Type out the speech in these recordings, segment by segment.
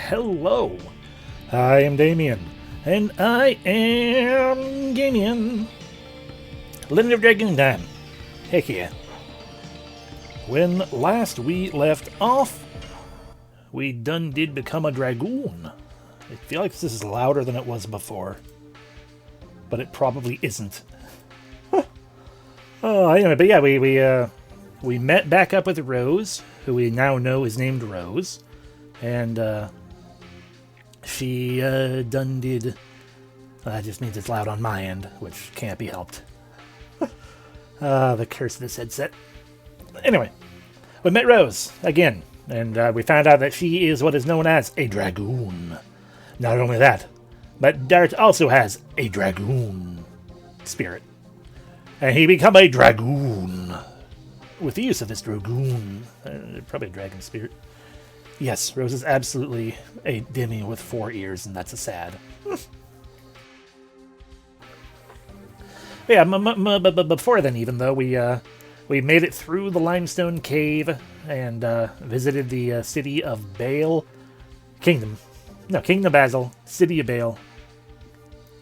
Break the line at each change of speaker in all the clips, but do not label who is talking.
hello. I am Damien, and I am Damien. Legend of Dragoon time. Heck yeah. When last we left off, we done did become a dragoon. I feel like this is louder than it was before, but it probably isn't. Oh, anyway, but yeah, we met back up with Rose, who we now know is named Rose, and she done did. That just means it's loud on my end, which can't be helped. The curse of this headset. Anyway, we met Rose again, and we found out that she is what is known as a dragoon. Not only that, but Dart also has a dragoon spirit. And he become a dragoon with the use of this dragoon. Probably a dragon spirit. Yes, Rose is absolutely a demi with 4 ears, and that's a sad. Yeah, but before then, even though we made it through the limestone cave and visited the city of Bale, Kingdom of Basil, city of Bale,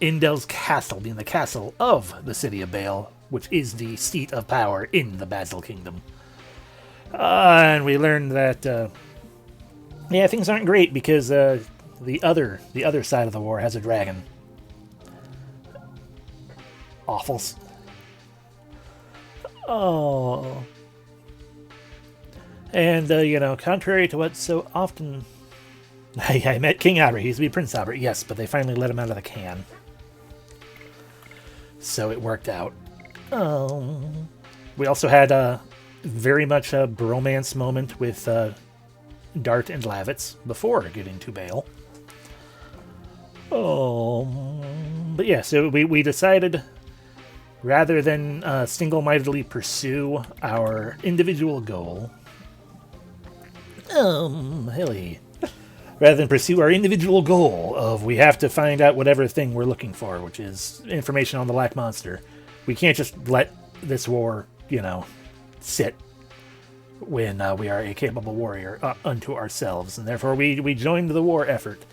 Indel's castle being the castle of the city of Bale, which is the seat of power in the Basil Kingdom. And we learned that yeah, things aren't great because the other side of the war has a dragon. Awfuls. Oh. And, contrary to what so often... I met King Albert. He used to be Prince Albert, yes, but they finally let him out of the can. So it worked out. Oh. We also had very much a bromance moment with Dart and Lavitz before getting to Bale. Oh. But yeah, so we decided... rather than single-mindedly pursue our individual goal, hilly. Rather than pursue our individual goal of we have to find out whatever thing we're looking for, which is information on the Black Monster, we can't just let this war, sit when we are a capable warrior unto ourselves, and therefore we joined the war effort.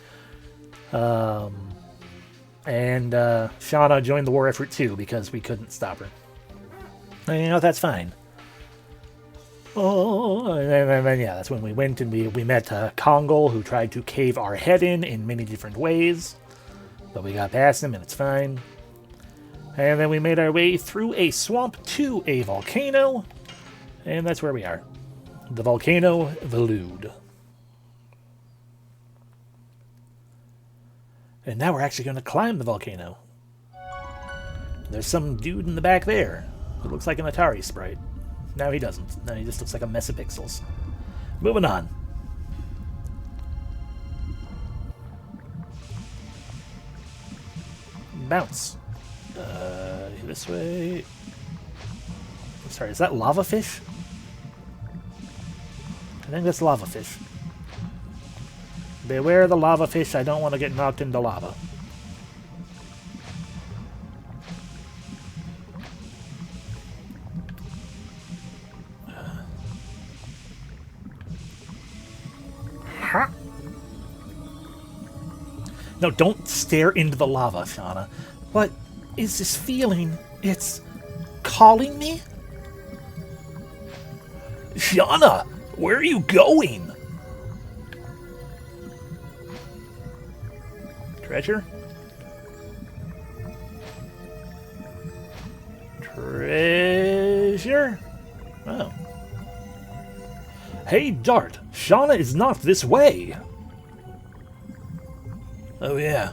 And Shauna joined the war effort too because we couldn't stop her. And, that's fine. Oh, and yeah, that's when we went and we met Kongol, who tried to cave our head in many different ways. But we got past him and it's fine. And then we made our way through a swamp to a volcano. And that's where we are. The volcano Velude. And now we're actually going to climb the volcano. There's some dude in the back there who looks like an Atari sprite. No, he doesn't. No, he just looks like a mess of pixels. Moving on. Bounce. This way. Sorry, is that lava fish? I think that's lava fish. Beware the lava fish, I don't want to get knocked into lava. Huh? No, don't stare into the lava, Shauna. What is this feeling? It's calling me? Shauna, where are you going? Treasure? Treasure? Oh. Hey, Dart, Shauna is not this way. Oh, yeah.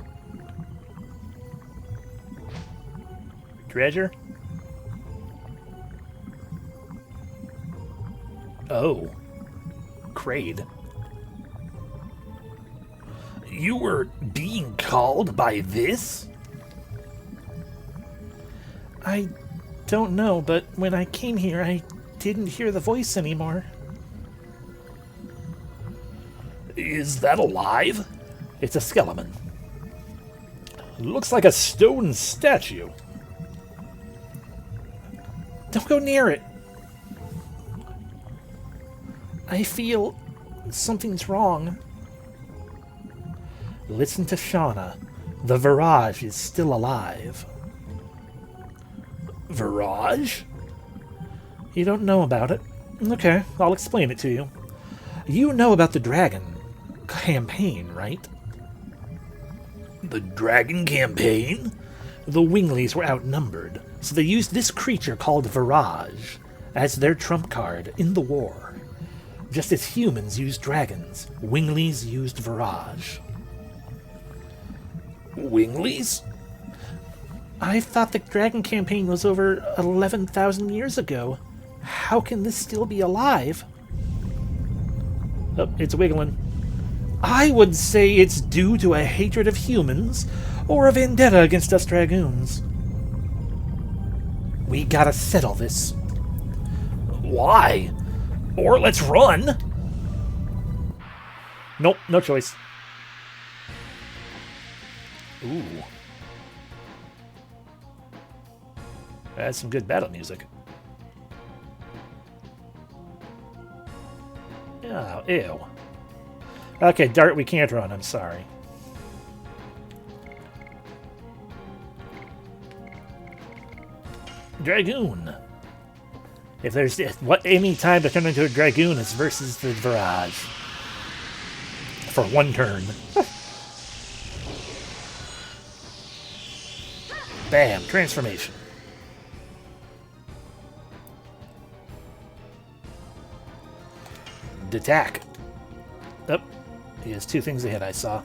Treasure? Oh. Kraid. You were being called by this? I don't know, but when I came here, I didn't hear the voice anymore. Is that alive? It's a skeleton. Looks like a stone statue. Don't go near it. I feel something's wrong. Listen to Shauna. The Virage is still alive. Virage? You don't know about it? Okay, I'll explain it to you. You know about the Dragon campaign, right? The Dragon campaign? The Winglies were outnumbered, so they used this creature called Virage as their trump card in the war. Just as humans used dragons, Winglies used Virage. Winglies? I thought the Dragon campaign was over 11,000 years ago. How can this still be alive? Oh, it's wiggling. I would say it's due to a hatred of humans or a vendetta against us Dragoons. We gotta settle this. Why? Or let's run. Nope, no choice. Ooh. That's some good battle music. Oh, ew. Okay, Dart, we can't run, I'm sorry. Dragoon. If there's any time to turn into a Dragoon, it's versus the Virage. For one turn. Bam, transformation. Attack. Oh, he has two things ahead, I saw.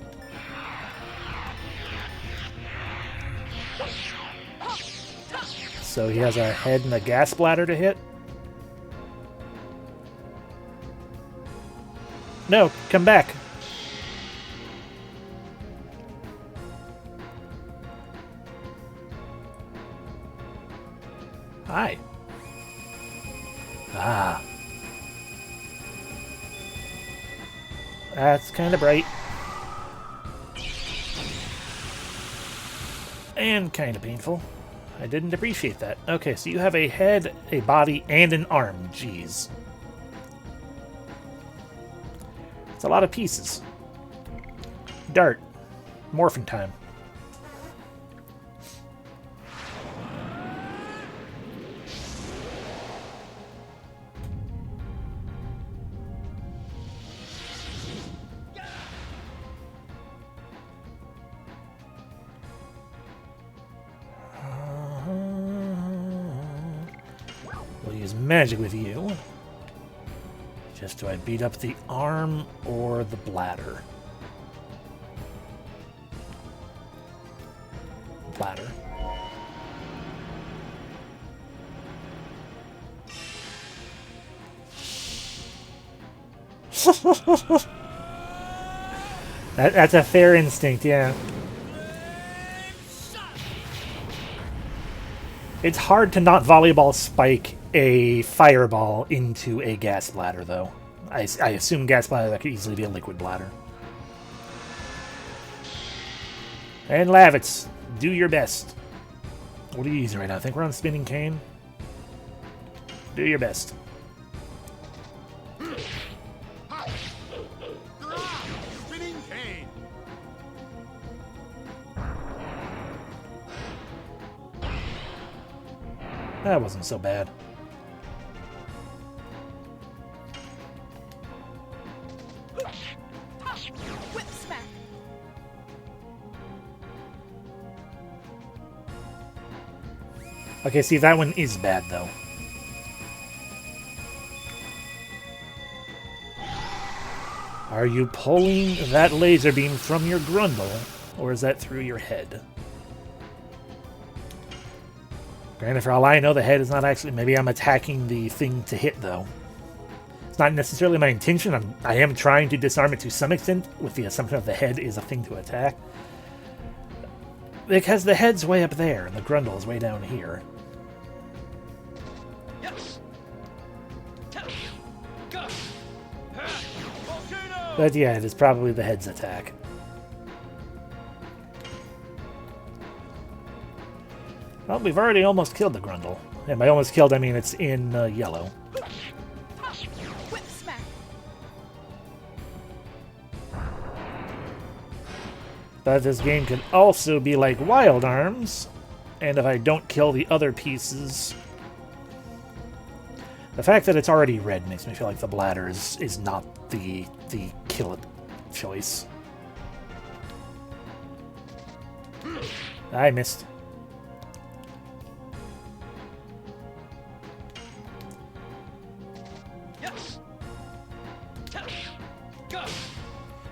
So he has a head and a gas bladder to hit. No, come back. Hi. Ah. That's kind of bright. And kind of painful. I didn't appreciate that. Okay, so you have a head, a body, and an arm. Jeez. It's a lot of pieces. Dart. Morphin time. We'll use magic with you. Just do I beat up the arm or the bladder? Bladder. That's a fair instinct, yeah. It's hard to not volleyball spike a fireball into a gas bladder, though. I assume gas bladder, that could easily be a liquid bladder. And Lavitz, do your best. What are you using right now? I think we're on Spinning Cane. Do your best.
Spinning Cane.
That wasn't so bad.
Whip smack.
Okay, see, that one is bad, though. Are you pulling that laser beam from your grundle, or is that through your head? Granted, for all I know, the head is not actually... Maybe I'm attacking the thing to hit, though. It's not necessarily my intention. I am trying to disarm it to some extent, with the assumption that the head is a thing to attack. Because the head's way up there, and the grundle is way down here. But yeah, it is probably the head's attack. Well, we've already almost killed the grundle. And by almost killed, I mean it's in yellow.
Whip smack.
But this game could also be like Wild Arms, and if I don't kill the other pieces... The fact that it's already red makes me feel like the bladder is not the kill it choice. I missed.
Yes.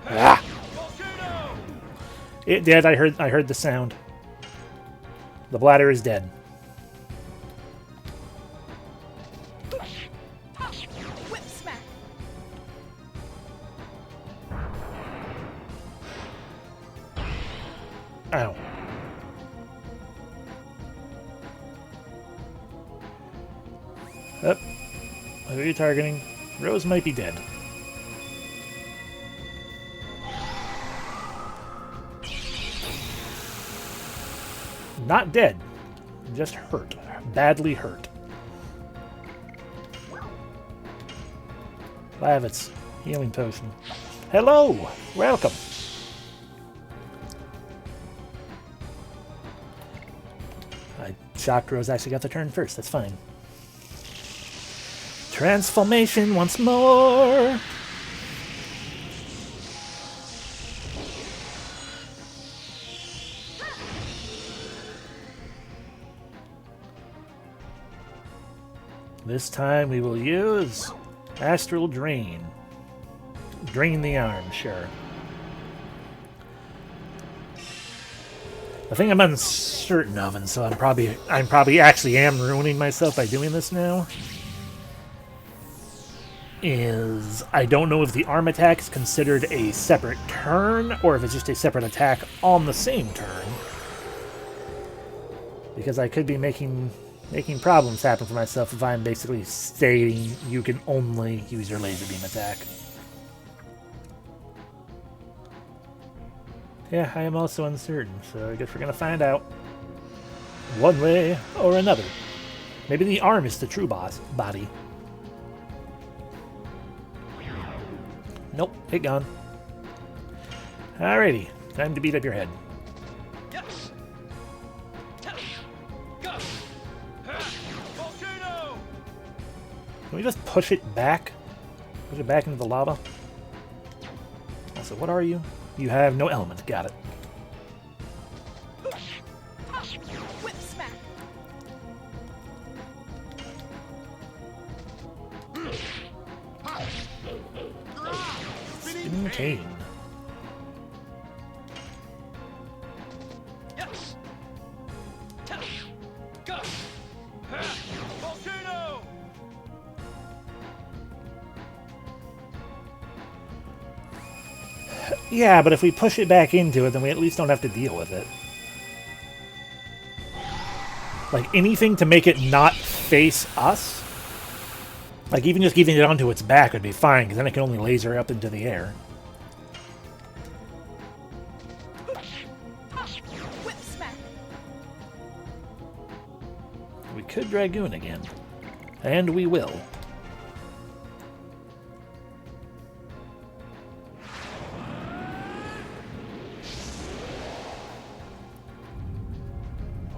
Ah!
Volcano.
It did. I heard the sound. The bladder is dead.
Whip smack.
Ow. Up. Who are you targeting? Rose might be dead. Not dead. Just hurt. Badly hurt. Lavitz. Healing potion. Hello! Welcome! I shocked Rose actually got the turn first. That's fine. Transformation once more! This time we will use Astral Drain. Drain the arm, sure. The thing I'm uncertain of, and so I'm probably actually am ruining myself by doing this now, is I don't know if the arm attack is considered a separate turn or if it's just a separate attack on the same turn. Because I could be making problems happen for myself if I'm basically stating you can only use your laser beam attack. Yeah, I am also uncertain, so I guess we're gonna find out one way or another. Maybe the arm is the true body. Nope, hit gone. Alrighty, time to beat up your head.
Yes. Go. Volcano.
Can we just push it back? Push it back into the lava? Also, what are you? You have no element. Got it.
Whip smack.
Spinning cane.
Yes. Go. Volcano.
Yeah, but if we push it back into it, then we at least don't have to deal with it. Like, anything to make it not face us? Like, even just giving it onto its back would be fine, because then it can only laser up into the air.
Whip smack.
We could Dragoon again. And we will.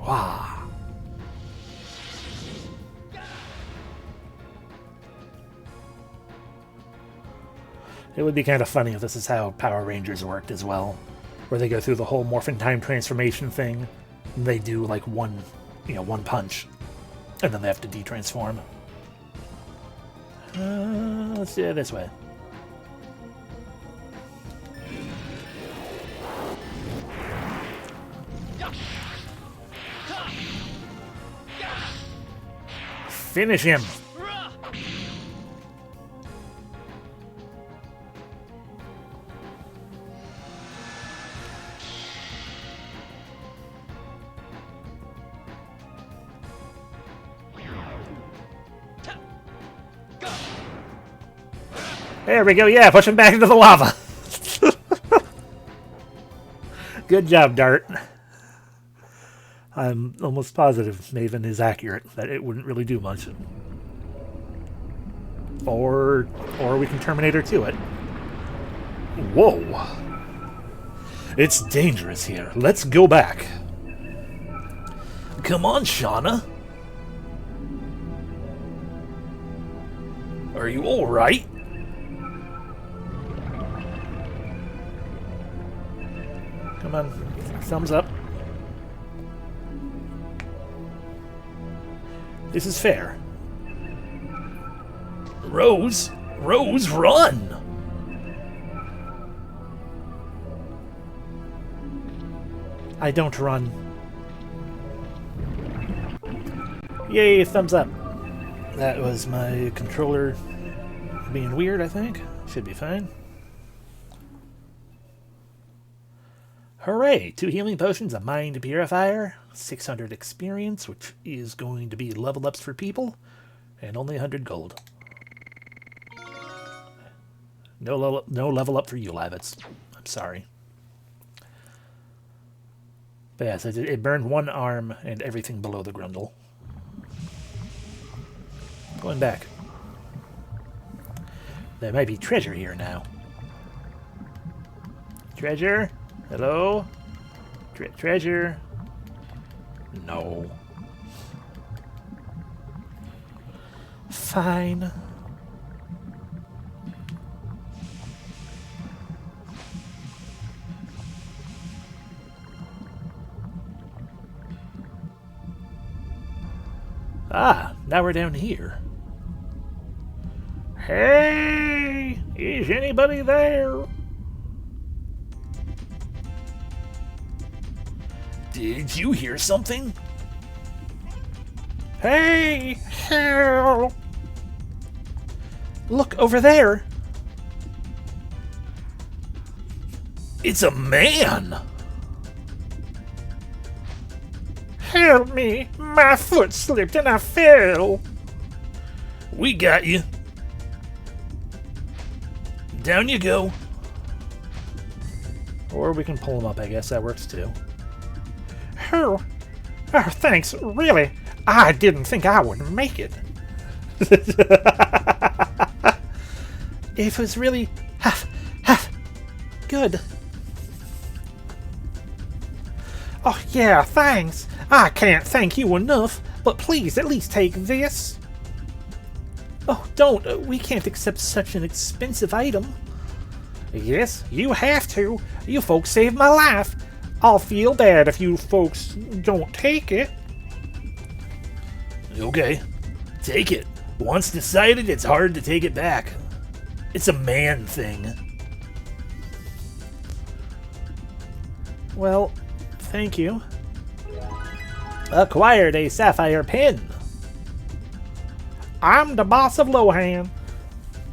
Wow. It would be kind of funny if this is how Power Rangers worked as well, where they go through the whole Morphin Time transformation thing, and they do like one punch, and then they have to de-transform. Let's do it this way. Finish him! There we go, yeah, push him back into the lava! Good job, Dart. I'm almost positive Maven is accurate, that it wouldn't really do much. Or we can Terminator to it. Whoa! It's dangerous here. Let's go back. Come on, Shauna. Are you alright? Come on. Thumbs up. This is fair. Rose? Rose, run! I don't run. Yay, thumbs up. That was my controller being weird, I think. Should be fine. Hooray! 2 healing potions, a mind purifier, 600 experience, which is going to be level ups for people, and only 100 gold. No level up for you, Lavitz. I'm sorry. But yes, it burned 1 arm and everything below the grundle. Going back. There might be treasure here now. Treasure? Hello? Treasure? No. Fine. Ah, now we're down here. Hey! Is anybody there? Did you hear something? Hey! Help! Look over there! It's a man! Help me! My foot slipped and I fell! We got you. Down you go. Or we can pull him up, I guess. That works too. Oh, thanks. Really? I didn't think I would make it. It was really half good. Oh, yeah, thanks. I can't thank you enough, but please at least take this. Oh, don't. We can't accept such an expensive item. Yes, you have to. You folks saved my life. I'll feel bad if you folks don't take it. Okay, take it. Once decided, it's hard to take it back. It's a man thing. Well, thank you. Acquired a sapphire pin. I'm the boss of Lohan.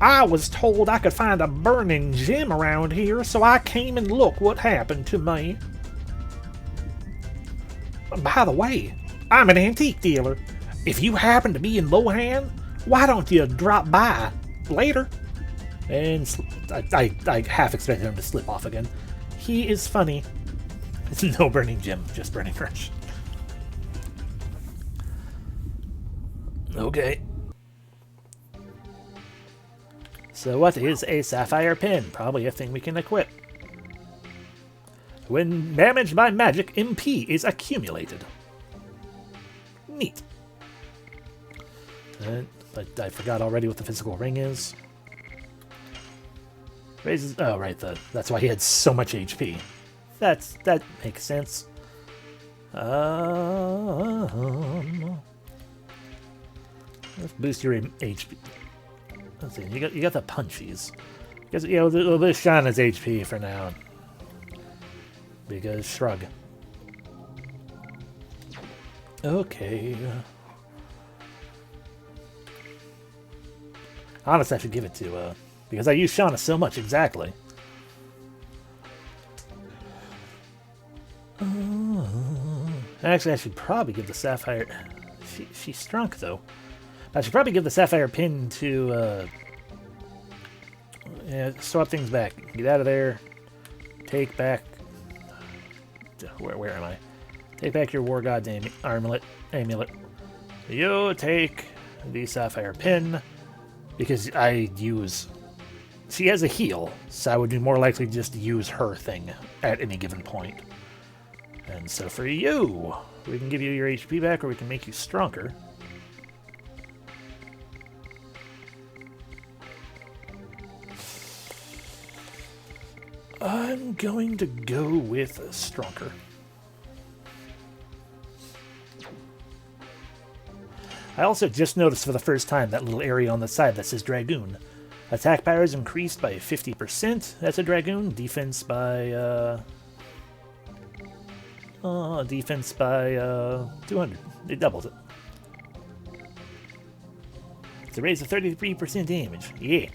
I was told I could find a burning gem around here, so I came and look what happened to me. By the way, I'm an antique dealer. If you happen to be in Lohan, why don't you drop by later? And I half expected him to slip off again. He is funny. It's no burning gem, just burning rush. Okay. So what is a sapphire pin? Probably a thing we can equip. When damaged by magic, MP is accumulated. Neat. But I forgot already what the physical ring is. Raises. Oh, right. That's why he had so much HP. That makes sense. Let's boost your HP. Let's see. You got the punchies. Because we'll boost Shauna's HP for now. Because shrug. Okay. Honestly, I should give it to, because I use Shauna so much, exactly. Actually, I should probably give the sapphire... She strunk, though. I should probably give the sapphire pin to, yeah, swap things back. Get out of there. Take back... Where am I? Take back your War God's amulet. You take the sapphire pin, because I use she has a heal, so I would be more likely to just use her thing at any given point. And so for you, we can give you your HP back, or we can make you stronger. I'm going to go with stronger. I also just noticed for the first time that little area on the side that says Dragoon. Attack power is increased by 50%. That's a Dragoon. Defense by 200. It doubles it. It's a raise of 33% damage. Yeah.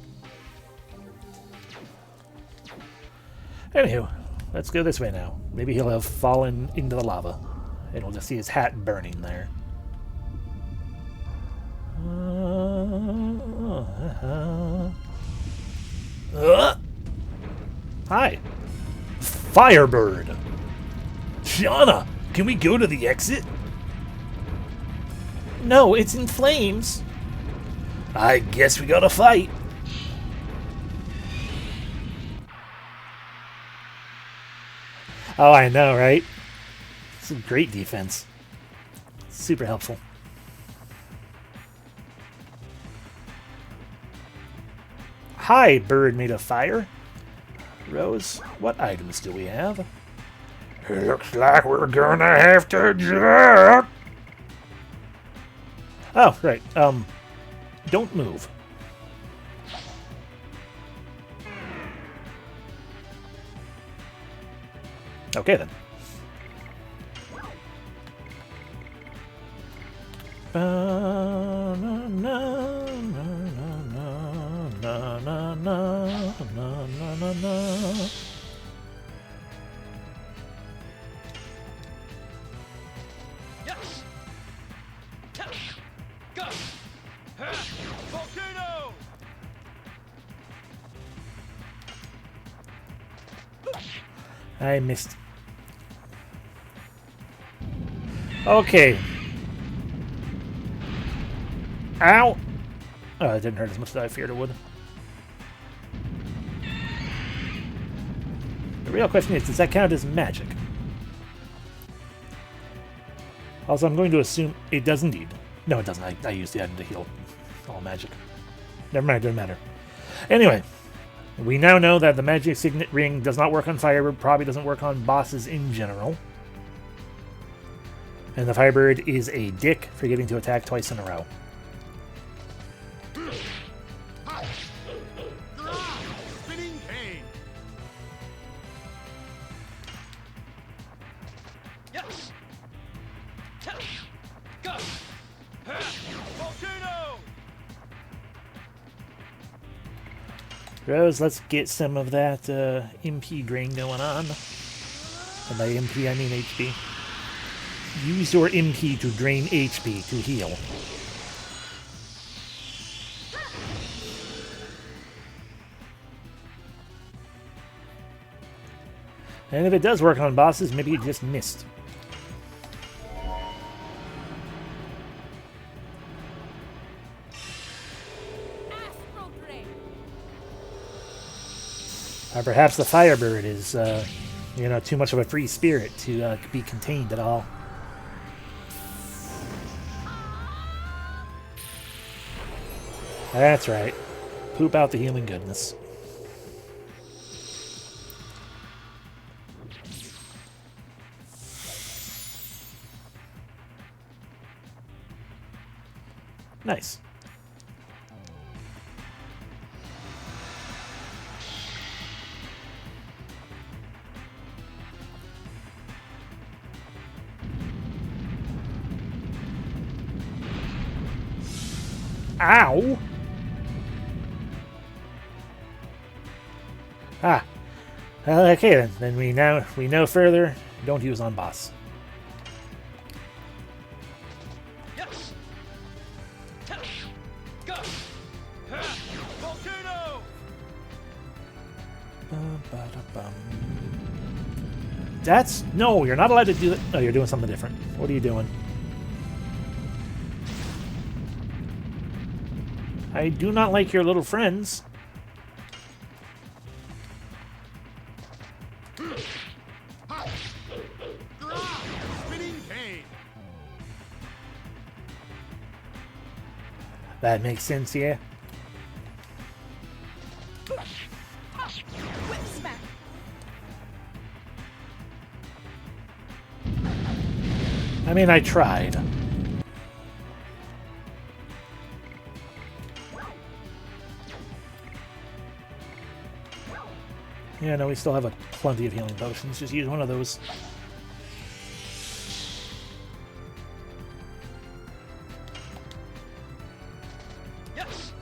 Anywho, let's go this way now. Maybe he'll have fallen into the lava, and we'll just see his hat burning there. Hi. Firebird. Shauna, can we go to the exit? No, it's in flames. I guess we gotta fight. Oh, I know, right? It's a great defense. Super helpful. Hi, bird made of fire. Rose, what items do we have? Looks like we're gonna have to jump. Oh, right. Don't move. Okay, then.
Yes. Go. Volcano.
I missed. Okay. Ow! Oh, it didn't hurt as much as I feared it would. The real question is, does that count as magic? Also, I'm going to assume it does indeed. No, it doesn't. I used the item to heal. All magic. Never mind, doesn't matter. Anyway, we now know that the magic signet ring does not work on Firebird, probably doesn't work on bosses in general. And the Firebird is a dick for getting to attack twice in a row.
Spinning cane. Yes. Go. Volcano.
Rose, let's get some of that MP drain going on. And by MP, I mean HP. Use your MP to drain HP to heal. And if it does work on bosses, maybe it just missed.
Astral Ray.
Or perhaps the Firebird is, too much of a free spirit to be contained at all. That's right. Poop out the healing goodness. Nice. Ow! Ah. Okay then. Then we know further. Don't use on boss.
Yes. Go. Volcano.
That's no. You're not allowed to do that. Oh, you're doing something different. What are you doing? I do not like your little friends. That makes sense, yeah.
Whip smack.
I mean, I tried. Yeah, no, we still have plenty of healing potions. Just use one of those.
Yes.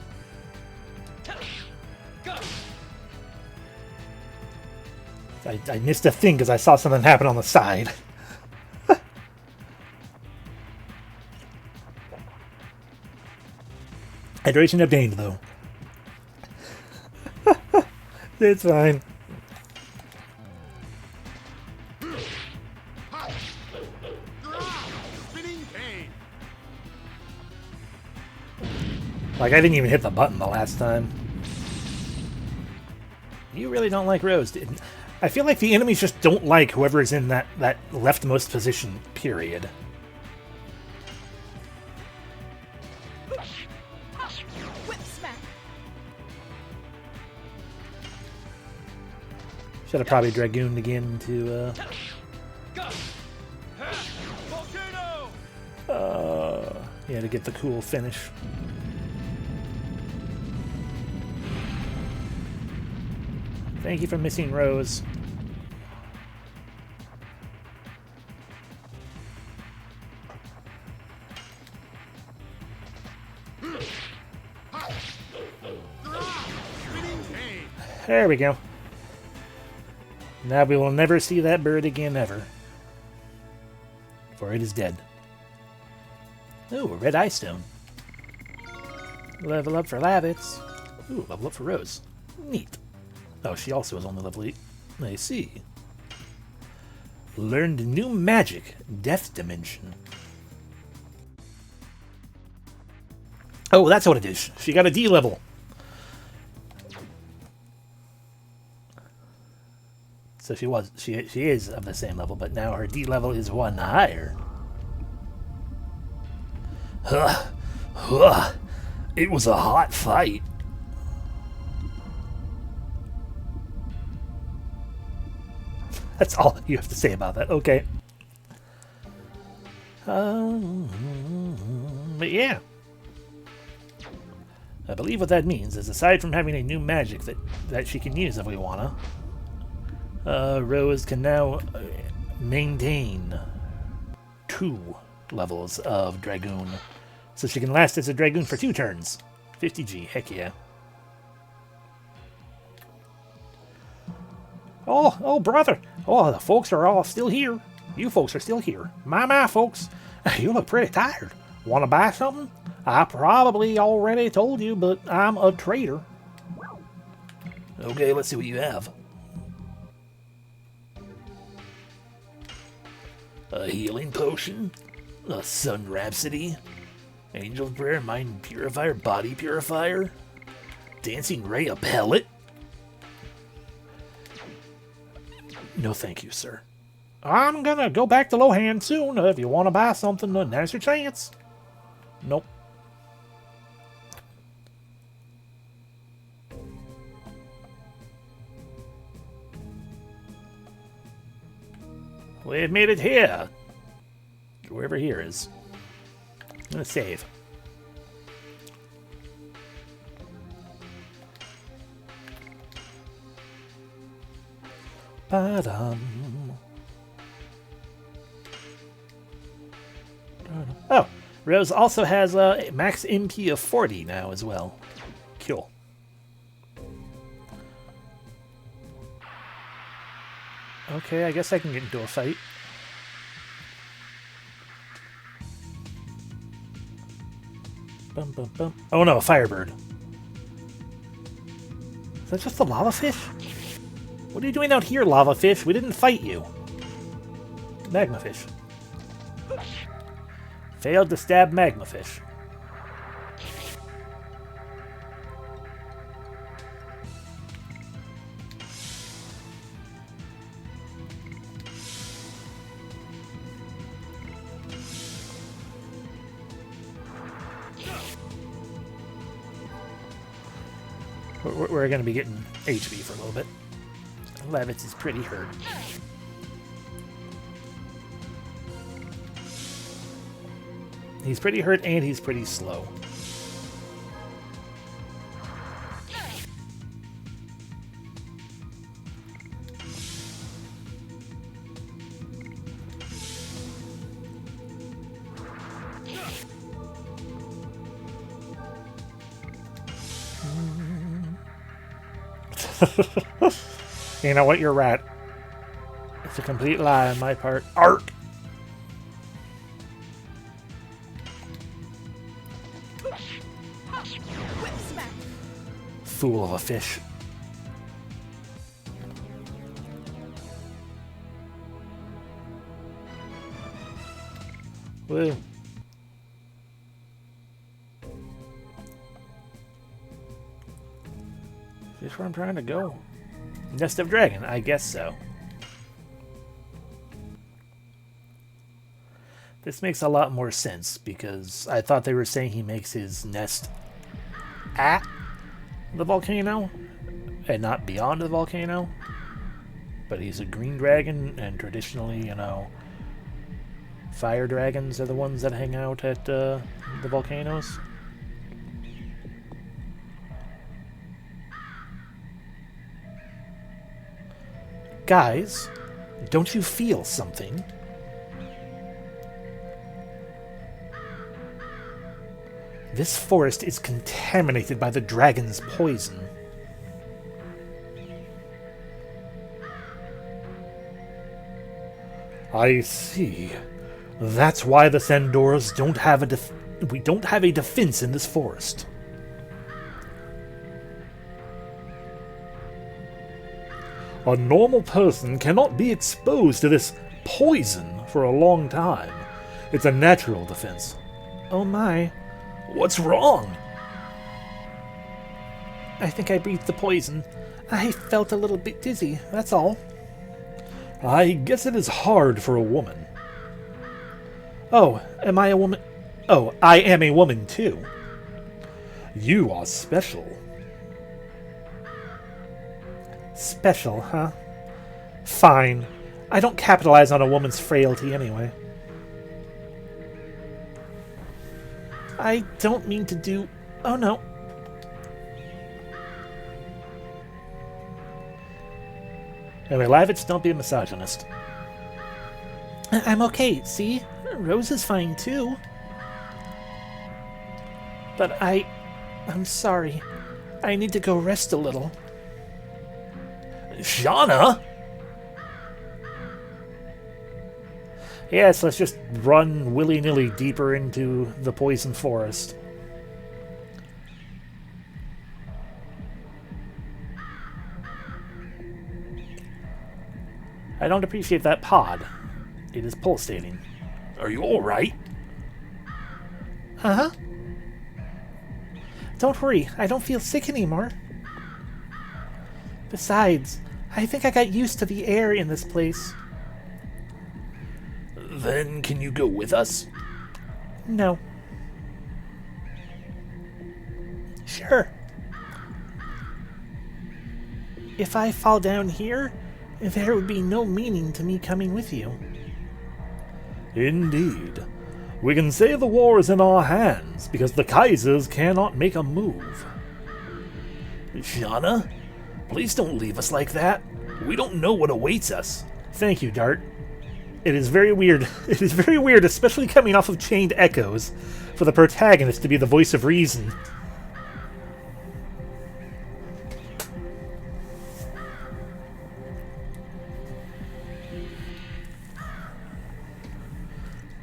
Go.
I missed a thing because I saw something happen on the side. Hydration obtained, though. It's fine.
Spinning cane.
Like, I didn't even hit the button the last time. You really don't like Rose. I feel like the enemies just don't like whoever is in that leftmost position, period.
Whip smack.
Should have probably Dragooned again to,
Go. Volcano.
yeah, to get the cool finish. Thank you for missing Rose.
Spinning cane.
There we go. Now we will never see that bird again, ever. For it is dead. Ooh, a red eye stone. Level up for Lavitz. Ooh, level up for Rose. Neat. Oh, she also is only level 8. I see. Learned new magic. Death Dimension. Oh, that's what it is. She got a D level. So she is of the same level, but now her D level is 1 higher. It was a hot fight. That's all you have to say about that. Okay. But yeah. I believe what that means is, aside from having a new magic that she can use if we wanna, Rose can now maintain 2 levels of Dragoon. So she can last as a Dragoon for 2 turns. 50G, heck yeah. Oh, brother. Oh, the folks are all still here. You folks are still here. My, folks. You look pretty tired. Want to buy something? I probably already told you, but I'm a trader. Okay, let's see what you have. A healing potion, a sun rhapsody, angel prayer, mind purifier, body purifier, dancing ray, a pellet. No thank you, sir. I'm gonna go back to Lohan soon. If you want to buy something, now's your chance. Nope. We've made it here. Wherever here is. I'm gonna save. Ba-dum. Oh, Rose also has a max MP of 40 now as well. Cool. Okay, I guess I can get into a fight. Bum, bum, bum. Oh no, a Firebird. Is that just a lava fish? What are you doing out here, lava fish? We didn't fight you. Magma fish. Failed to stab magma fish. We're going to be getting HP for a little bit. Levitz is pretty hurt. He's pretty hurt and he's pretty slow. You know what? You're right. It's a complete lie on my part. Ark!
Whip smack.
Fool of a fish. Woo. Is this where I'm trying to go? Nest of Dragon, I guess so. This makes a lot more sense, because I thought they were saying he makes his nest at the volcano, and not beyond the volcano. But he's a green dragon, and traditionally, you know, fire dragons are the ones that hang out at the volcanoes. Guys, don't you feel something? This forest is contaminated by the dragon's poison. I see. That's why the Sandoras don't have we don't have a defense in this forest. A normal person cannot be exposed to this poison for a long time. It's a natural defense. Oh my. What's wrong? I think I breathed the poison. I felt a little bit dizzy, that's all. I guess it is hard for a woman. Oh, am I a woman? Oh, I am a woman too. You are special. Special, huh? Fine. I don't capitalize on a woman's frailty anyway. I don't mean to do... Oh no. Anyway, Lavitz, don't be a misogynist. I'm okay, see? Rose is fine too. But I'm sorry. I need to go rest a little. Shauna? Yes, let's just run willy-nilly deeper into the poison forest. I don't appreciate that pod. It is pulsating. Are you alright? Uh-huh. Don't worry, I don't feel sick anymore. Besides, I think I got used to the air in this place. Then can you go with us? No. Sure. If I fall down here, there would be no meaning to me coming with you. Indeed. We can say the war is in our hands, because the Kaisers cannot make a move. Shauna, please don't leave us like that. We don't know what awaits us. Thank you, Dart. It is very weird. It is very weird, especially coming off of Chained Echoes, for the protagonist to be the voice of reason.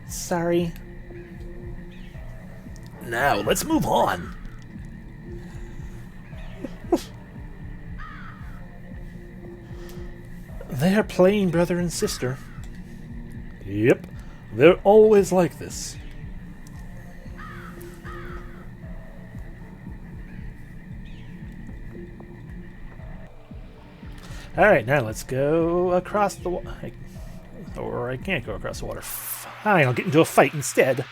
Sorry. Now, let's move on. They are playing brother and sister. Yep, they're always like this. Alright, now let's go across the water. Or I can't go across the water. Fine, I'll get into a fight instead.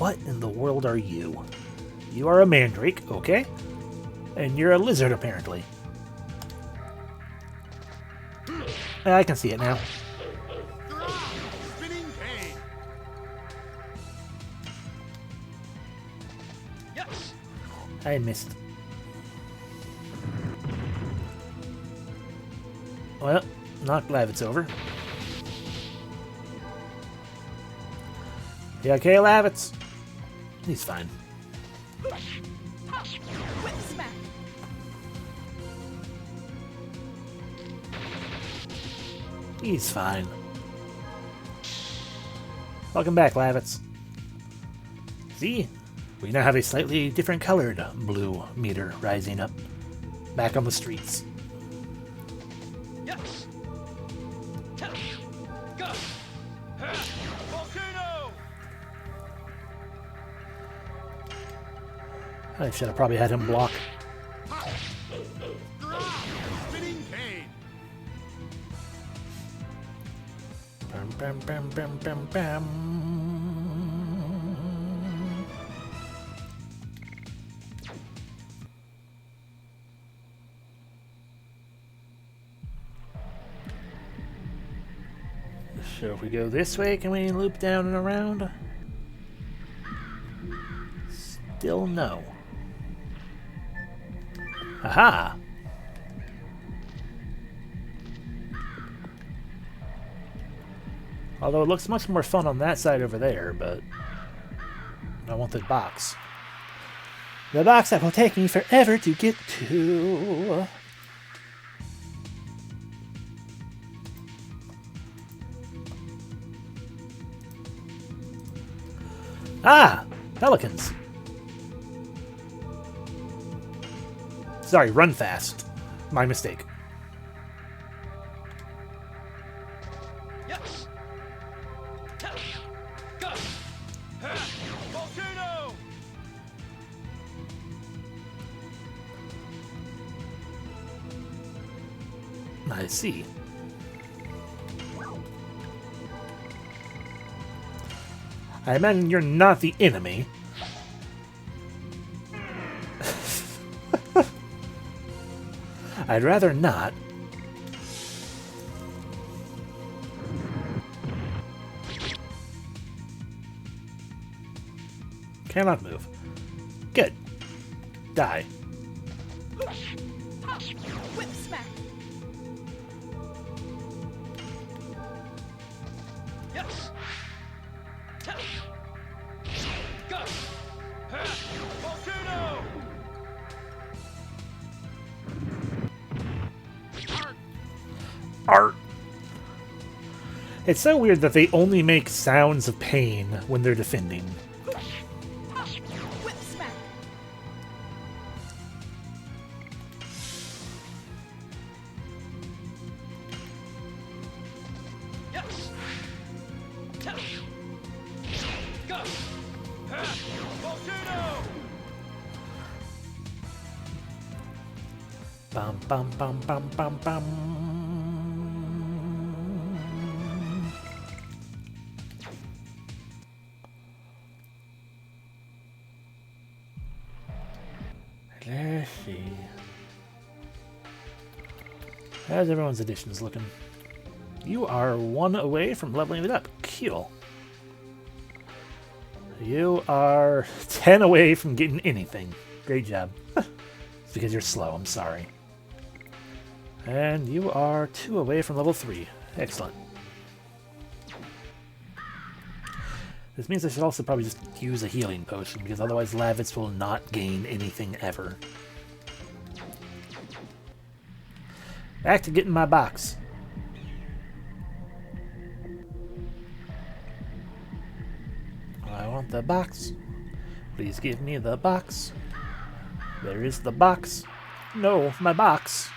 what in the world are you? You are a mandrake, okay. And you're a lizard, apparently. I can see it now.
Spinning cane. Yes.
I missed. Well, not glad it's over. You okay, Lavitz? He's fine.
Whip smack.
He's fine. Welcome back, Lavitz. See? We now have a slightly different colored blue meter rising up. Back on the streets.
Yes. Go. Volcano.
I should have probably had him block.
Spinning cane.
Bam, bam, bam, bam, bam, bam. So if we go this way, can we loop down and around? Still no. Aha! Although it looks much more fun on that side over there, but I want the box. The box that will take me forever to get to. Ah! Pelicans. Sorry, run fast. My mistake.
Yes. Go. Volcano.
I see. I imagine you're not the enemy. I'd rather not. Cannot move. Good. Die.
Whip smack.
Yes. Go. Volcano.
Art. It's so weird that they only make sounds of pain when they're defending.
Whip smack.
Yes. Go. Volcano.
Bum bum bum bum bum bum. Let's see. How's everyone's additions looking? You are 1 away from leveling it up. Cool. You are 10 away from getting anything. Great job. It's because you're slow, I'm sorry. And you are 2 away from level 3. Excellent. This means I should also probably just use a healing potion, because otherwise Lavitz will not gain anything ever. Back to getting my box. I want the box. Please give me the box. There is the box. No, my box.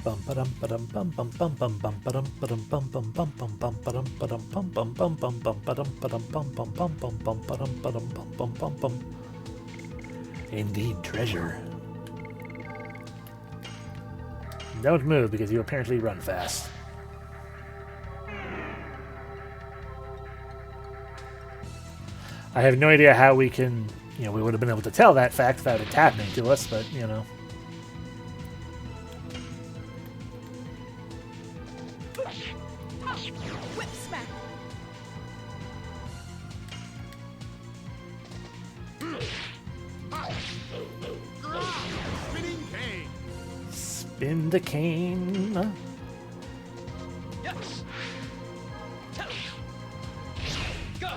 Bum ba-dum ba-dum bum bum bum bum bum ba-dum ba-dum bum bum bum bum bum ba-dum ba-dum bum bum bum bum bum ba-dum ba-dum bum bum bum bum bum ba-dum ba-dum bum bum bum bum. Indeed, treasure. Don't move because you apparently run fast. I have no idea how we can, we would have been able to tell that fact without it happening to us, but,
Whip smack.
Spinning cane.
Spin the cane.
Yes. Go.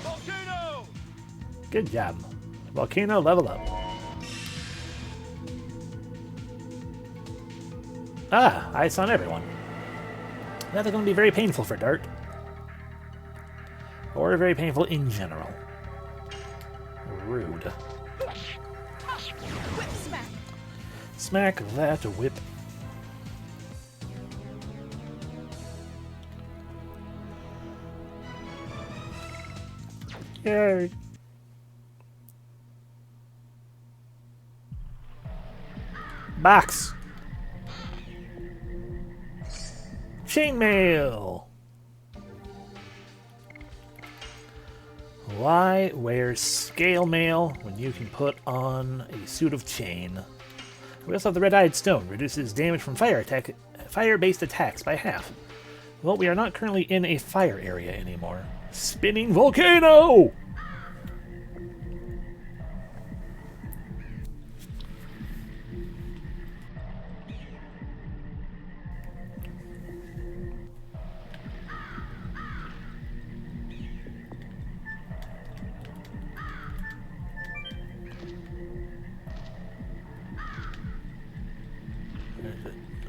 Volcano.
Good job. Volcano level up. Ah, ice on everyone. That's going to be very painful for Dart. Or very painful in general. Rude.
Whip smack.
Smack that whip. Yay. Box. Chainmail. Why wear scale mail when you can put on a suit of chain? We also have the red-eyed stone. Reduces damage from fire-based attacks by half. Well, we are not currently in a fire area anymore. Spinning volcano!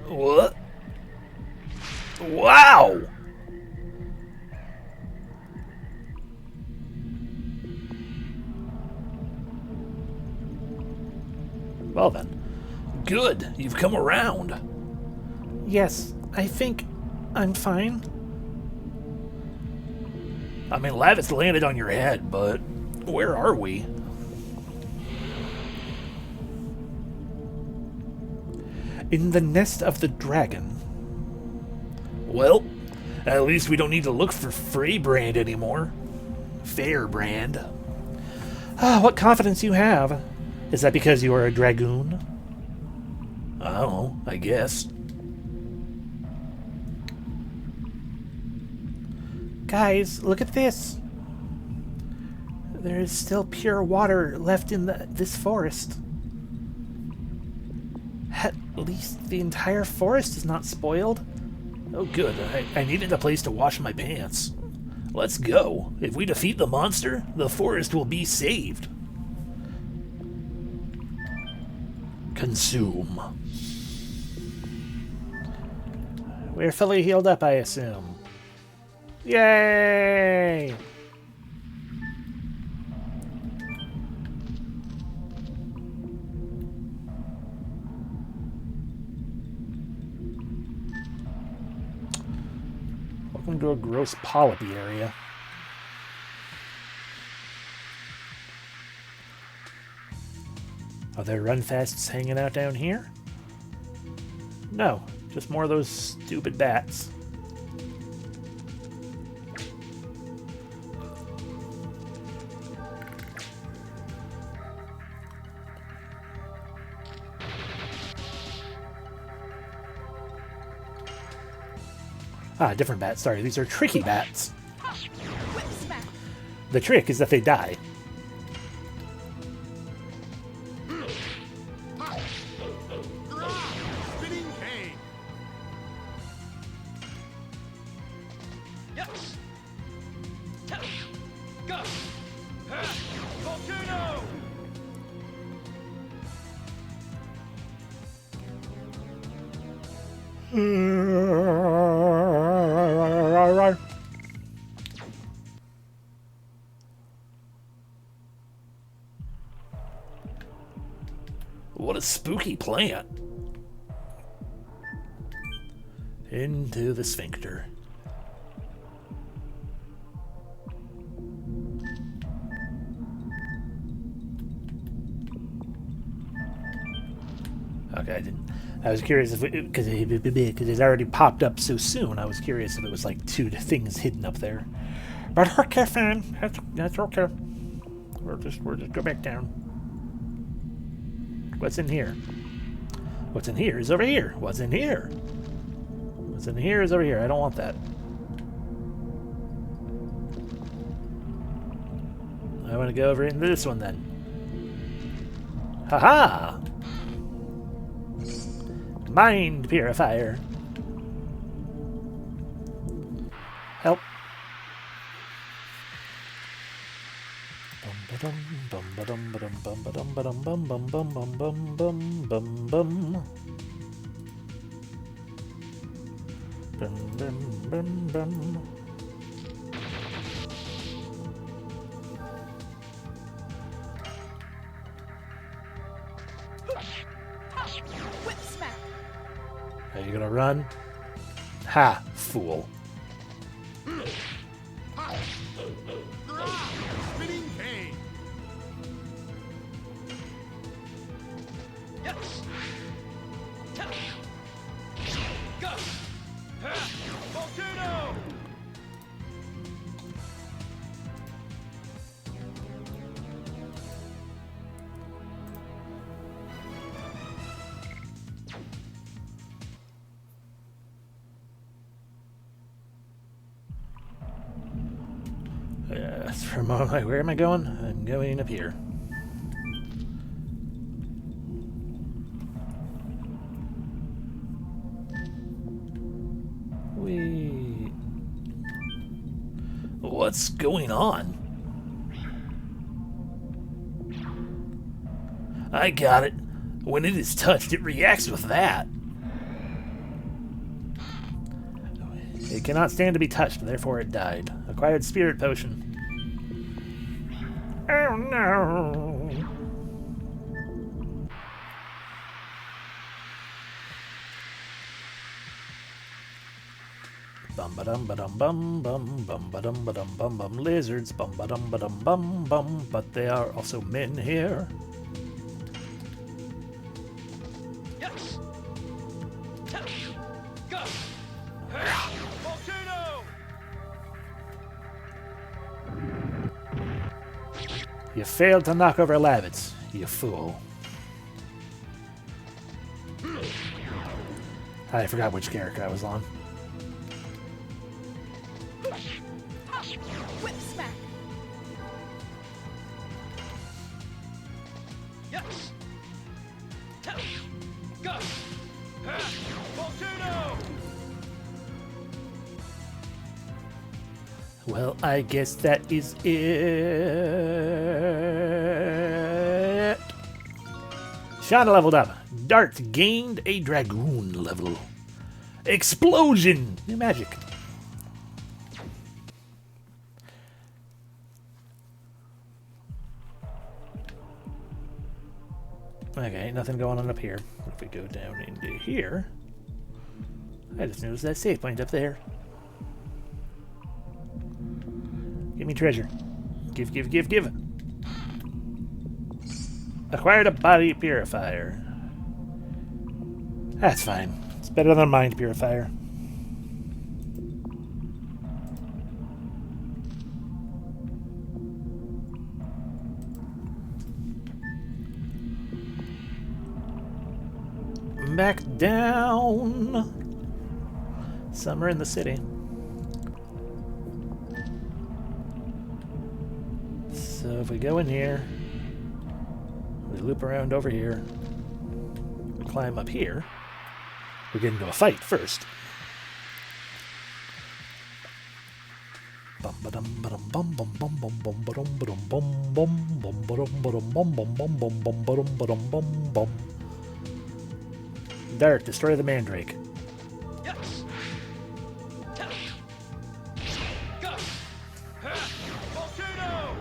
What? Wow! Well then. Good, you've come around. Yes, I think I'm fine. I mean, Lavitz landed on your head, but where are we? In the nest of the dragon. Well, at least we don't need to look for Freybrand anymore. Fairbrand. Ah, what confidence you have. Is that because you are a dragoon? I don't know, I guess. Guys, look at this. There is still pure water left in this forest. At least the entire forest is not spoiled. Oh good, I needed a place to wash my pants. Let's go. If we defeat the monster, the forest will be saved. Consume. We're fully healed up, I assume. Yay! Welcome to a gross polypy area. Are there runfasts hanging out down here? No, just more of those stupid bats. Ah, different bats. Sorry, these are tricky bats.
Whip smack.
The trick is that they die.
Spinning cane. Yes. Go. Volcano.
What a spooky plant. Into the sphincter. Okay, I was curious if because it already popped up so soon. I was curious if it was like two things hidden up there. But okay, fam. That's okay. We'll just go back down. What's in here? What's in here is over here. What's in here? What's in here is over here. I don't want that. I want to go over into this one then. Haha! Mind purifier. Help. Bum ba-dum bum ba-dum bum bum bum bum bum bum bum bum bum. Bum bum bum bum.
Whip smack.
Are you gonna run? Ha, fool.
Spinning cane.
Yes. Go.
Volcano.
For a moment, where am I going? I'm going up here. Wait. What's going on? I got it. When it is touched, it reacts with that. It cannot stand to be touched, therefore it died. Acquired spirit potion. Oh no! Bum ba dum ba dum bum bum bum ba dum ba dum bum bum lizards bum ba dum bum bum, but they are also men here.
Yes. Go.
Volcano.
You failed to knock over Lavitz, you fool. I forgot which character I was on.
Whip smack.
Yes. Go.
Volcano.
Well, I guess that is it. Shauna leveled up. Dart gained a Dragoon level. Explosion! New magic. Okay, nothing going on up here. If we go down into here, I just noticed that save point up there. Give me treasure. Give, give, give, give. Acquired a body purifier. That's fine. It's better than a mind purifier. Back down. Somewhere in the city. So if we go in here, we loop around over here, we climb up here, we get into a fight first. Bum ba dum ba dum bum bum bum bum bum ba dum ba dum bum bum bum ba dum ba dum bum bum bum bum bum ba dum ba dum bum bum. Dart, destroy the mandrake.
Yes. Go.
Volcano.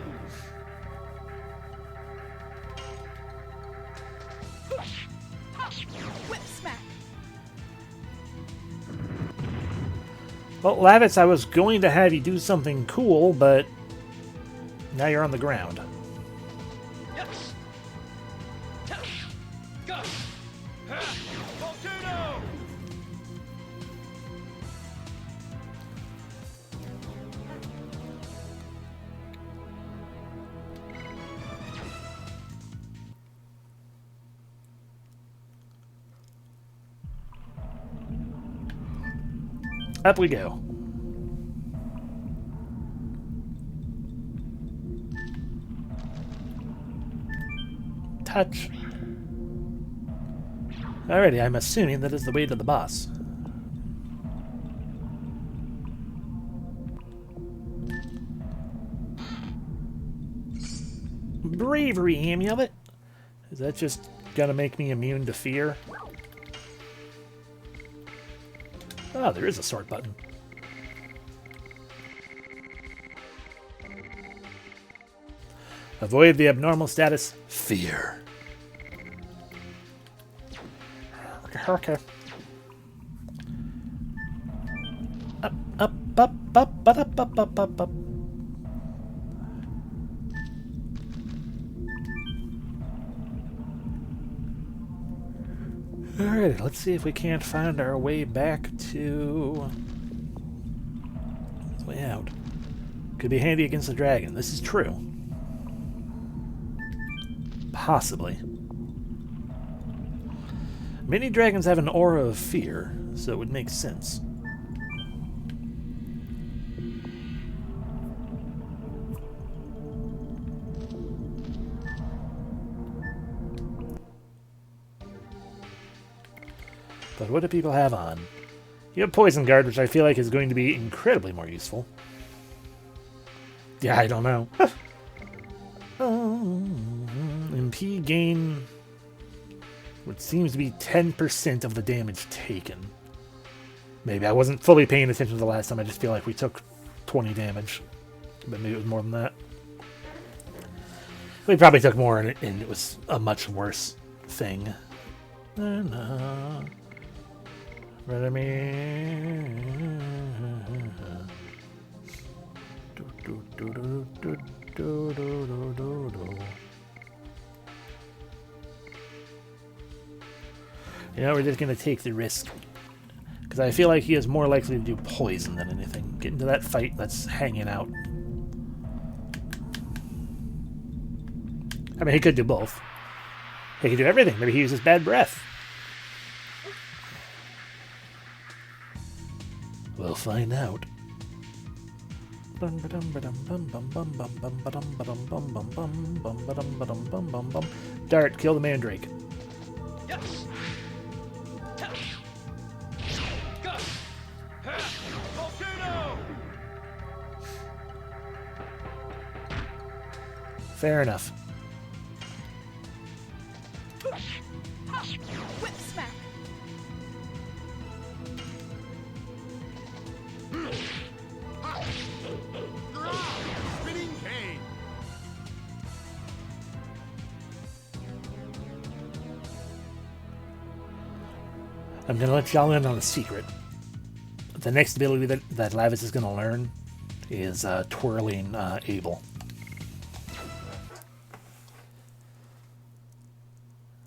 Whip smack.
Well, Lavitz, I was going to have you do something cool, but now you're on the ground.
Yes. Go.
Volcano.
Up we go. Touch. Alrighty, I'm assuming that is the way to the boss. Bravery amulet? Is that just gonna make me immune to fear? Oh, there is a sort button. Avoid the abnormal status, fear. Okay. Up, up, up, up, up, up, up, up, up. Alright, let's see if we can't find our way back to... This way out. Could be handy against the dragon. This is true. Possibly. Many dragons have an aura of fear, so it would make sense. But what do people have on? You have Poison Guard, which I feel like is going to be incredibly more useful. Yeah, I don't know. MP gain what seems to be 10% of the damage taken. Maybe I wasn't fully paying attention to the last time. I just feel like we took 20 damage. But maybe it was more than that. We probably took more, and it was a much worse thing. Ready me. You know, we're just going to take the risk. Because I feel like he is more likely to do poison than anything. Get into that fight that's hanging out. I mean, he could do both. He could do everything. Maybe he uses bad breath. We'll find out. Dart, kill the mandrake.
Yes. Go. Volcano.
Fair enough.
Whip smack.
Spinning cane.
I'm going to let y'all in on a secret. The next ability that Lavis is going to learn is Twirling Able.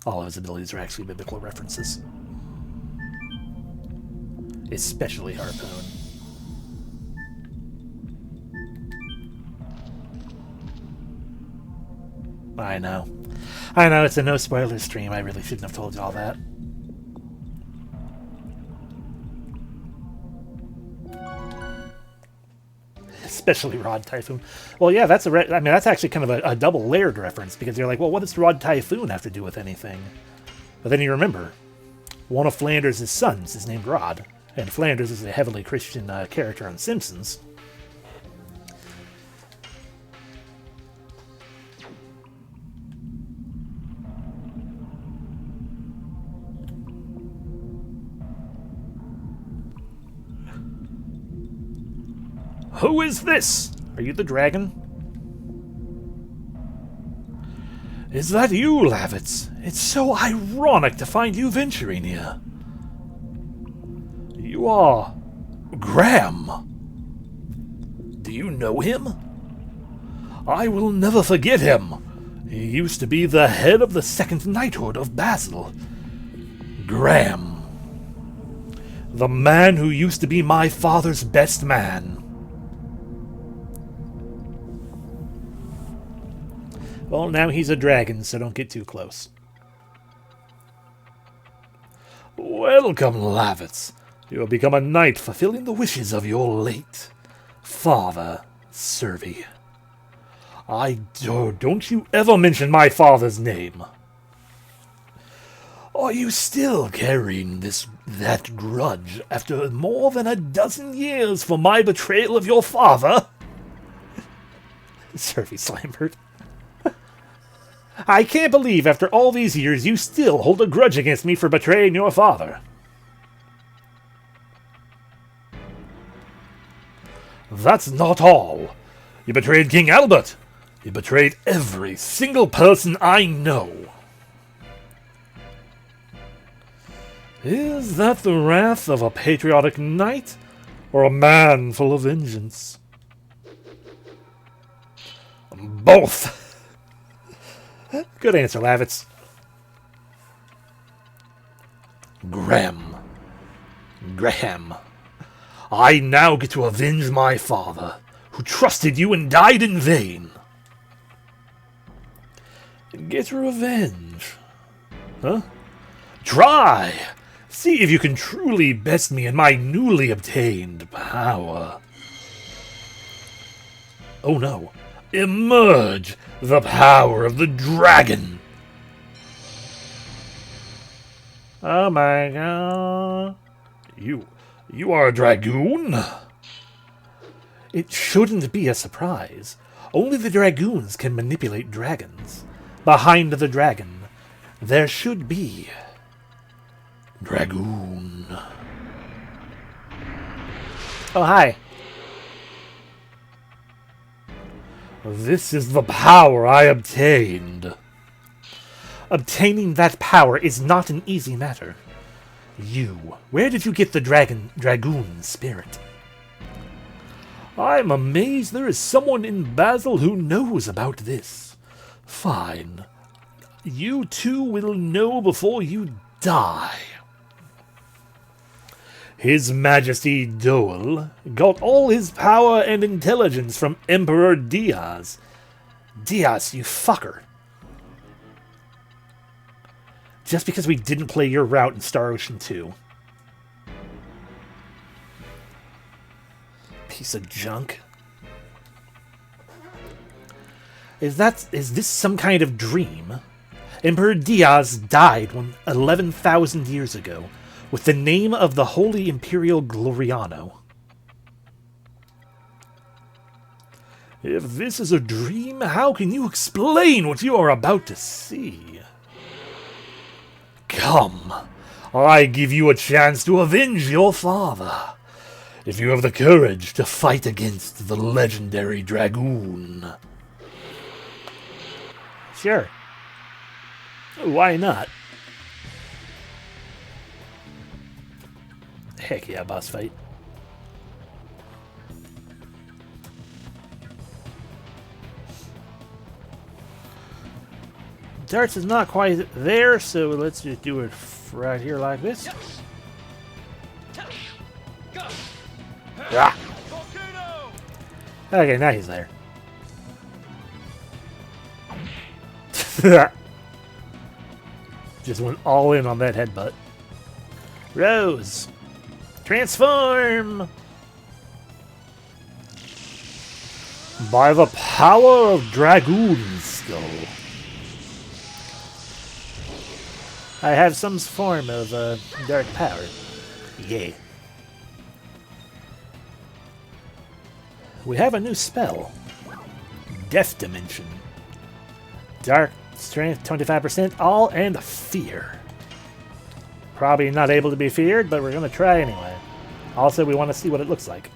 All of his abilities are actually biblical references. Especially Harpoon. I know. I know, it's a no spoiler stream. I really shouldn't have told you all that. Especially Rod Typhoon. Well, yeah, that's I mean, that's actually kind of a double layered reference, because you're like, well, what does Rod Typhoon have to do with anything? But then you remember, one of Flanders' sons is named Rod, and Flanders is a heavily Christian character on Simpsons. Who is this? Are you the dragon? Is that you, Lavitz? It's so ironic to find you venturing here. You are... Graham. Do you know him? I will never forget him. He used to be the head of the Second Knighthood of Basil. Graham. The man who used to be my father's best man. Well, now he's a dragon, so don't get too close. Welcome, Lavitz. You will become a knight fulfilling the wishes of your late father, Servy. Don't you ever mention my father's name. Are you still carrying that grudge after more than a dozen years for my betrayal of your father? Servy slammered. I can't believe after all these years you still hold a grudge against me for betraying your father. That's not all. You betrayed King Albert. You betrayed every single person I know. Is that the wrath of a patriotic knight, or a man full of vengeance? Both. Good answer, Lavitz. Graham. I now get to avenge my father, who trusted you and died in vain. Get revenge. Huh? Try! See if you can truly best me in my newly obtained power. Oh no. Emerge the power of the dragon. Oh my god. You are a dragoon? It shouldn't be a surprise. Only the dragoons can manipulate dragons. Behind the dragon, there should be Dragoon. Oh, hi. This is the power I obtained. Obtaining that power is not an easy matter. Where did you get the dragoon spirit? I'm amazed there is someone in Basel who knows about this. Fine. You two will know before you die. His Majesty Dole got all his power and intelligence from Emperor Diaz. Diaz, you fucker. Just because we didn't play your route in Star Ocean 2. Piece of junk. Is this some kind of dream? Emperor Diaz died 11,000 years ago with the name of the Holy Imperial Gloriano. If this is a dream, how can you explain what you are about to see? Come, I give you a chance to avenge your father, if you have the courage to fight against the legendary Dragoon. Sure. Why not? Heck yeah, boss fight. Darts is not quite there, so let's just do it right here like this. Ah. Okay, now he's there. Just went all in on that headbutt. Rose! Transform! By the power of Dragoon's skull. I have some form of dark power. Yay. We have a new spell. Death Dimension. Dark strength 25%, all, and fear. Probably not able to be feared, but we're going to try anyway. Also, we want to see what it looks like.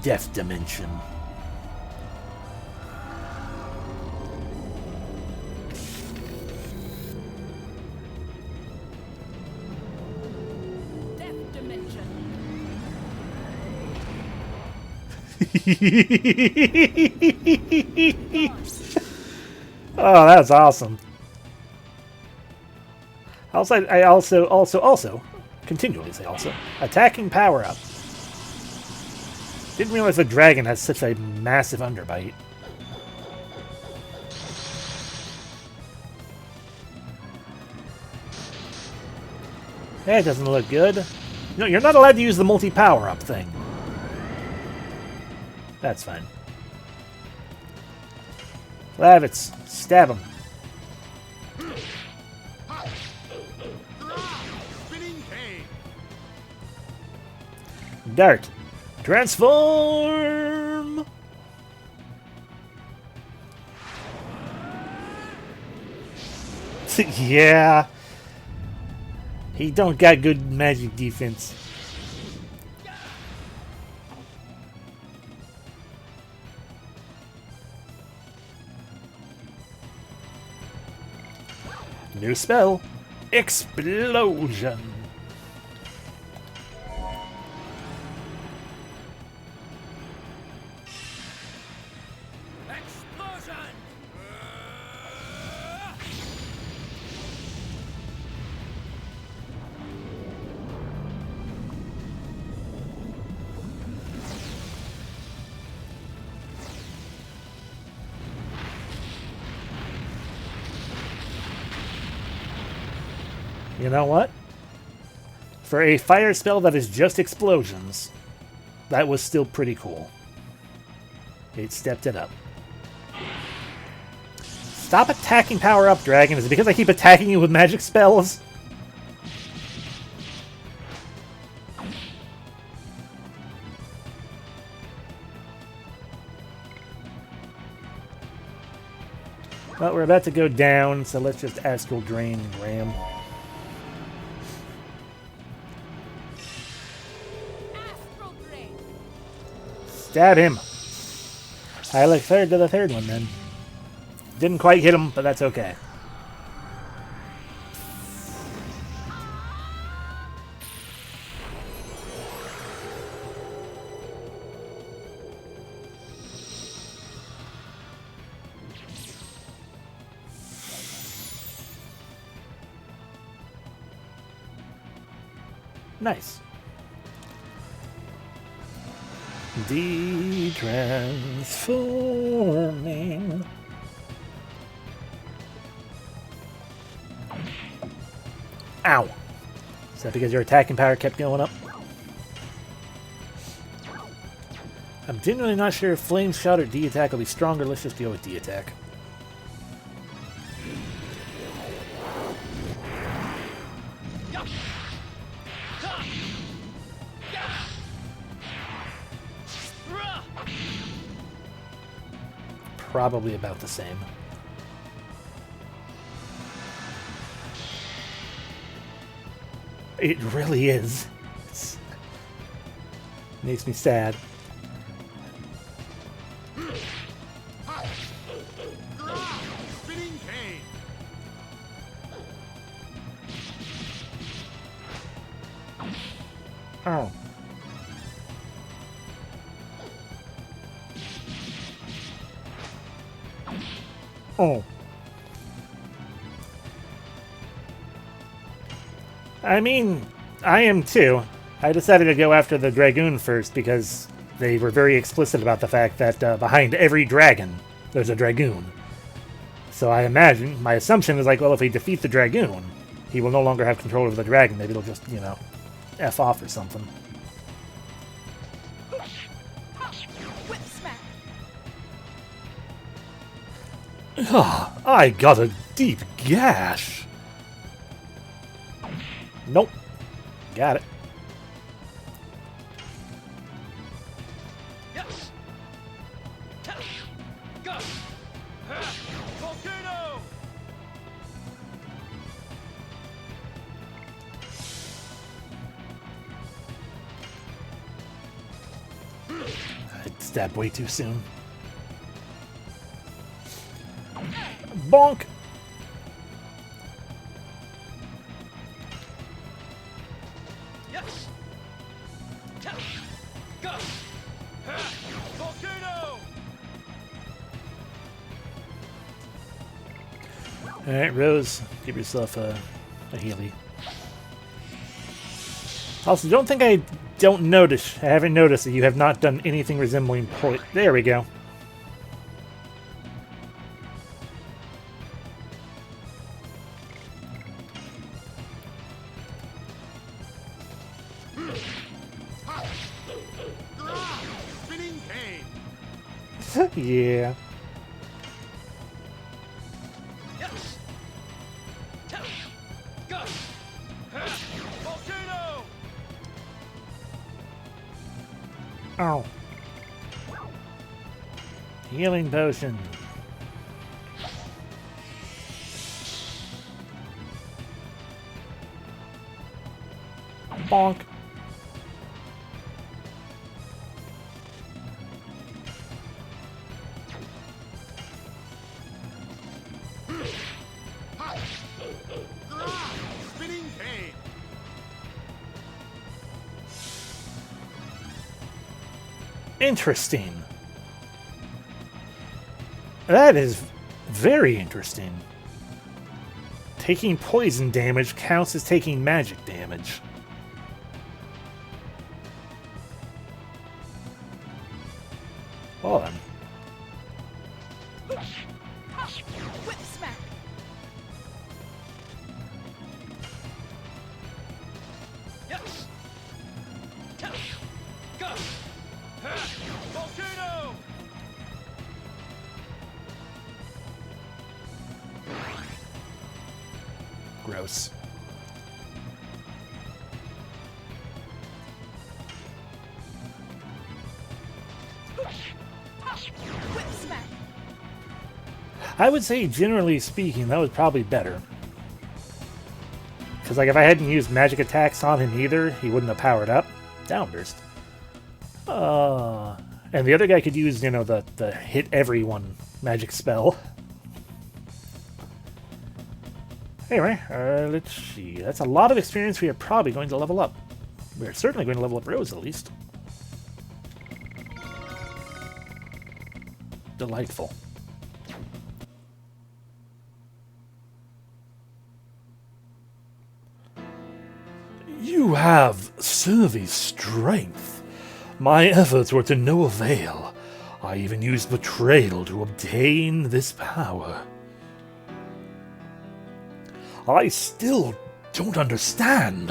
Death Dimension.
Death Dimension.
Oh, that's awesome. I also continually say also attacking power up. Didn't realize the dragon has such a massive underbite. That doesn't look good. No, you're not allowed to use the multi-power-up thing. That's fine. Lavitz, stab him.
Spinning cane.
Dart, transform! Yeah. He don't got good magic defense. New spell. Explosion.
Explosion.
You know what? For a fire spell that is just explosions, that was still pretty cool. It stepped it up. Stop attacking power-up, Dragon. Is it because I keep attacking you with magic spells? Well, we're about to go down, so let's just Astral Drain and ram.
Astral Drain.
Stab him! I look third to the third one, then. Didn't quite hit him, but that's okay. Nice. De-transforming. Ow. Is that because your attacking power kept going up? I'm genuinely not sure if Flame Shot or D-Attack will be stronger. Let's just go with D-Attack. Probably about the same. It really is. Makes me sad.
Spinning cane.
Oh. Oh. I mean, I am too. I decided to go after the Dragoon first because they were very explicit about the fact that behind every dragon, there's a Dragoon. So I imagine, my assumption is like, well, if we defeat the Dragoon, he will no longer have control over the dragon. Maybe it'll just, you know, F off or something.
Whip smack.
Ah, I got a deep gash. Nope. Got it.
Yes. Go.
Volcano.
I stabbed way too soon. Bonk!
Yes. Go.
Volcano.
Alright, Rose, give yourself a Healy. Also, don't think I haven't noticed that you have not done anything resembling There we go. Yeah.
Yes. Go.
Volcano!
Oh. Healing potion. Bonk.
Spinning cane!
Interesting. That is very interesting. Taking poison damage counts as taking magic damage. Well then.
Whip smack.
Yes. Go.
Volcano!
Gross.
Whip smack.
I would say, generally speaking, that was probably better. Because, like, if I hadn't used magic attacks on him either, he wouldn't have powered up. Downburst. And the other guy could use, you know, the hit everyone magic spell. Anyway, let's see. That's a lot of experience we are probably going to level up. We're certainly going to level up Rose, at least. Delightful. You have Sylvie's strength. My efforts were to no avail. I even used betrayal to obtain this power. I still don't understand.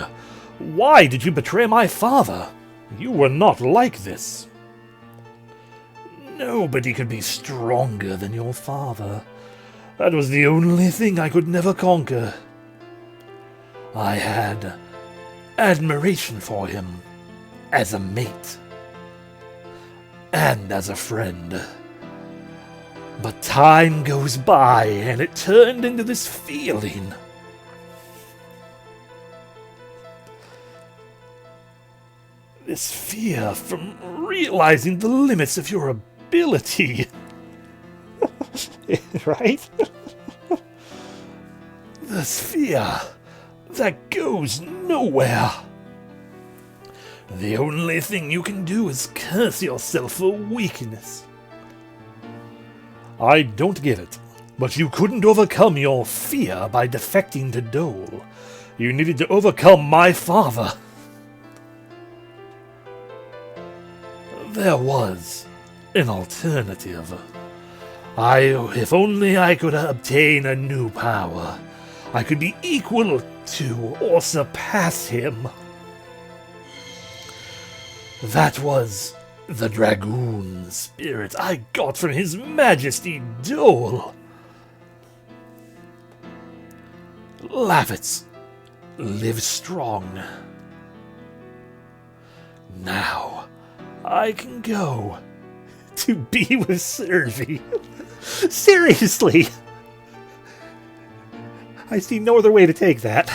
Why did you betray my father? You were not like this. Nobody could be stronger than your father. That was the only thing I could never conquer. I had admiration for him as a mate and as a friend. But time goes by and it turned into this feeling. This fear from realizing the limits of your ability. Right? This fear that goes nowhere. The only thing you can do is curse yourself for weakness. I don't get it, but you couldn't overcome your fear by defecting to Dole. You needed to overcome my father. There was an alternative. If only I could obtain a new power, I could be equal to or surpass him. That was the Dragoon spirit I got from His Majesty Dole. Lavitz, live strong. Now, I can go to be with Servi. Seriously! I see no other way to take that.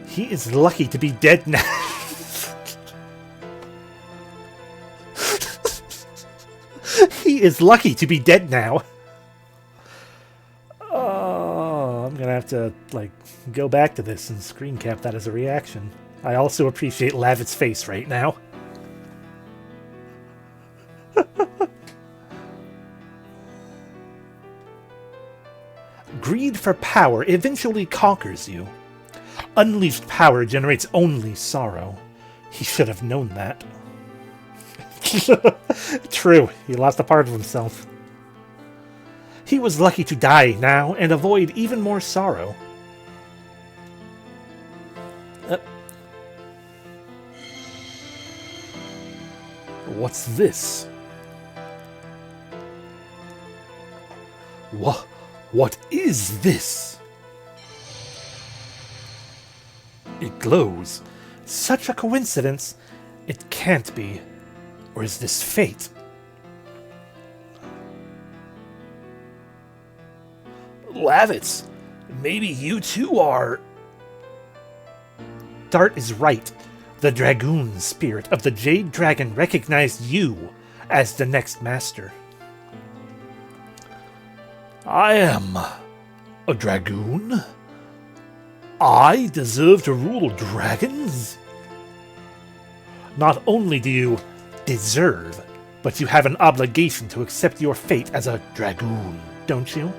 He is lucky to be dead now. He is lucky to be dead now. Oh, I'm gonna have to, like, go back to this and screen cap that as a reaction. I also appreciate Lavitt's face right now. Greed for power eventually conquers you. Unleashed power generates only sorrow. He should have known that. True, he lost a part of himself. He was lucky to die now and avoid even more sorrow. What's this? What is this? It glows. Such a coincidence. It can't be. Or is this fate? Lavitz, maybe you too are... Dart is right. The Dragoon spirit of the Jade Dragon recognized you as the next master. I am a Dragoon? I deserve to rule dragons? Not only do you deserve, but you have an obligation to accept your fate as a Dragoon, don't you?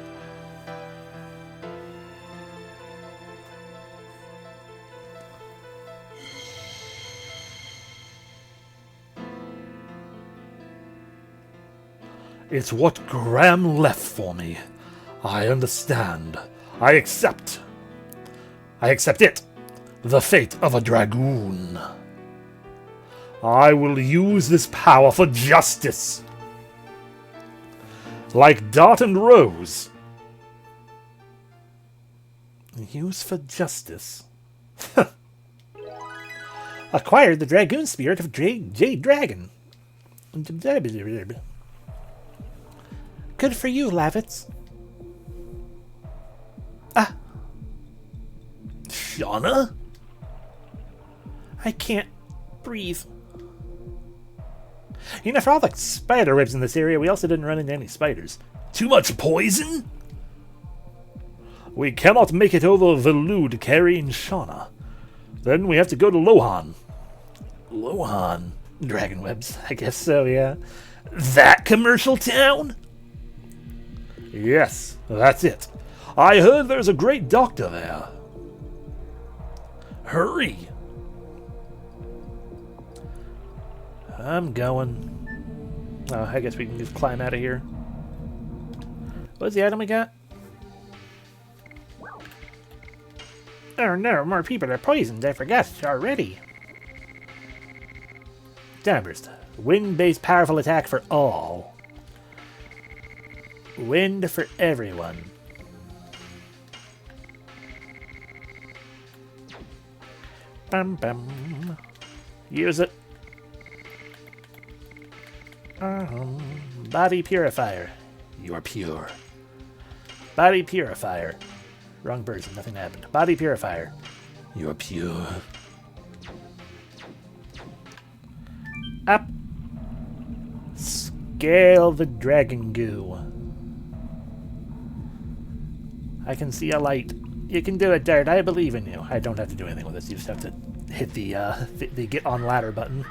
It's what Graham left for me. I understand. I accept it. The fate of a Dragoon. I will use this power for justice. Like Dart and Rose. Use for justice. Acquired the Dragoon spirit of Jade Dragon. Good for you, Lavitz. Ah. Shauna? I can't breathe. You know, for all the spider webs in this area, we also didn't run into any spiders. Too much poison? We cannot make it over Velude carrying Shauna. Then we have to go to Lohan. Lohan? Dragon webs, I guess so, yeah. That commercial town? Yes, that's it. I heard there's a great doctor there. Hurry. I'm going. Oh, I guess we can just climb out of here. What's the item we got? Oh no, more people are poisoned. I forgot already. Downburst. Wind-based powerful attack for all. Wind for everyone. Bum bum. Use it. Body purifier. You're pure. Body purifier. Wrong person, nothing happened. Body purifier. You're pure. Up. Scale the dragon goo. I can see a light. You can do it, Dart. I believe in you. I don't have to do anything with this. You just have to hit the get on ladder button.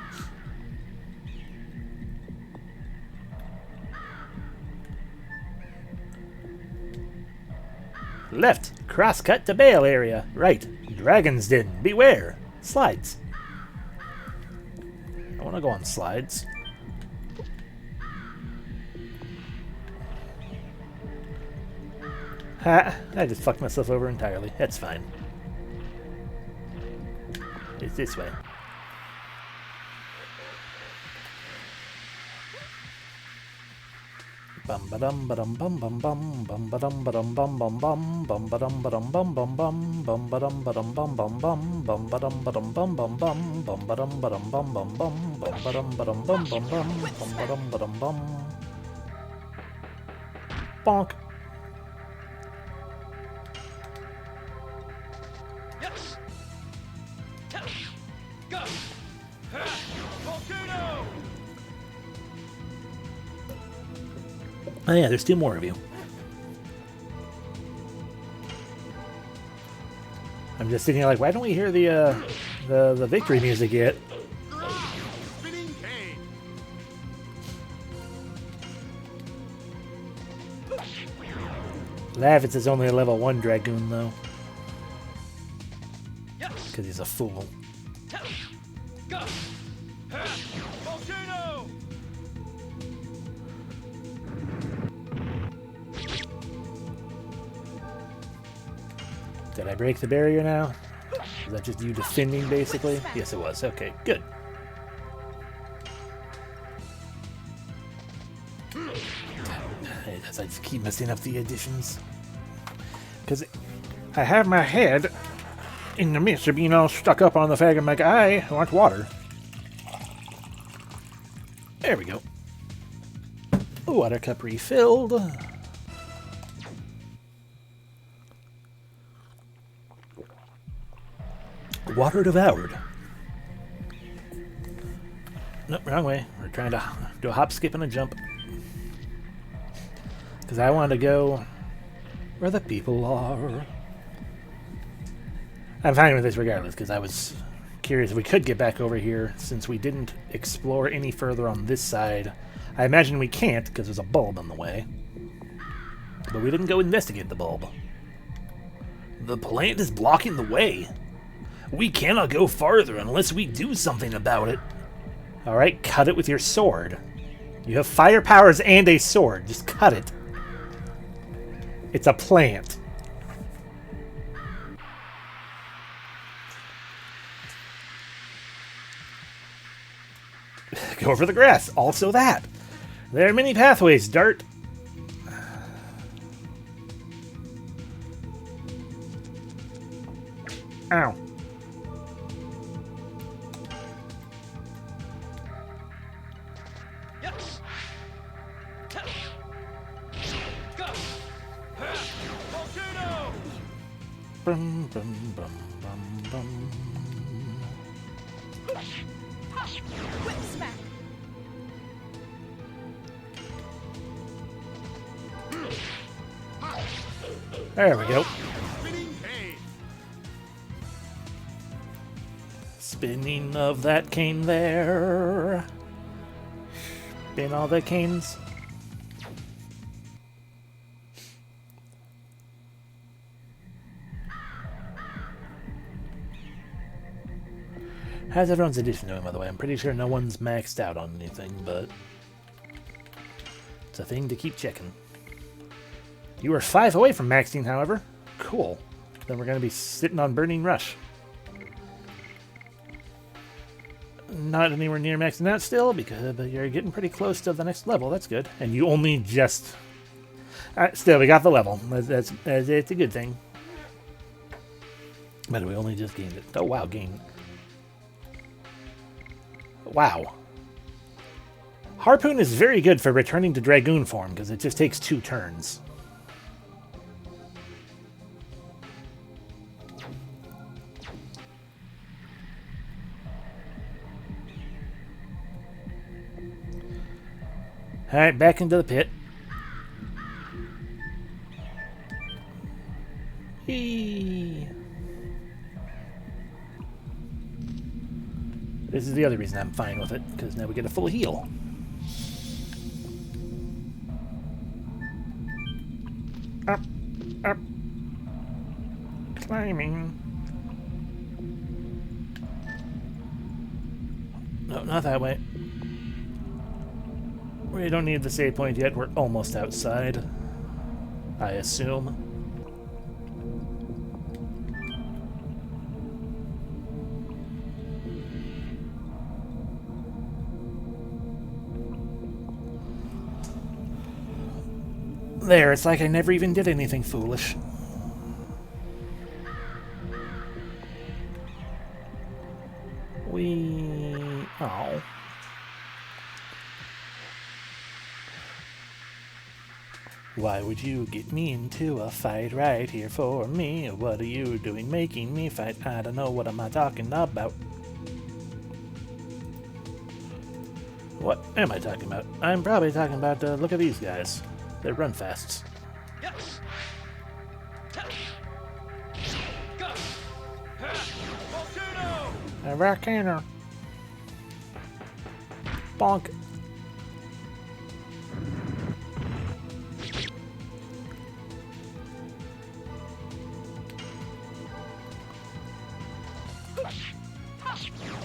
Left. Crosscut to Bale area. Right. Dragon's Den. Beware. Slides. I want to go on slides. Ha! I just fucked myself over entirely. That's fine. It's this way. Bum ba-dum ba-dum bum bum bum bum ba-dum ba-dum bum bum bum bum ba-dum ba-dum bum bum bum bum ba-dum ba-dum bum bum bum bum ba-dum ba-dum bum bum bum bum ba-dum ba-dum bum bum bum bum ba-dum ba-dum bum bum bum bum ba-dum ba-dum bum. Bonk.
Yes. Go.
Volcano!
Oh yeah, there's two more of you. I'm just sitting here like, why don't we hear the victory music yet?
Spinning cane!
Lavitz is only a level 1 Dragoon though,
Yes.
because he's a fool.
Go.
Volcano!
Did I break the barrier now? Is that just you defending, basically? Yes, it was. Okay, good. I just keep messing up the additions. Because I have my head in the midst of being all stuck up on the fact I'm like, I want water. There we go. Water cup refilled. Water devoured. Nope, wrong way. We're trying to do a hop, skip, and a jump. Because I want to go where the people are. I'm fine with this regardless, because I was curious if we could get back over here, since we didn't explore any further on this side. I imagine we can't, because there's a bulb in the way. But we didn't go investigate the bulb. The plant is blocking the way. We cannot go farther unless we do something about it. Alright, cut it with your sword. You have fire powers and a sword. Just cut it. It's a plant. Go over the grass. Also that. There are many pathways, Dart. Ow.
Yes. Go. Volcano.
Bum, bum, bum, bum, bum.
Whip smack.
There we go.
Spinning cane.
Spinning of that cane there. Spin all the canes. How's everyone's edition doing, by the way? I'm pretty sure no one's maxed out on anything, but it's a thing to keep checking. You are 5 away from maxing, however. Cool. Then we're going to be sitting on Burning Rush. Not anywhere near maxing out still, because but you're getting pretty close to the next level. That's good. And you only just... still, we got the level. It's a good thing. But we only just gained it. Oh, wow, gained. Wow. Harpoon is very good for returning to Dragoon form, because it just takes 2 turns. Alright, back into the pit. Eee. This is the other reason I'm fine with it, because now we get a full heal. Up, up. Climbing. No, not that way. We don't need the save point yet. We're almost outside, I assume. There, it's like I never even did anything foolish. Oh. Why would you get me into a fight right here for me? What are you doing making me fight? I don't know, what am I talking about? What am I talking about? I'm probably talking about, look at these guys. They run fast.
Yes. Go. Volcano.
A volcano. Bonk.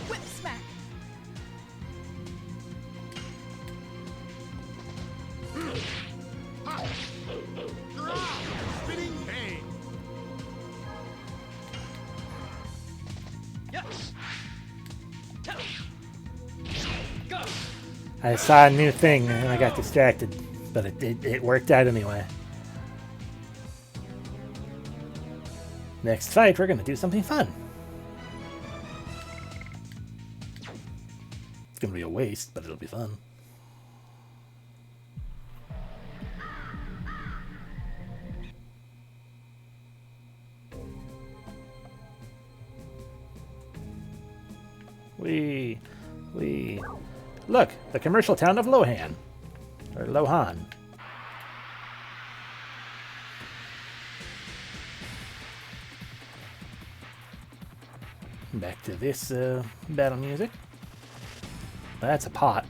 Whip smack.
Spinning cane.
I saw a new thing and I got distracted, but it worked out anyway. Next fight, we're going to do something fun. It's going to be a waste, but it'll be fun. Look, the commercial town of Lohan. Or Lohan. Back to this battle music. That's a pot.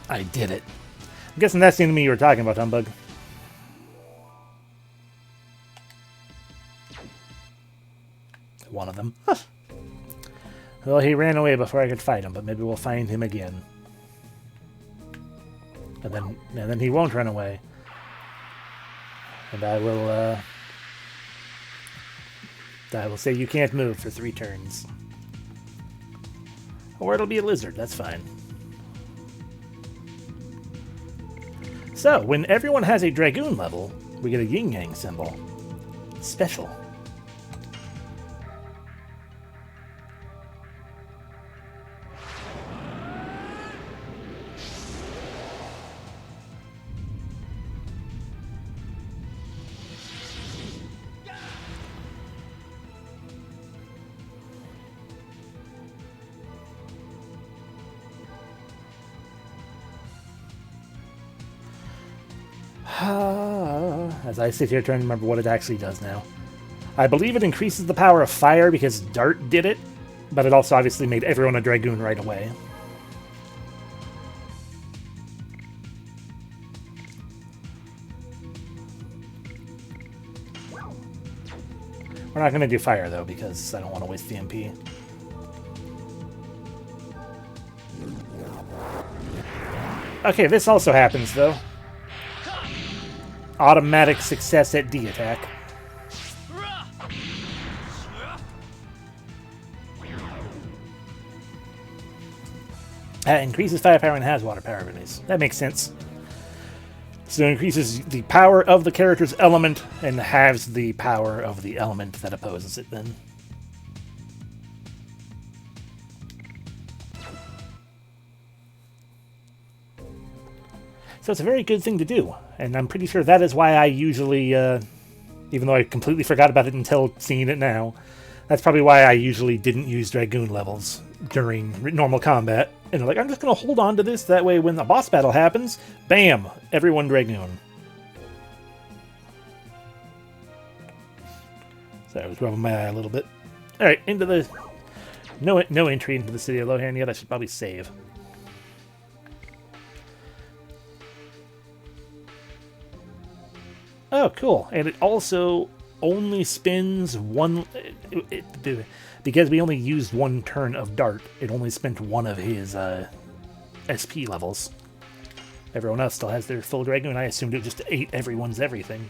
I did it. I'm guessing that's the enemy you were talking about, Humbug. One of them. Huh. Well, he ran away before I could fight him, but maybe we'll find him again. And then he won't run away. And I will say you can't move for 3 turns. Or it'll be a lizard, that's fine. So, when everyone has a Dragoon level, we get a yin-yang symbol. Special. As I sit here trying to remember what it actually does now. I believe it increases the power of fire because Dart did it, but it also obviously made everyone a Dragoon right away. We're not going to do fire, though, because I don't want to waste the MP. Okay, this also happens, though. Automatic success at D attack. That increases firepower and has water power abilities. That makes sense. So it increases the power of the character's element and halves the power of the element that opposes it then. So it's a very good thing to do, and I'm pretty sure that is why I usually, even though I completely forgot about it until seeing it now, that's probably why I usually didn't use Dragoon levels during normal combat. And like, I'm just going to hold on to this, that way when the boss battle happens, bam, everyone Dragoon. Sorry, I was rubbing my eye a little bit. Alright, into the... No entry into the city of Lohan yet, I should probably save. Oh, cool. And it also only spins one... because we only used 1 turn of Dart, it only spent 1 of his SP levels. Everyone else still has their full Dragoon. I assumed it just ate everyone's everything.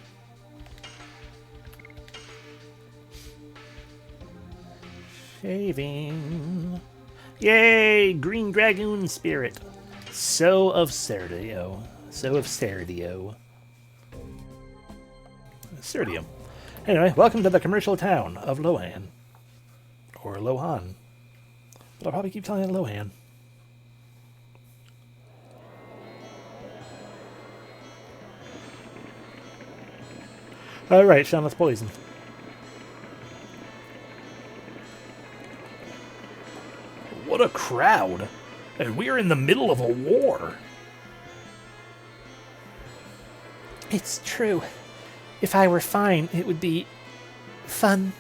Shaving. Yay! Green Dragoon Spirit. So of Serdio. So of Serdio. Serdium. Anyway, welcome to the commercial town of Lohan. Or Lohan. But I'll probably keep telling it Lohan. Alright, Shaman's poison. What a crowd! And we're in the middle of a war! It's true. If I were fine, it would be... fun.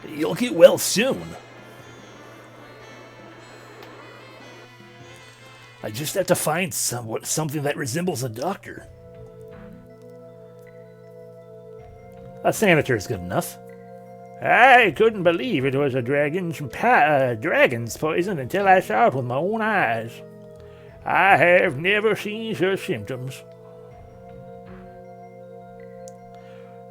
You'll get well soon. I just have to find something that resembles a doctor. A senator is good enough. I couldn't believe it was a dragon's poison until I saw it with my own eyes. I have never seen such symptoms.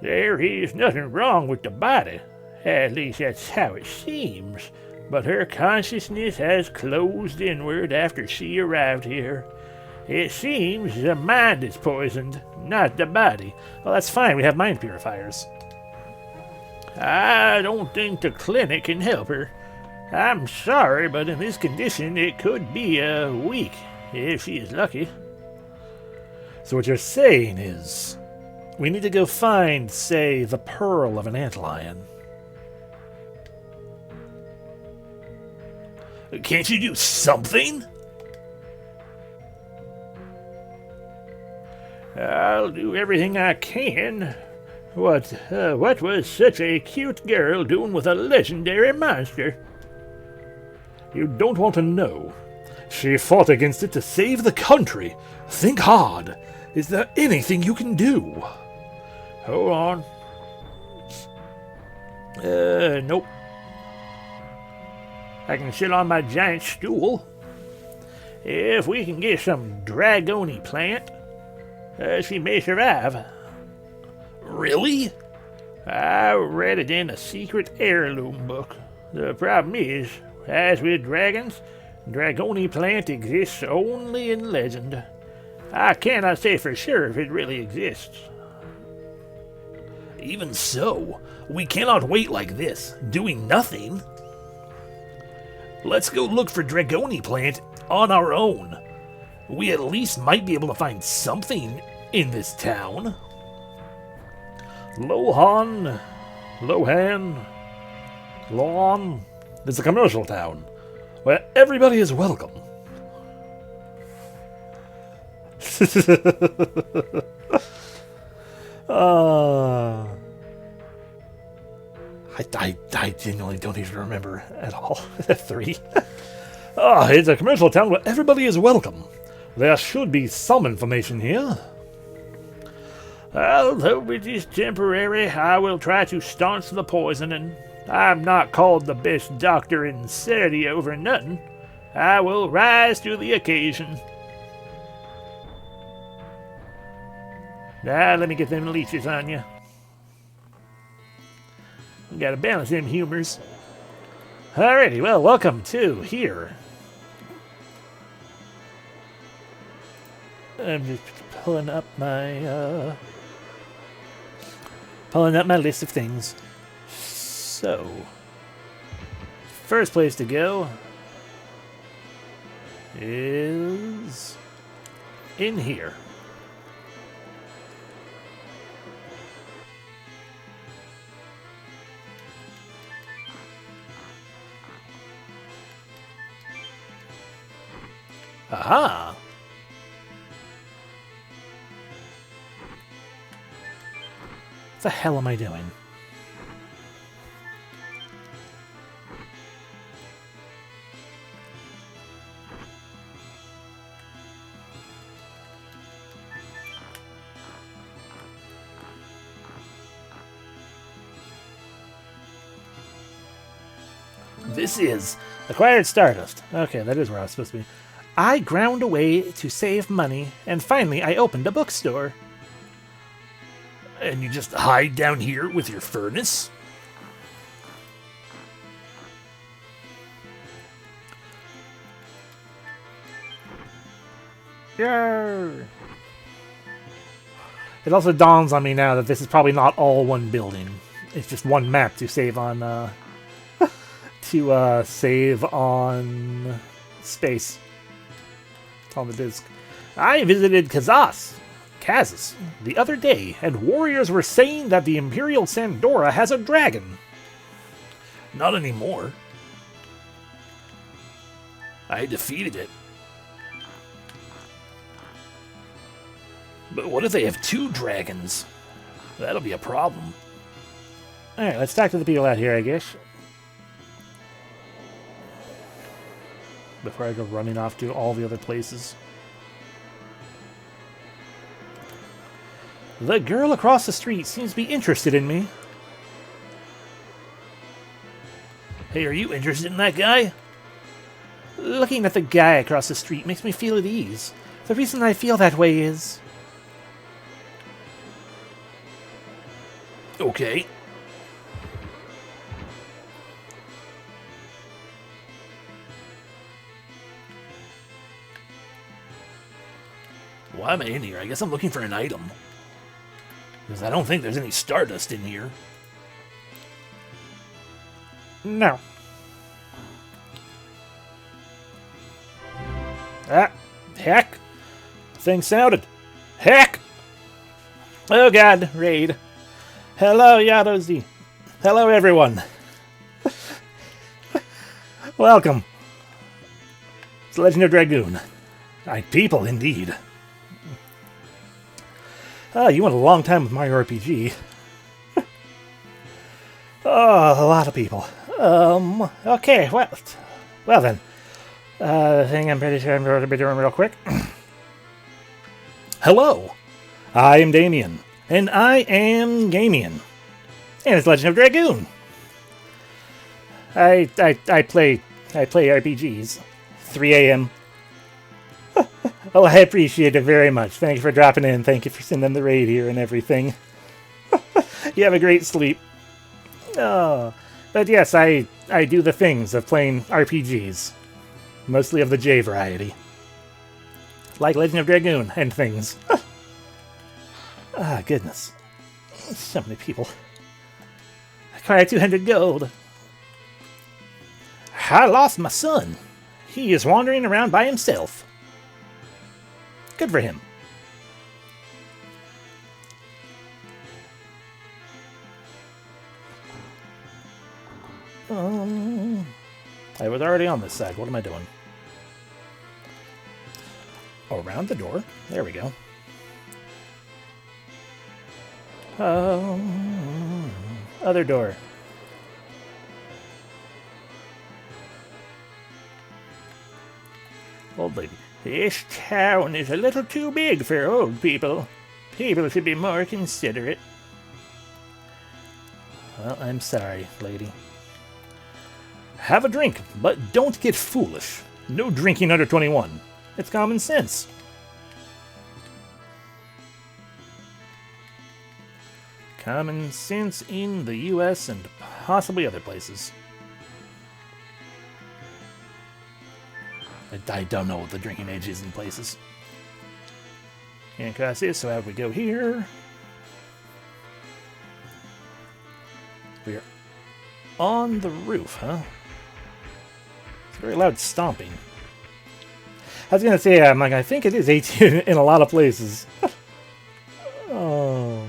There is nothing wrong with the body.
At least that's how it seems. But her consciousness has closed inward after she arrived here. It seems the mind is poisoned, not the body.
Well, that's fine. We have mind purifiers.
I don't think the clinic can help her. I'm sorry, but in this condition, it could be a week, if she is lucky.
So what you're saying is, we need to go find, say, the pearl of an antlion.
Can't you do something? I'll do everything I can. What was such a cute girl doing with a legendary monster?
You don't want to know. She fought against it to save the country. Think hard. Is there anything you can do?
Hold on. Nope. I can sit on my giant stool. If we can get some dragoony plant, she may survive.
Really?
I read it in a secret heirloom book. The problem is, as with dragons, dragony plant exists only in legend. I cannot say for sure if it really exists.
Even so, we cannot wait like this, doing nothing. Let's go look for dragony plant on our own. We at least might be able to find something in this town. Lohan. It's a commercial town where everybody is welcome. I genuinely don't even remember at all. 3. It's a commercial town where everybody is welcome. There should be some information here.
Although it is temporary, I will try to staunch the poisoning. I'm not called the best doctor in city over nothing. I will rise to the occasion. Now, let me get them leeches on you. We gotta balance them humors.
Alrighty, well, welcome to here. I'm just pulling up my list of things. So, first place to go is in here. Aha! What the hell am I doing? This is acquired Stardust. Okay, that is where I was supposed to be. I ground away to save money, and finally I opened a bookstore.
And you just hide down here with your furnace?
Yeah. It also dawns on me now that this is probably not all one building. It's just one map to save on, save on space on the disc. I visited Kazas the other day, and warriors were saying that the Imperial Sandora has a dragon.
Not anymore. I defeated it. But what if they have 2 dragons? That'll be a problem.
Alright, let's talk to the people out here, I guess. Before I go running off to all the other places. The girl across the street seems to be interested in me.
Hey, are you interested in that guy?
Looking at the guy across the street makes me feel at ease. The reason I feel that way is...
Okay. Why am I in here? I guess I'm looking for an item. Because I don't think there's any Stardust in here.
No. Ah, heck. Thing sounded. Heck! Oh god, raid. Hello, Yadozi. Hello, everyone. Welcome. It's Legend of Dragoon. People, indeed. Oh, you went a long time with Mario RPG. Oh, a lot of people. Okay, well then. The thing I'm pretty sure I'm going to be doing real quick. Hello, I am Damien, and I am Gamian, and it's Legend of Dragoon. I play RPGs. 3 a.m. Oh, I appreciate it very much. Thank you for dropping in. Thank you for sending the raid here and everything. You have a great sleep. Oh, but yes, I do the things of playing RPGs. Mostly of the J variety. Like Legend of Dragoon and things. Ah, goodness. So many people. I cried 200 gold. I lost my son. He is wandering around by himself. Good for him. I was already on this side. What am I doing? Around the door. There we go. Other door. Old lady. This town is a little too big for old people. People should be more considerate. Well, I'm sorry, lady. Have a drink, but don't get foolish. No drinking under 21. It's common sense. Common sense in the US and possibly other places. I don't know what the drinking age is in places. Can't cross this, so how do we go here? We're on the roof, huh? It's very loud stomping. I was gonna say, I think it is 18 in a lot of places. Oh.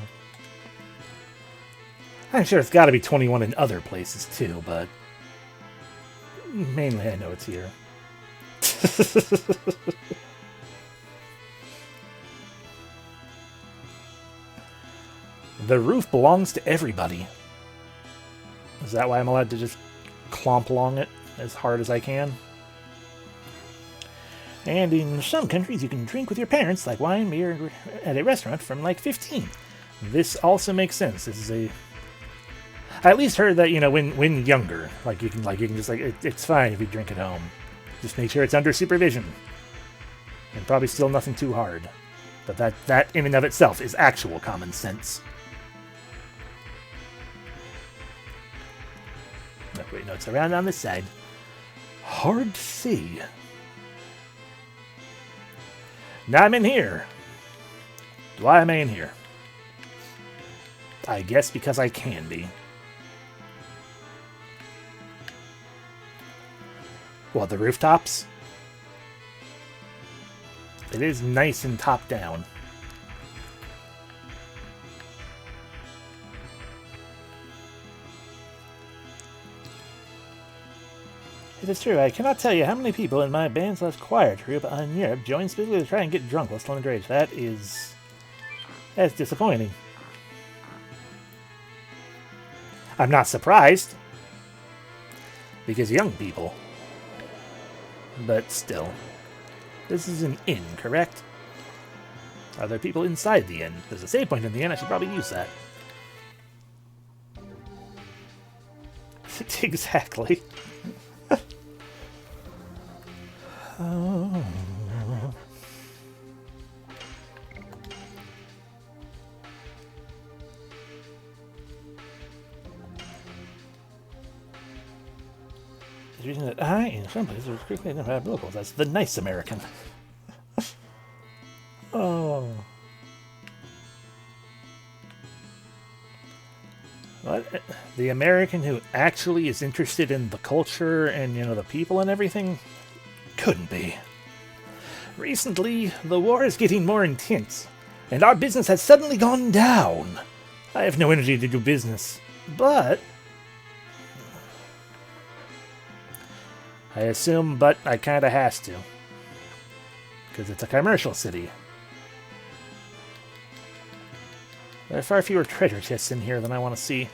I'm sure it's gotta be 21 in other places too, but mainly I know it's here. The roof belongs to everybody. Is that why I'm allowed to just clomp along it as hard as I can? And in some countries you can drink with your parents, like wine, beer, at a restaurant from like 15. This also makes sense. This is a... I at least heard that, you know, when younger, you can just it's fine if you drink at home. Just make sure it's under supervision. And probably still nothing too hard. But that in and of itself is actual common sense. Oh, wait, no, it's around on this side. Hard to see. Now I'm in here. Why am I in here? I guess because I can be. What, the rooftops? It is nice and top down. It is true, I cannot tell you how many people in my band/choir troupe in Europe join specifically to try and get drunk while still underage. That's disappointing. I'm not surprised. Because young people. But still. This is an inn, correct? Are there people inside the inn? There's a save point in the inn, I should probably use that. Exactly. Oh. The reason that I, in some places, are quickly never have locals. That's the nice American. Oh. What? The American who actually is interested in the culture and, you know, the people and everything? Couldn't be. Recently, the war is getting more intense, and our business has suddenly gone down. I have no energy to do business, but... I assume, but I kinda has to. Because it's a commercial city. There are far fewer treasure chests in here than I want to see.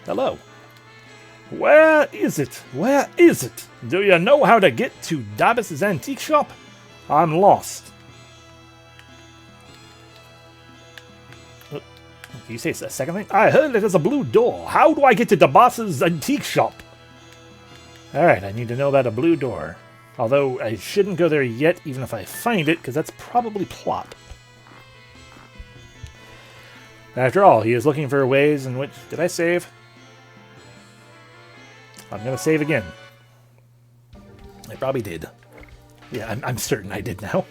Hello. Where is it? Where is it? Do you know how to get to Davis's antique shop? I'm lost. Can you say a second thing? I heard it has a blue door. How do I get to the boss's antique shop? Alright, I need to know about a blue door. Although, I shouldn't go there yet, even if I find it, because that's probably plot. After all, he is looking for ways in which... Did I save? I'm going to save again. I probably did. Yeah, I'm certain I did now.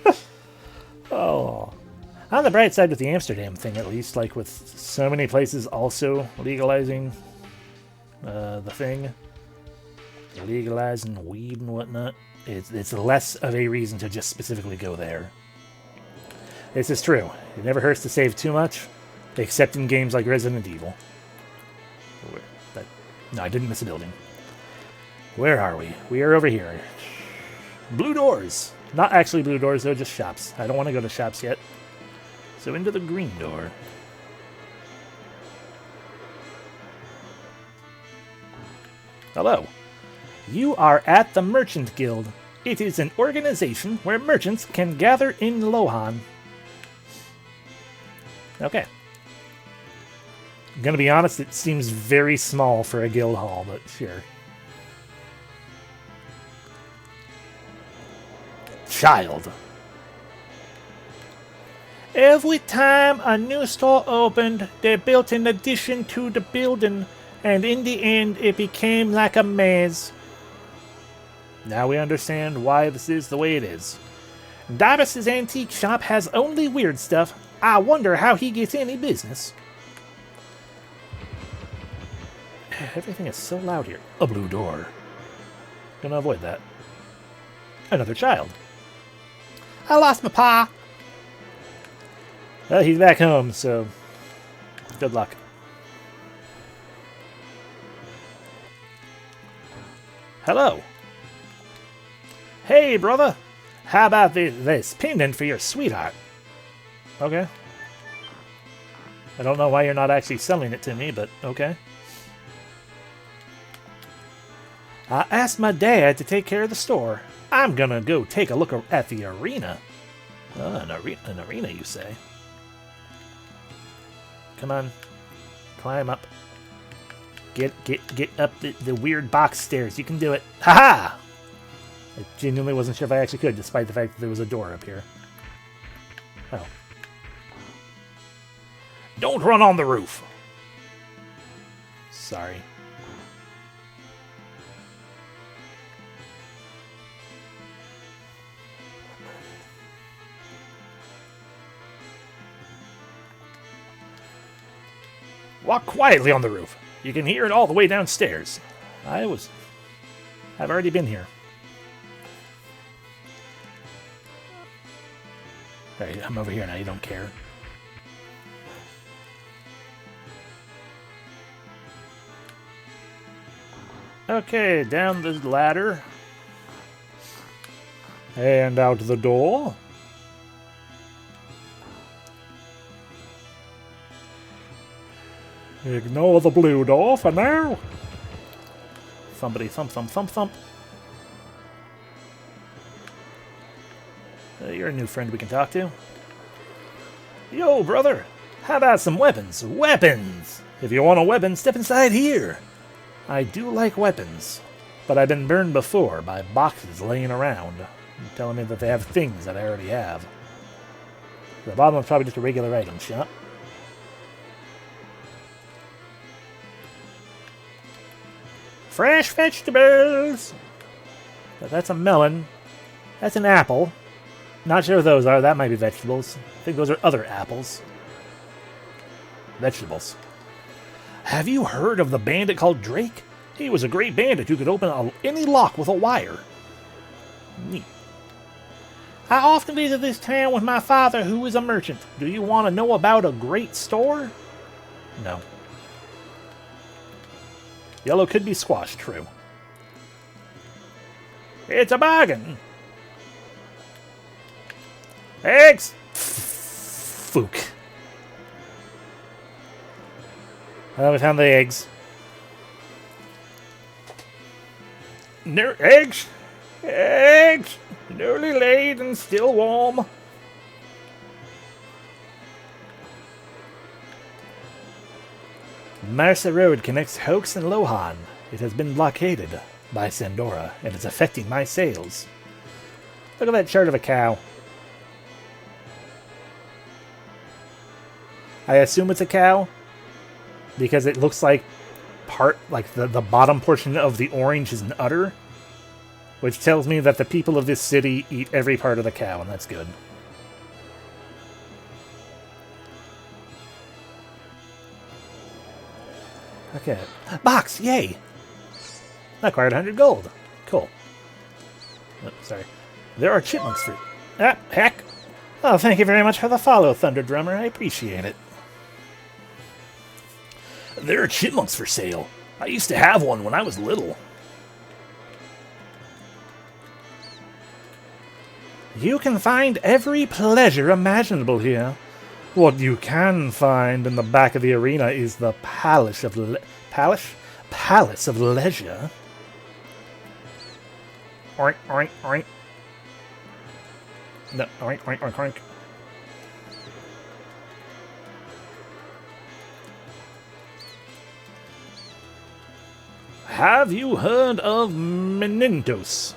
Oh. On the bright side with the Amsterdam thing, at least, like with so many places also legalizing the thing, legalizing weed and whatnot, it's less of a reason to just specifically go there. This is true. It never hurts to save too much, except in games like Resident Evil. No, I didn't miss a building. Where are we? We are over here. Blue doors. Not actually blue doors, though, just shops. I don't want to go to shops yet. So into the green door. Hello. You are at the Merchant Guild. It is an organization where merchants can gather in Lohan. Okay. I'm gonna be honest, it seems very small for a guild hall, but sure. Child. Every time a new store opened, they built an addition to the building, and in the end, it became like a maze. Now we understand why this is the way it is. Davis's antique shop has only weird stuff. I wonder how he gets any business. Everything is so loud here. A blue door. Gonna avoid that. Another child. I lost my pa. Well, he's back home, so good luck. Hello. Hey, brother. How about this pendant for your sweetheart? Okay. I don't know why you're not actually selling it to me, but okay. I asked my dad to take care of the store. I'm gonna go take a look at the arena. Oh, an arena, you say? Come on. Climb up. Get up the weird box stairs. You can do it. Ha-ha! I genuinely wasn't sure if I actually could, despite the fact that there was a door up here. Oh. Don't run on the roof! Sorry. Walk quietly on the roof. You can hear it all the way downstairs. I've already been here. Alright, I'm over here now, you don't care. Okay, down the ladder. And out the door. Ignore the blue door for now. Thumpity thump thump thump thump. You're a new friend we can talk to. Yo, brother. How about some weapons? Weapons! If you want a weapon, step inside here. I do like weapons, but I've been burned before by boxes laying around, telling me that they have things that I already have. The bottom is probably just a regular item shop. Fresh vegetables! But that's a melon. That's an apple. Not sure what those are. That might be vegetables. I think those are other apples. Vegetables. Have you heard of the bandit called Drake? He was a great bandit who could open any lock with a wire. Neat. I often visit this town with my father, who is a merchant. Do you want to know about a great store? No. Yellow could be squash, true. It's a bargain. Eggs! Fook. We found the eggs. No eggs? Eggs! Newly laid and still warm. Marsa Road connects Hoax and Lohan. It has been blockaded by Sandora, and it's affecting my sales. Look at that chart of a cow. I assume it's a cow, because it looks like the bottom portion of the orange is an udder, which tells me that the people of this city eat every part of the cow, and that's good. Okay. Box! Yay! Acquired 100 gold. Cool. Oh, sorry. There are chipmunks for... Ah, heck! Oh, thank you very much for the follow, Thunder Drummer. I appreciate it. There are chipmunks for sale. I used to have one when I was little. You can find every pleasure imaginable here. What you can find in the back of the arena is the Palace of Palace of Leisure. Oink, oink, oink. No, oink, oink, oink, oink. Have you heard of Menintos?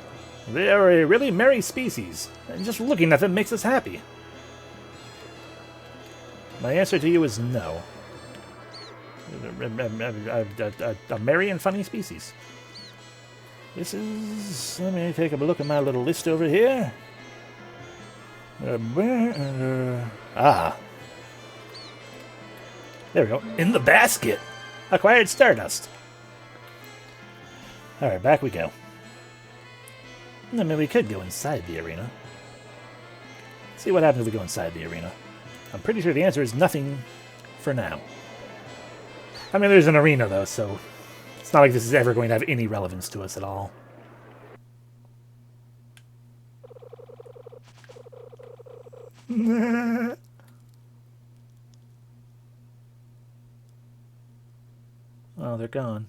They are a really merry species, and just looking at them makes us happy. My answer to you is no. A merry and funny species. This is... Let me take a look at my little list over here. Ah. There we go. In the basket! Acquired Stardust. Alright, back we go. I mean, we could go inside the arena. See what happens if we go inside the arena. I'm pretty sure the answer is nothing for now. I mean, there's an arena, though, so it's not like this is ever going to have any relevance to us at all. Oh, they're gone.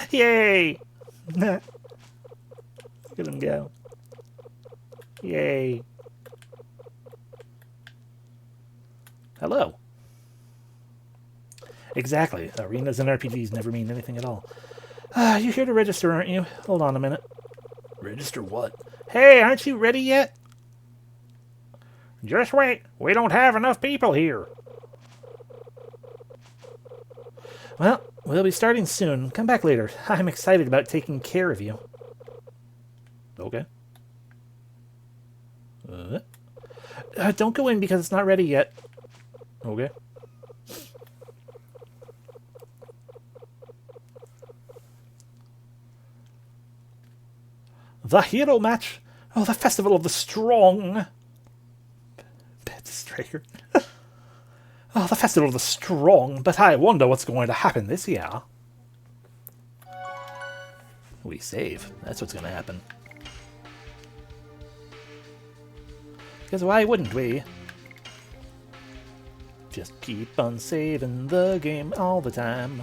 Yay! Look at them go. Yay. Hello. Exactly. Arenas and RPGs never mean anything at all. You're here to register, aren't you? Hold on a minute. Register what? Hey, aren't you ready yet? Just wait. We don't have enough people here. Well, we'll be starting soon. Come back later. I'm excited about taking care of you. Okay. Don't go in because it's not ready yet. Okay. The hero match. Oh, the festival of the strong. Pet Striker. Oh, the festival of the strong. But I wonder what's going to happen this year. We save. That's what's going to happen. Because why wouldn't we? Just keep on saving the game all the time.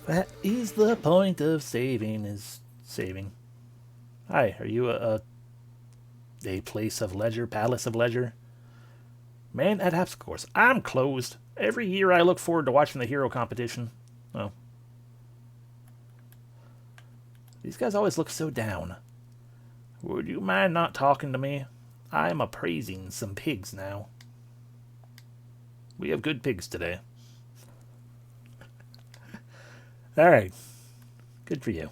That is the point of saving, is saving. Hi, are you a place of leisure, palace of leisure? Man at Haps course. I'm closed. Every year I look forward to watching the hero competition. Oh. These guys always look so down. Would you mind not talking to me? I'm appraising some pigs now. We have good pigs today. Alright. Good for you.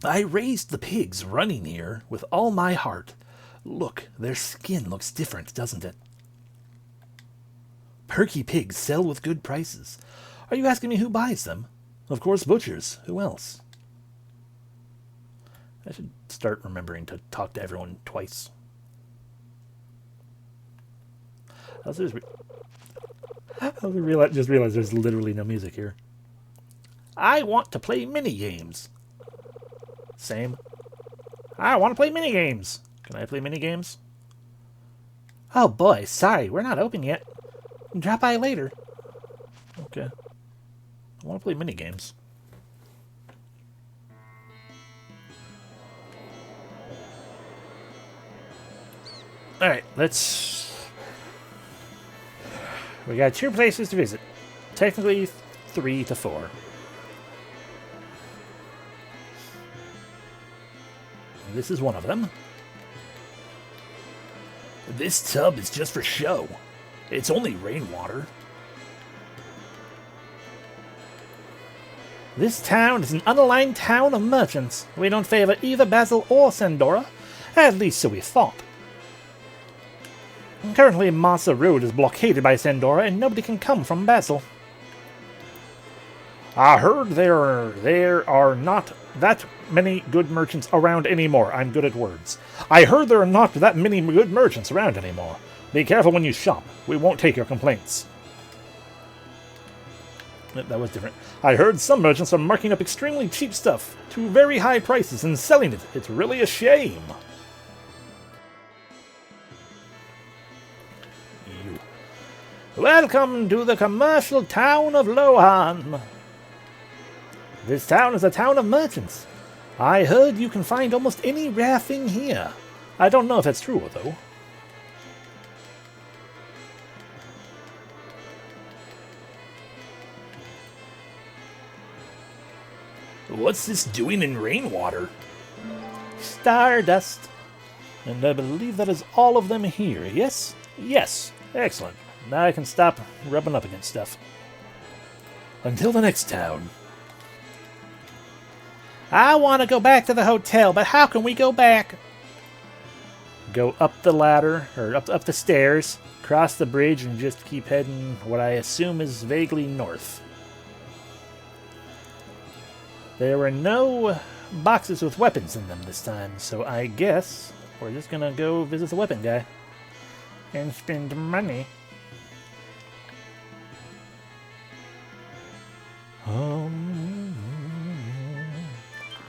I raised the pigs running here with all my heart. Look, their skin looks different, doesn't it? Perky pigs sell with good prices. Are you asking me who buys them? Of course, butchers. Who else? I should start remembering to talk to everyone twice. I just realized there's literally no music here. I want to play minigames. Same. I want to play minigames. Can I play minigames? Oh boy, sorry, we're not open yet. Drop by later. Okay. I want to play minigames. Alright, we got 2 places to visit. Technically 3 to 4. This is one of them. This tub is just for show. It's only rainwater. This town is an unaligned town of merchants. We don't favor either Basil or Sandora. At least so we thought. Currently, Massa Road is blockaded by Sandora and nobody can come from Basil. I heard there are not that many good merchants around anymore. I'm good at words. I heard there are not that many good merchants around anymore. Be careful when you shop. We won't take your complaints. That was different. I heard some merchants are marking up extremely cheap stuff to very high prices and selling it. It's really a shame. Welcome to the commercial town of Lohan. This town is a town of merchants. I heard you can find almost any rare thing here. I don't know if that's true, though. What's this doing in rainwater? Stardust. And I believe that is all of them here, yes? Yes. Excellent. Now I can stop rubbing up against stuff. Until the next town. I want to go back to the hotel, but how can we go back? Go up the ladder, or up the stairs, cross the bridge, and just keep heading what I assume is vaguely north. There were no boxes with weapons in them this time, so I guess we're just gonna go visit the weapon guy. And spend money.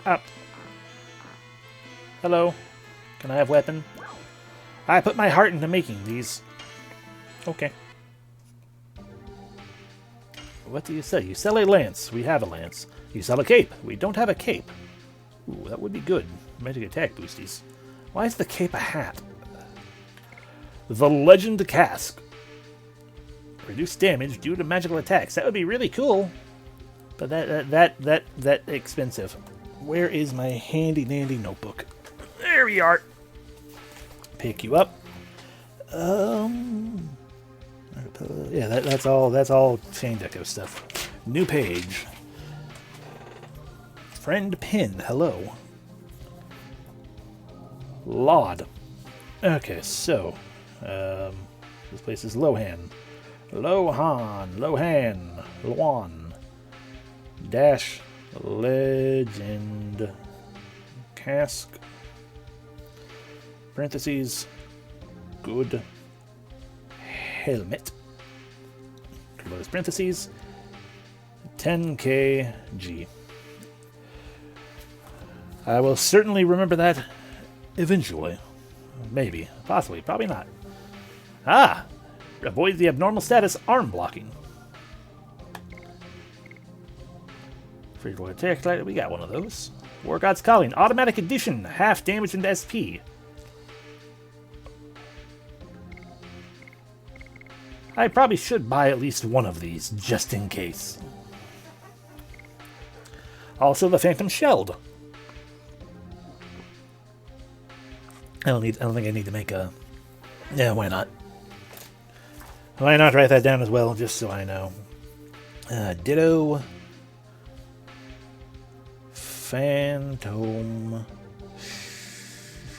Up. Hello. Can I have weapon? I put my heart into making these. Okay. What do you say? You sell a lance. We have a lance. You sell a cape. We don't have a cape. Ooh, that would be good. Magic attack boosties. Why is the cape a hat? The Legend Cask. Reduce damage due to magical attacks. That would be really cool. But that expensive. Where is my handy dandy notebook? There we are. Pick you up. Yeah, that's all Chain Deco stuff. New page. Friend Pin, hello. Laud. Okay, so this place is Lohan. Lohan. Dash Legend Cask. Parentheses. Good helmet. Close parentheses. 10 kg. I will certainly remember that eventually. Maybe. Possibly. Probably not. Ah! Avoid the abnormal status arm blocking. Free to attack. We got one of those. War God's Calling. Automatic addition. Half damage into SP. I probably should buy at least one of these, just in case. Also, the Phantom Shelled. I don't think I need to make a... Yeah, why not? Why not write that down as well, just so I know. Ditto. Phantom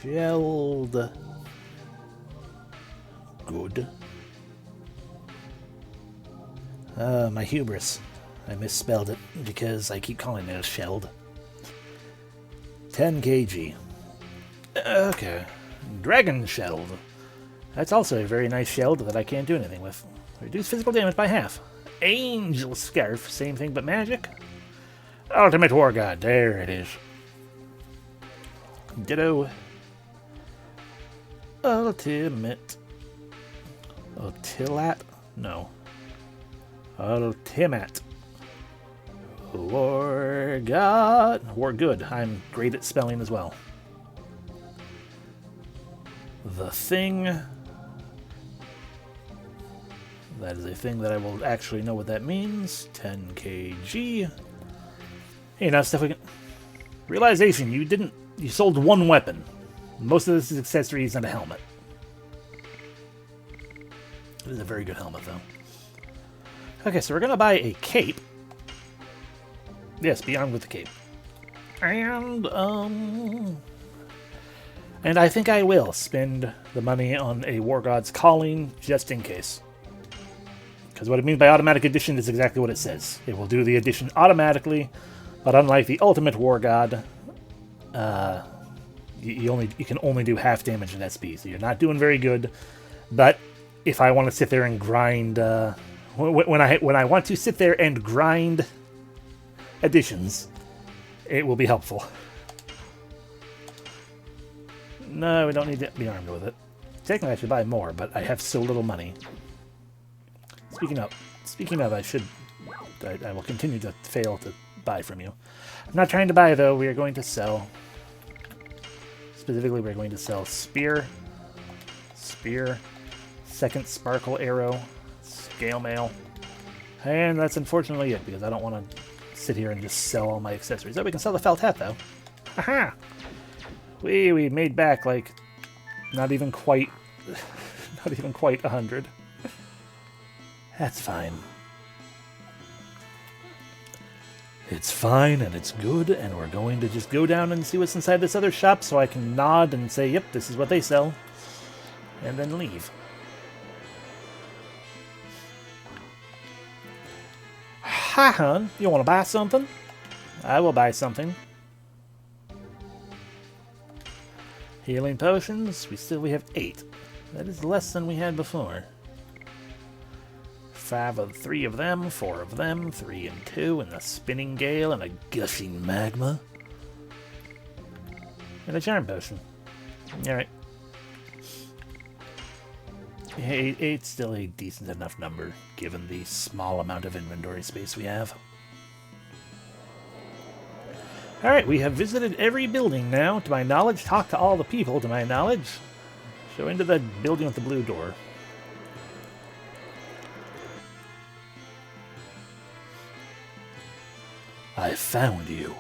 Shelled. Good. My hubris. I misspelled it because I keep calling it a shelled. 10 kg. Okay. Dragon Shelled. That's also a very nice shelled that I can't do anything with. Reduce physical damage by half. Angel Scarf. Same thing but magic. Ultimate War God. There it is. Ditto. Ultimate. Ultilat? No. Ultimate. War God. War Good. I'm great at spelling as well. The Thing. That is a thing that I will actually know what that means. 10 kg. You know, stuff we can... Realization, you sold one weapon. Most of this is accessories and a helmet. It is a very good helmet, though. Okay, so we're going to buy a cape. Yes, be armed with the cape. And I think I will spend the money on a War God's Calling, just in case. Because what it means by automatic addition is exactly what it says. It will do the addition automatically, but unlike the Ultimate War God, you can only do half damage in SP, so you're not doing very good. But if I want to sit there and grind, when I want to sit there and grind additions, it will be helpful. No, we don't need to be armed with it. Technically, I should buy more, but I have so little money. Speaking of, I will continue to fail to buy from you. I'm not trying to buy, though. We are going to sell. Specifically, we're going to sell Spear, Second Sparkle Arrow, Scale Mail, and that's unfortunately it, because I don't want to sit here and just sell all my accessories. Oh, we can sell the felt hat, though. Haha! We made back, like, not even quite 100. That's fine. It's fine, and it's good, and we're going to just go down and see what's inside this other shop so I can nod and say, yep, this is what they sell, and then leave. Hi, hon. You want to buy something? I will buy something. Healing potions. We have 8. That is less than we had before. 3 of them, 4 of them, 3 and 2, and a spinning gale, and a gushing magma. And a charm potion. Alright. 8's still a decent enough number, given the small amount of inventory space we have. Alright, we have visited every building now, to my knowledge. Talked to all the people, to my knowledge. So into the building with the blue door. I found you.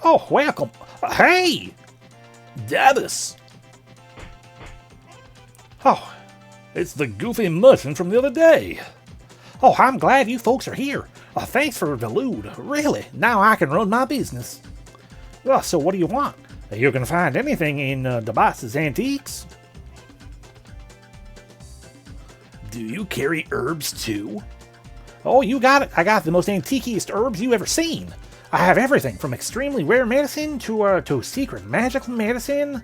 Oh, welcome. Hey! Davis! Oh, it's the goofy merchant from the other day. Oh, I'm glad you folks are here. Thanks for the loot. Really, now I can run my business. Well, so what do you want? You can find anything in the boss's antiques. Do you carry herbs too? Oh, you got it. I got the most antiquiest herbs you ever seen. I have everything from extremely rare medicine to secret magical medicine.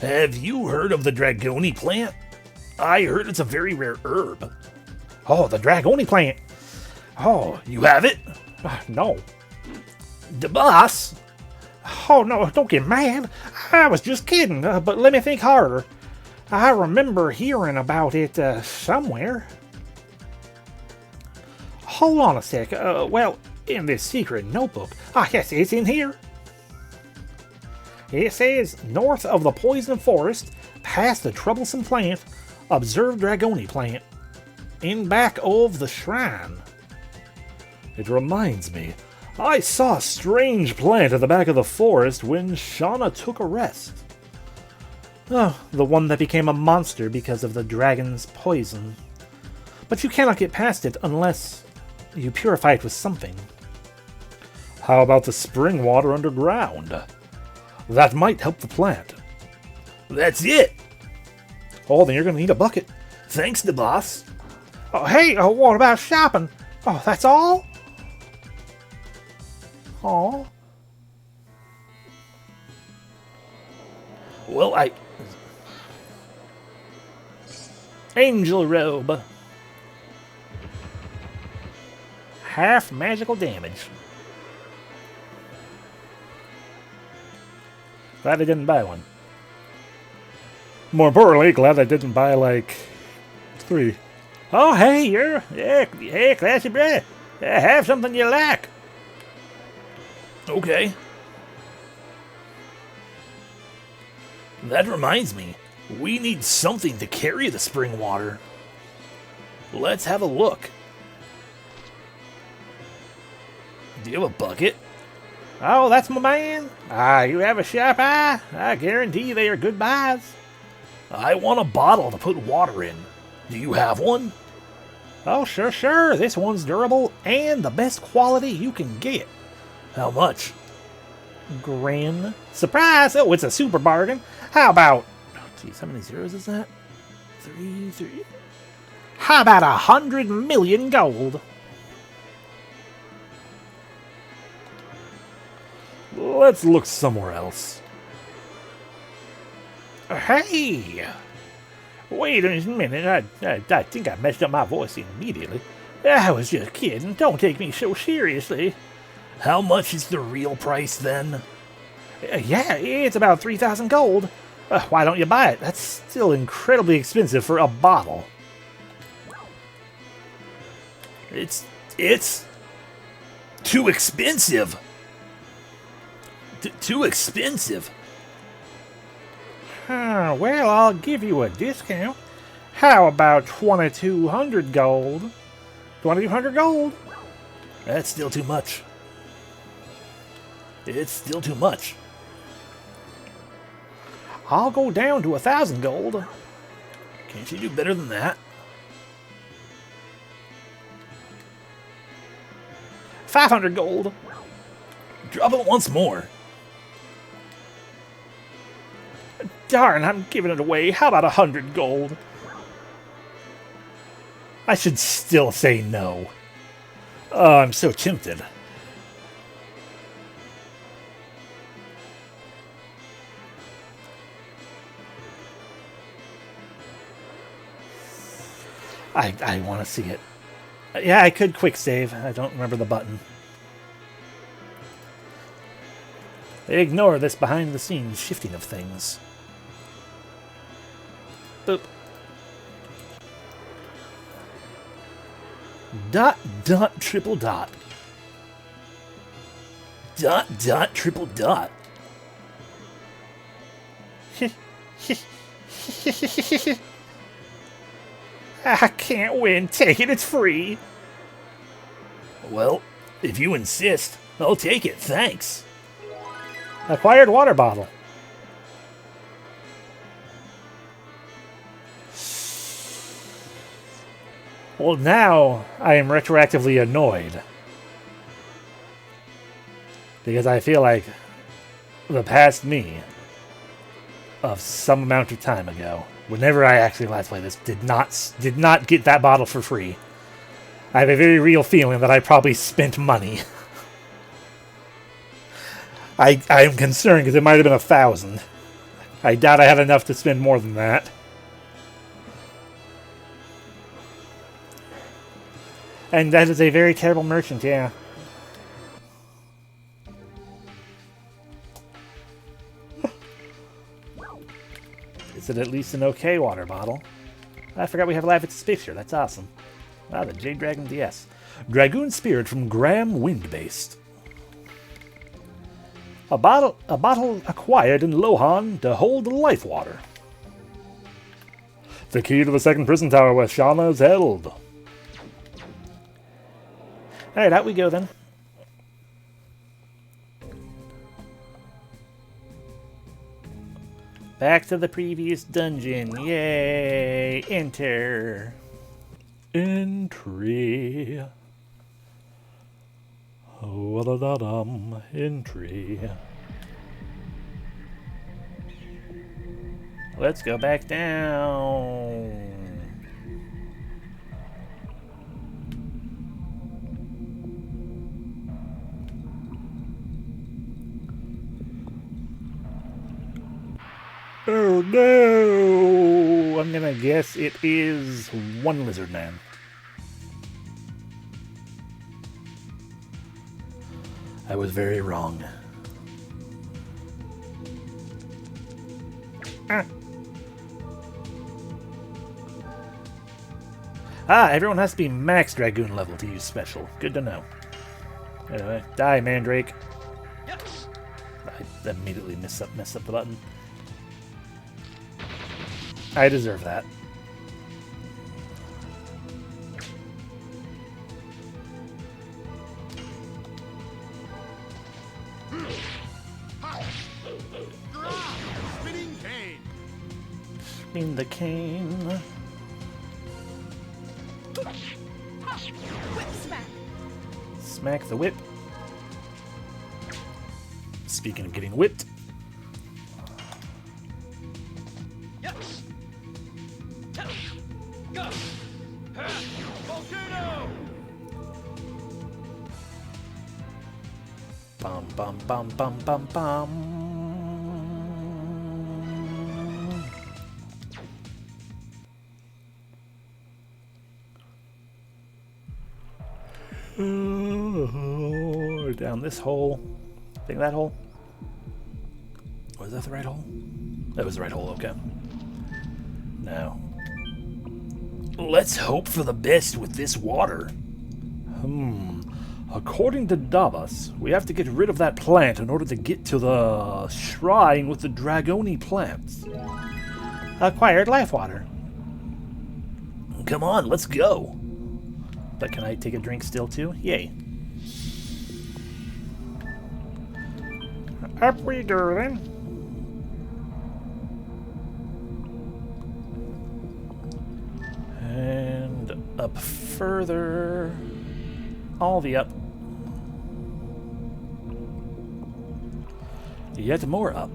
Have you heard of the Dragoni plant? I heard it's a very rare herb. Oh, the Dragoni plant. Oh, you have it? No. The boss? Oh, no, don't get mad. I was just kidding, but let me think harder. I remember hearing about it somewhere. Hold on a sec. Well, in this secret notebook. Yes, it's in here. It says, north of the poison forest, past the troublesome plant, observe Dragoni plant. In back of the shrine. It reminds me, I saw a strange plant at the back of the forest when Shauna took a rest. Oh, the one that became a monster because of the dragon's poison. But you cannot get past it unless you purify it with something. How about the spring water underground? That might help the plant.
That's it.
Oh, then you're going to need a bucket.
Thanks, the boss.
Oh, hey, what about shopping? Oh, that's all? Oh.
Well, Angel robe. Half magical damage.
Glad I didn't buy one. More importantly, glad I didn't buy, like, 3.
Oh, hey, hey, classy breath. Have something you like. Okay. That reminds me, we need something to carry the spring water. Let's have a look. Do you have a bucket? Oh, that's my man. You have a sharp eye. I guarantee they are good buys. I want a bottle to put water in. Do you have one? Oh, sure. This one's durable and the best quality you can get. How much?
Grand.
Surprise! Oh, it's a super bargain. How about... Geez, how many zeros is that? 3. How about 100 million gold?
Let's look somewhere else.
Hey! Wait a minute, I think I messed up my voice immediately. I was just kidding, don't take me so seriously. How much is the real price then? Yeah, it's about 3,000 gold. Why don't you buy it? That's still incredibly expensive for a bottle. It's too expensive. Too expensive. Well, I'll give you a discount. How about 2,200 gold? 2,200 gold? That's still too much. It's still too much. I'll go down to 1,000 gold. Can't you do better than that? 500 gold. Drop it once more. Darn, I'm giving it away. How about 100 gold? I should still say no. Oh, I'm so tempted. I want to see it. Yeah, I could quick save. I don't remember the button. Ignore this behind the scenes shifting of things. Boop. Dot, dot, triple dot. Dot, dot, triple dot. I can't win. Take it, it's free. Well, if you insist, I'll take it, thanks. Acquired water bottle. Well, now I am retroactively annoyed. Because I feel like the past me of some amount of time ago, whenever I actually Let's Play this, did not get that bottle for free. I have a very real feeling that I probably spent money. I am concerned because it might have been 1,000. I doubt I had enough to spend more than that. And that is a very terrible merchant, yeah. Is it at least an okay water bottle? I forgot we have Lavit's picture. That's awesome. Wow, the Jade Dragon DS. Dragoon Spirit from Graham Wind-based. A bottle acquired in Lohan to hold life water. The key to the second prison tower where Shauna is held. Alright, out we go then.
Back to the previous dungeon. Yay! Enter. Entry. Oh, entry. Let's go back down. Oh no! I'm gonna guess it is one lizard man. I was very wrong. Everyone has to be max Dragoon level to use special. Good to know. Anyway, die, Mandrake.
Yes.
I immediately messed up the button. I deserve that.
Spinning cane.
Spin the cane.
Whip smack.
Smack the whip. Speaking of getting whipped.
Yes. Go.
Volcano.
Bum bum bum bum bum bum. Down this hole. Think that hole? Was that the right hole? That was the right hole, okay. Now, let's hope for the best with this water. According to Davos, we have to get rid of that plant in order to get to the shrine with the dragony plants. Acquired life water. Come on, let's go. But can I take a drink still too? Yay. Up we go then. And up further. All the up. Yet more up.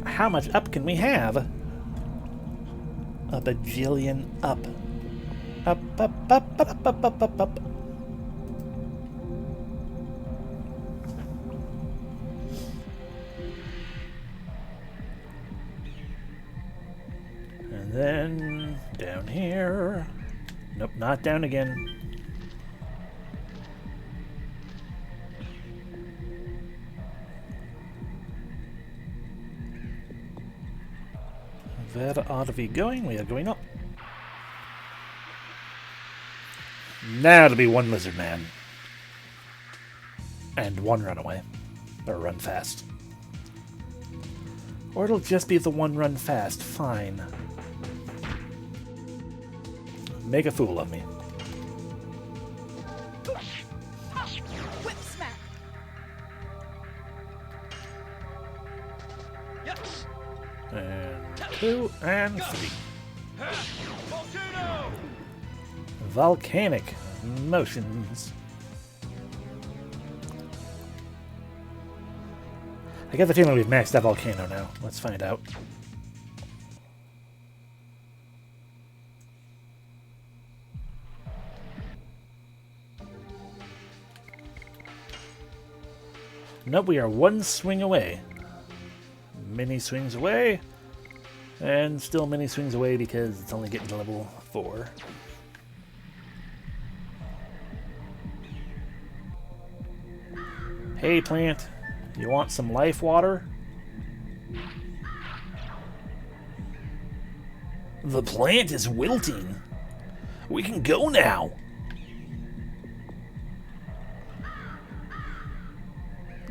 How much up can we have? A bajillion up. Up, up, up, up, up, up, up, up. And then down here. Nope, not down again. That ought to be going. We are going up. Now to be one lizard man. And one runaway. Or run fast. Or it'll just be the one run fast. Fine. Make a fool of me.
Whip smack.
Yes.
And 2 and 3.
Volcano.
Volcanic motions. I get the feeling we've maxed that volcano now. Let's find out. Nope, we are one swing away. Many swings away. And still many swings away because it's only getting to level 4. Hey plant, you want some life water? The plant is wilting. We can go now.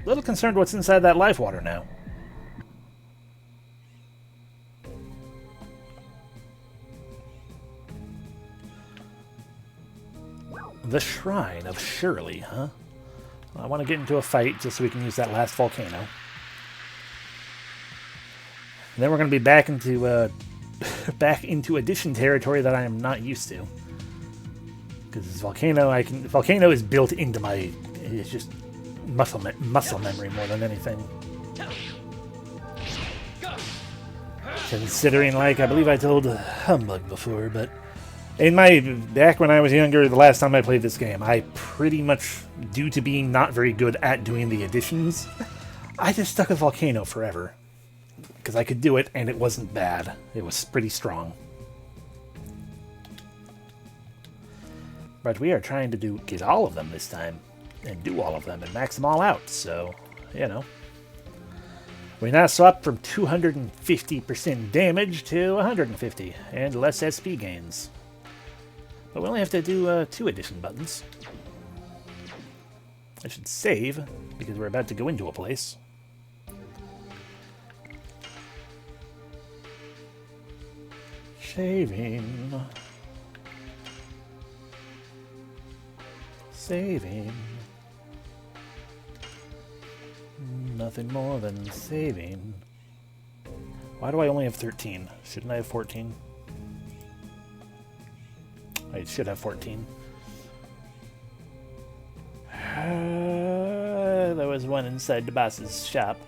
Little concerned what's inside that life water now. The Shrine of Shirley, huh? I want to get into a fight just so we can use that last volcano. And then we're going to be back into back into addition territory that I am not used to. Because volcano is built into my. It's just muscle memory more than anything. Considering, like, I believe I told Humbug before, but back when I was younger, the last time I played this game, I pretty much, due to being not very good at doing the additions, I just stuck with Volcano forever. Because I could do it, and it wasn't bad. It was pretty strong. But we are trying to get all of them this time, and do all of them, and max them all out, so, you know. We now swap from 250% damage to 150, and less SP gains. But we only have to do 2 addition buttons. I should save, because we're about to go into a place. Saving. Saving. Nothing more than saving. Why do I only have 13? Shouldn't I have 14? I should have 14. There was one inside the boss's shop.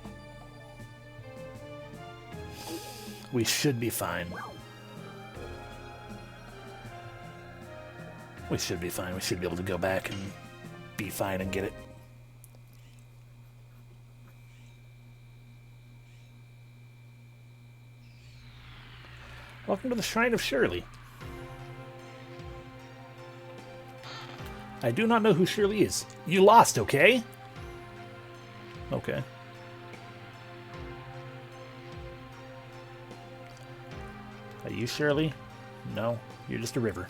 We should be fine. We should be fine. We should be able to go back and be fine and get it. Welcome to the Shrine of Shirley. I do not know who Shirley is. You lost, okay? Okay. Are you Shirley? No, you're just a river.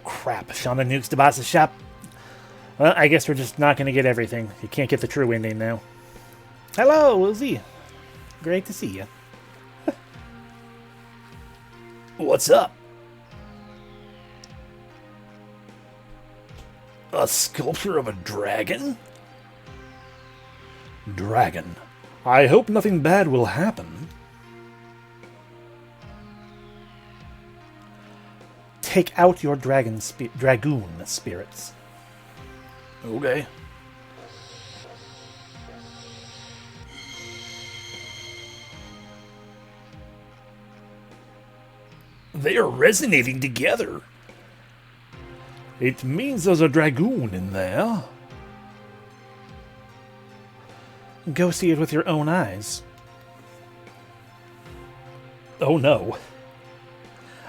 Crap, Shauna nukes the boss's shop. Well, I guess we're just not going to get everything. You can't get the true ending now. Hello, Wilsey. Great to see you. What's up? A sculpture of a dragon? Dragon. I hope nothing bad will happen. Take out your dragoon spirits. Okay. They are resonating together. It means there's a dragoon in there. Go see it with your own eyes. Oh no.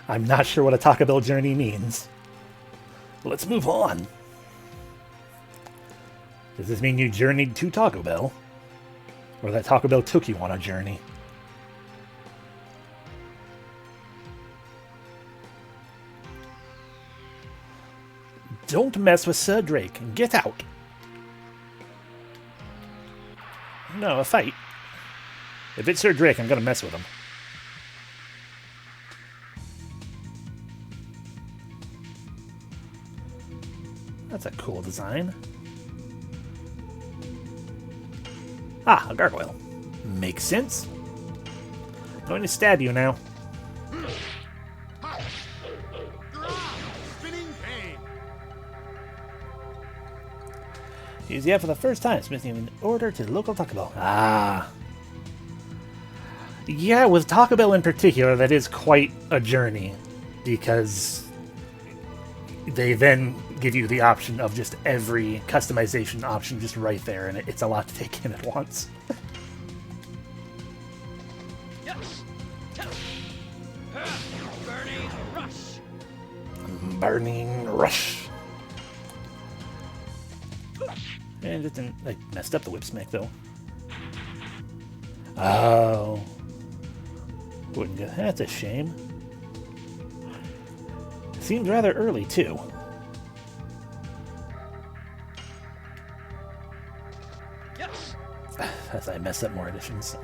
I'm not sure what a Taco Bell journey means. Let's move on. Does this mean you journeyed to Taco Bell? Or that Taco Bell took you on a journey? Don't mess with Sir Drake. Get out. No, a fight. If it's Sir Drake, I'm gonna mess with him. That's a cool design. Ah, a gargoyle. Makes sense. I'm going to stab you now.
Spinning cane.
Use the app for the first time, submitting an order to the local Taco Bell. Ah. Yeah, with Taco Bell in particular, that is quite a journey. Because they then give you the option of just every customization option just right there, and it's a lot to take in at once.
Yes. Burning rush.
Burning rush. And it didn't, I messed up the whip smack though. Oh. Wouldn't go. That's a shame. Seems rather early too.
Yes.
As I mess up more editions.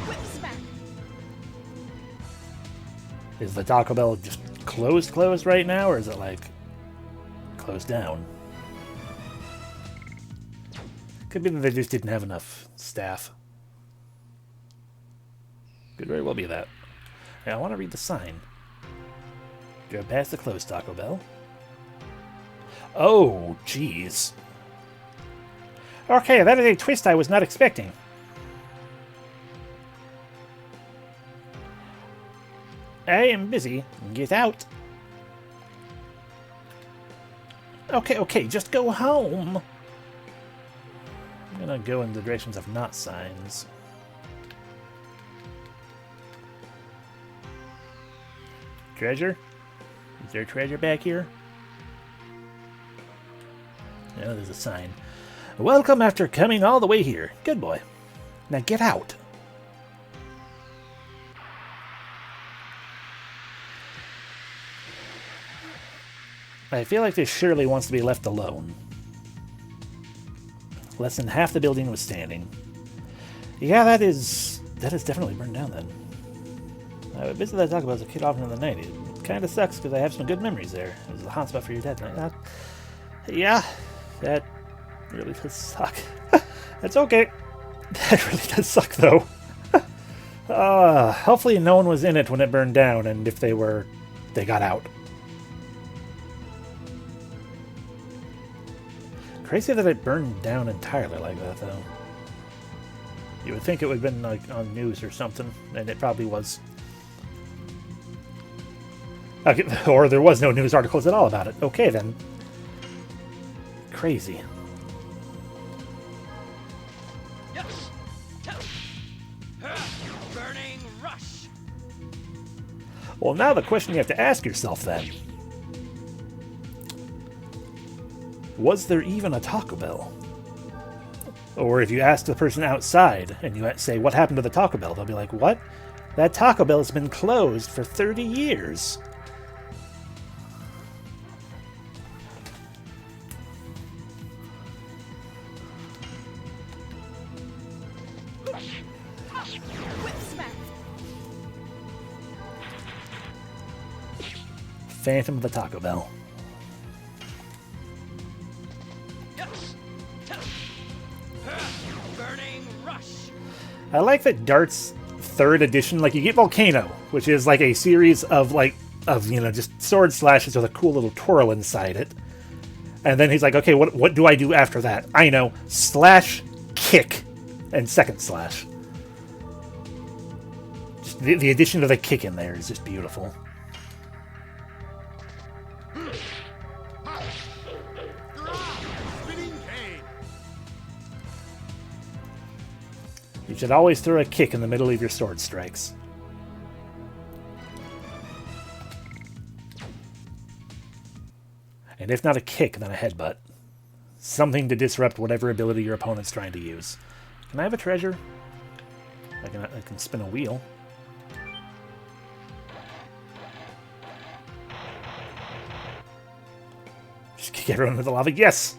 Whip smack.
Is the Taco Bell just closed right now, or is it, like, closed down? Could be that they just didn't have enough staff. Could very well be that. Hey, I want to read the sign. Go past the closed Taco Bell. Oh, jeez. Okay, that is a twist I was not expecting. I am busy. Get out. Okay, just go home. I'm gonna go in the directions of not signs. Treasure? Is there treasure back here? No, there's a sign. Welcome after coming all the way here. Good boy. Now get out. I feel like this surely wants to be left alone. Less than half the building was standing. Yeah, that is definitely burned down then. I visited that Taco Bell as a kid often in the night. It kind of sucks because I have some good memories there. It was a hot spot for your dad tonight. Yeah, that really does suck. That's okay. That really does suck though. Hopefully no one was in it when it burned down, and if they were, they got out. Crazy that it burned down entirely like that, though. You would think it would have been like on news or something, and it probably was. Okay, or there was no news articles at all about it. Okay, then. Crazy.
Yes. Burning rush.
Well, now the question you have to ask yourself then. Was there even a Taco Bell? Or if you ask the person outside and you say, what happened to the Taco Bell? They'll be like, what? That Taco Bell has been closed for 30 years.
Whip smack.
Phantom of the Taco Bell.
Burning rush.
I like that Dart's third edition, like you get Volcano, which is like a series of just sword slashes with a cool little twirl inside it. And then he's like, okay, what do I do after that? I know, slash, kick, and second slash. Just the addition of the kick in there is just beautiful.
Spinning cane.
You should always throw a kick in the middle of your sword strikes. And if not a kick, then a headbutt. Something to disrupt whatever ability your opponent's trying to use. Can I have a treasure? I can spin a wheel. Just kick everyone with the lava. Yes!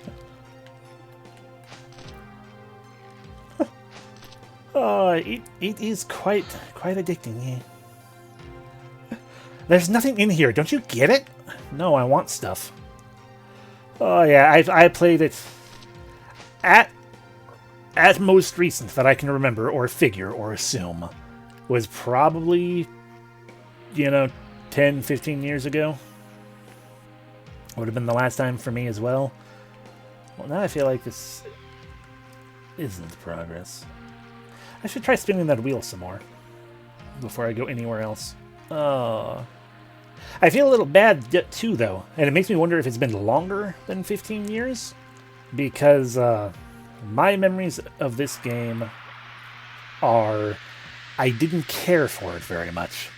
Oh, it is quite addicting. Yeah. There's nothing in here. Don't you get it? No, I want stuff. Oh yeah, I played it at most recent that I can remember or figure or assume was probably 10, 15 years ago. Would have been the last time for me as well. Well, now I feel like this isn't progress. I should try spinning that wheel some more before I go anywhere else. Oh. I feel a little bad too, though, and it makes me wonder if it's been longer than 15 years, because my memories of this game are I didn't care for it very much.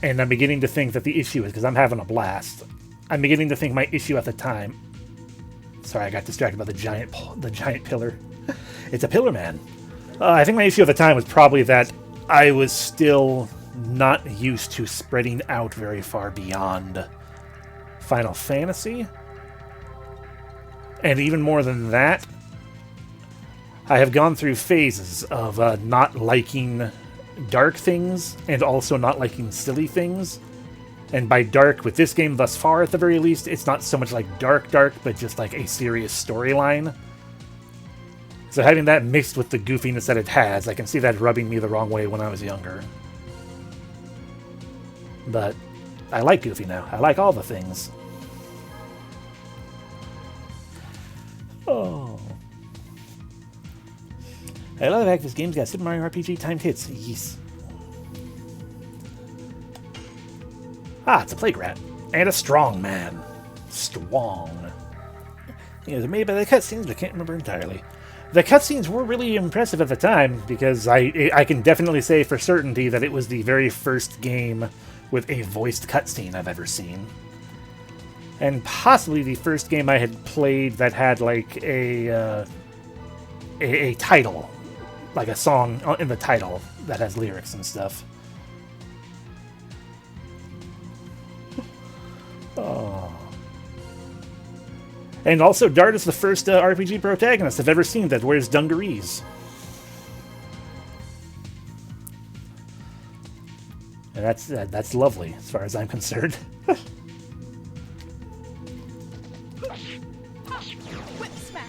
And I'm beginning to think that the issue is because I'm having a blast. I'm beginning to think my issue at the time... Sorry, I got distracted by the giant pillar. It's a pillar man. I think my issue at the time was probably that I was still not used to spreading out very far beyond Final Fantasy. And even more than that, I have gone through phases of not liking dark things and also not liking silly things. And by dark, with this game thus far at the very least, it's not so much like dark, but just like a serious storyline. So having that mixed with the goofiness that it has, I can see that rubbing me the wrong way when I was younger. But I like Goofy now. I like all the things. Oh. I love the fact this game's got Super Mario RPG timed hits. Yes. Ah, it's a plague rat. And a strong man. Strong. Yeah, they're made by the cutscenes, but I can't remember entirely. The cutscenes were really impressive at the time, because I can definitely say for certainty that it was the very first game with a voiced cutscene I've ever seen. And possibly the first game I had played that had, like, a title. Like a song in the title that has lyrics and stuff. Oh. And also, Dart is the first RPG protagonist I've ever seen that wears dungarees. And that's lovely, as far as I'm concerned.
Whip smack.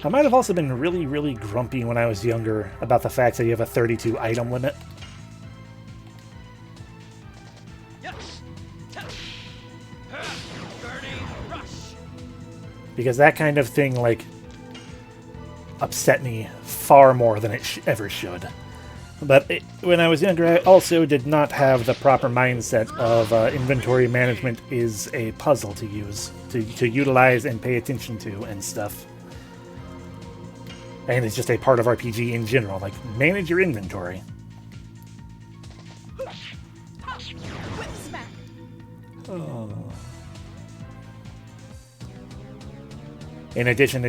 I might have also been really, really grumpy when I was younger about the fact that you have a 32 item limit.
Yes. Burning rush.
Because that kind of thing, like, upset me far more than it ever should. But when I was younger, I also did not have the proper mindset of inventory management is a puzzle to use, to utilize and pay attention to and stuff. And it's just a part of RPG in general. Like, manage your inventory.
Whip smack.
Oh. In addition.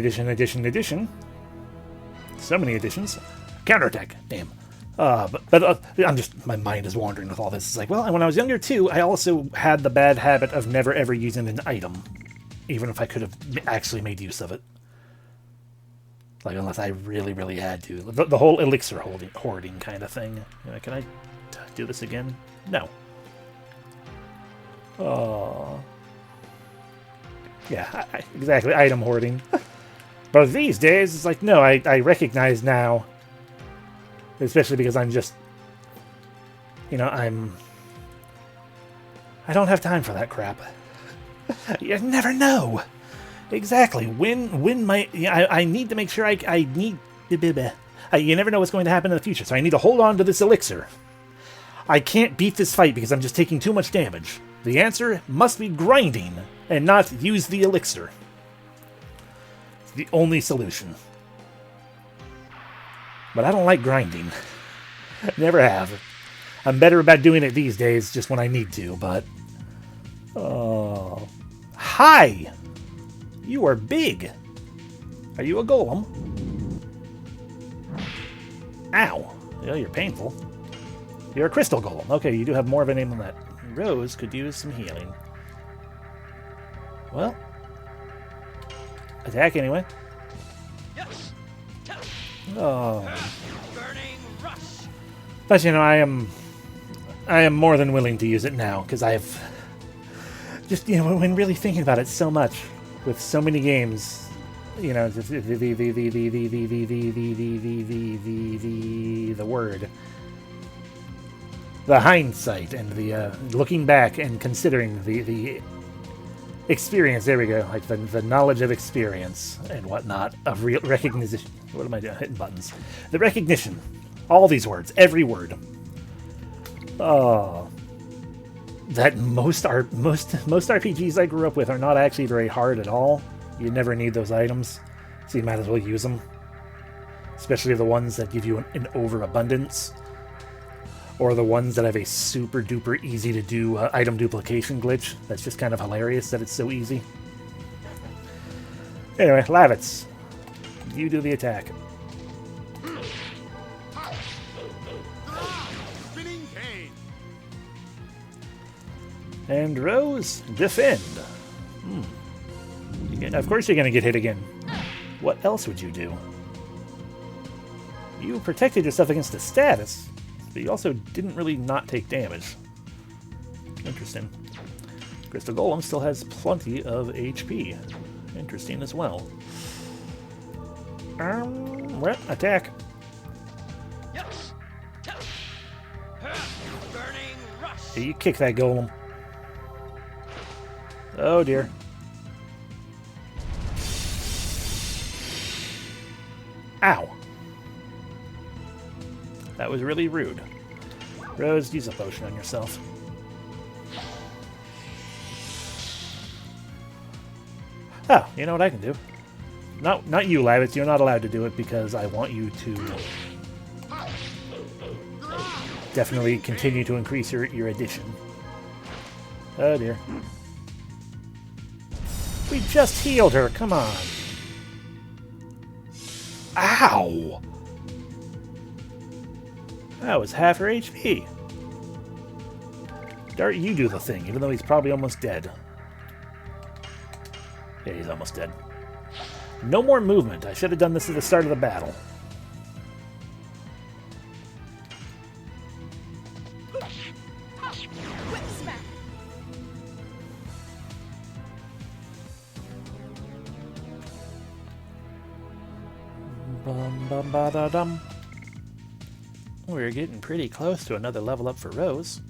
So many additions. Counterattack. Damn. But I'm just, my mind is wandering with all this. It's like, well, when I was younger too, I also had the bad habit of never ever using an item. Even if I could have actually made use of it. Like, unless I really, really had to. The whole elixir hoarding kind of thing. Can I do this again? No. Oh. Yeah, exactly. Item hoarding. But these days, it's like, no, I recognize now. Especially because I'm just... You know, I don't have time for that crap. You never know. Exactly. When my... I need to make sure I need... You never know what's going to happen in the future, so I need to hold on to this elixir. I can't beat this fight because I'm just taking too much damage. The answer must be grinding, and not use the elixir. It's the only solution. But I don't like grinding. Never have. I'm better about doing it these days, just when I need to, but... Oh... Hi! You are big. Are you a golem? Ow. Yeah, you're painful. You're a crystal golem. Okay, you do have more of a name than that. Rose could use some healing. Well. Attack anyway.
Yes.
Oh.
Burning rush.
But you know, I am more than willing to use it now, because I've just, you know, when really thinking about it so much, with so many games, you know, the word, the hindsight and the looking back and considering the experience. There we go, like the knowledge of experience and whatnot of real recognition. What am I doing? Hitting buttons. The recognition. All these words, every word. Oh. That most RPGs I grew up with are not actually very hard at all. You never need those items, so you might as well use them. Especially the ones that give you an overabundance, or the ones that have a super duper easy to do item duplication glitch. That's just kind of hilarious that it's so easy. Anyway, Lavitz, you do the attack.
Spinning cane.
And Rose, defend. Of course you're going to get hit again. What else would you do? You protected yourself against a status, but you also didn't really not take damage. Interesting. Crystal Golem still has plenty of HP. Interesting as well. Well, attack.
Yes. Burning rush.
You kick that golem. Oh dear. Ow. That was really rude. Rose, use a potion on yourself. Oh, you know what I can do? Not you, Lavitz. You're not allowed to do it because I want you to definitely continue to increase your addition. Oh dear. We just healed her. Come on. Ow! That was half her HP. Dart, you do the thing, even though he's probably almost dead. Yeah, he's almost dead. No more movement. I should have done this at the start of the battle.
Whip smack.
Bum bum ba da dum. We're getting pretty close to another level up for Rose.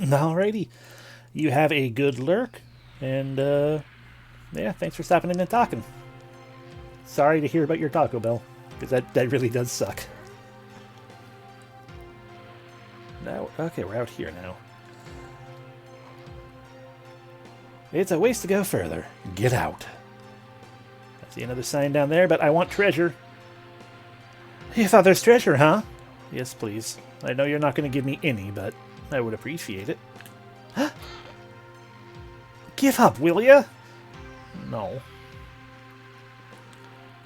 Alrighty. You have a good lurk, and yeah, thanks for stopping in and talking. Sorry to hear about your Taco Bell, because that really does suck. Now, okay, we're out here now. It's a waste to go further. Get out. I see another sign down there, but I want treasure. You thought there's treasure, huh? Yes, please. I know you're not going to give me any, but I would appreciate it. Give up, will ya? No.